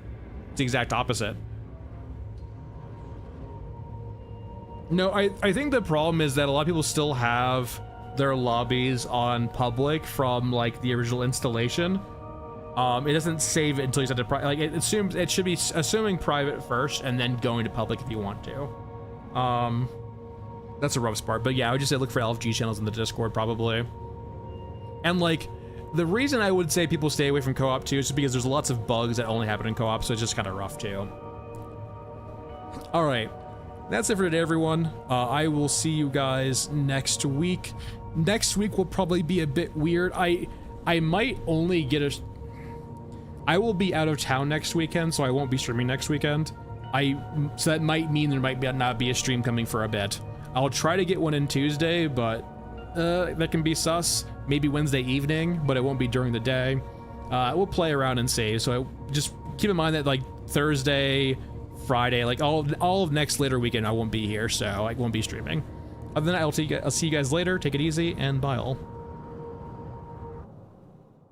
It's the exact opposite. No, I think the problem is that a lot of people still have their lobbies on public from like the original installation. It doesn't save it until you set to private. Like it should be assuming private first and then going to public if you want to. That's a rough part, but yeah, I would just say look for LFG channels in the Discord probably. And like the reason I would say people stay away from co-op too is just because there's lots of bugs that only happen in co-op, so it's just kind of rough too. All right, that's it for today, everyone. I will see you guys next week. Next week will probably be a bit weird. I might only get I will be out of town next weekend, so I won't be streaming next weekend. So that might mean there might not be a stream coming for a bit. I'll try to get one in Tuesday, but that can be sus. Maybe Wednesday evening, but it won't be during the day. We'll play around and save, so just keep in mind that like Thursday, Friday, like all of next later weekend, I won't be here, so I won't be streaming. Other than that, I'll see you guys later. Take it easy, and bye all.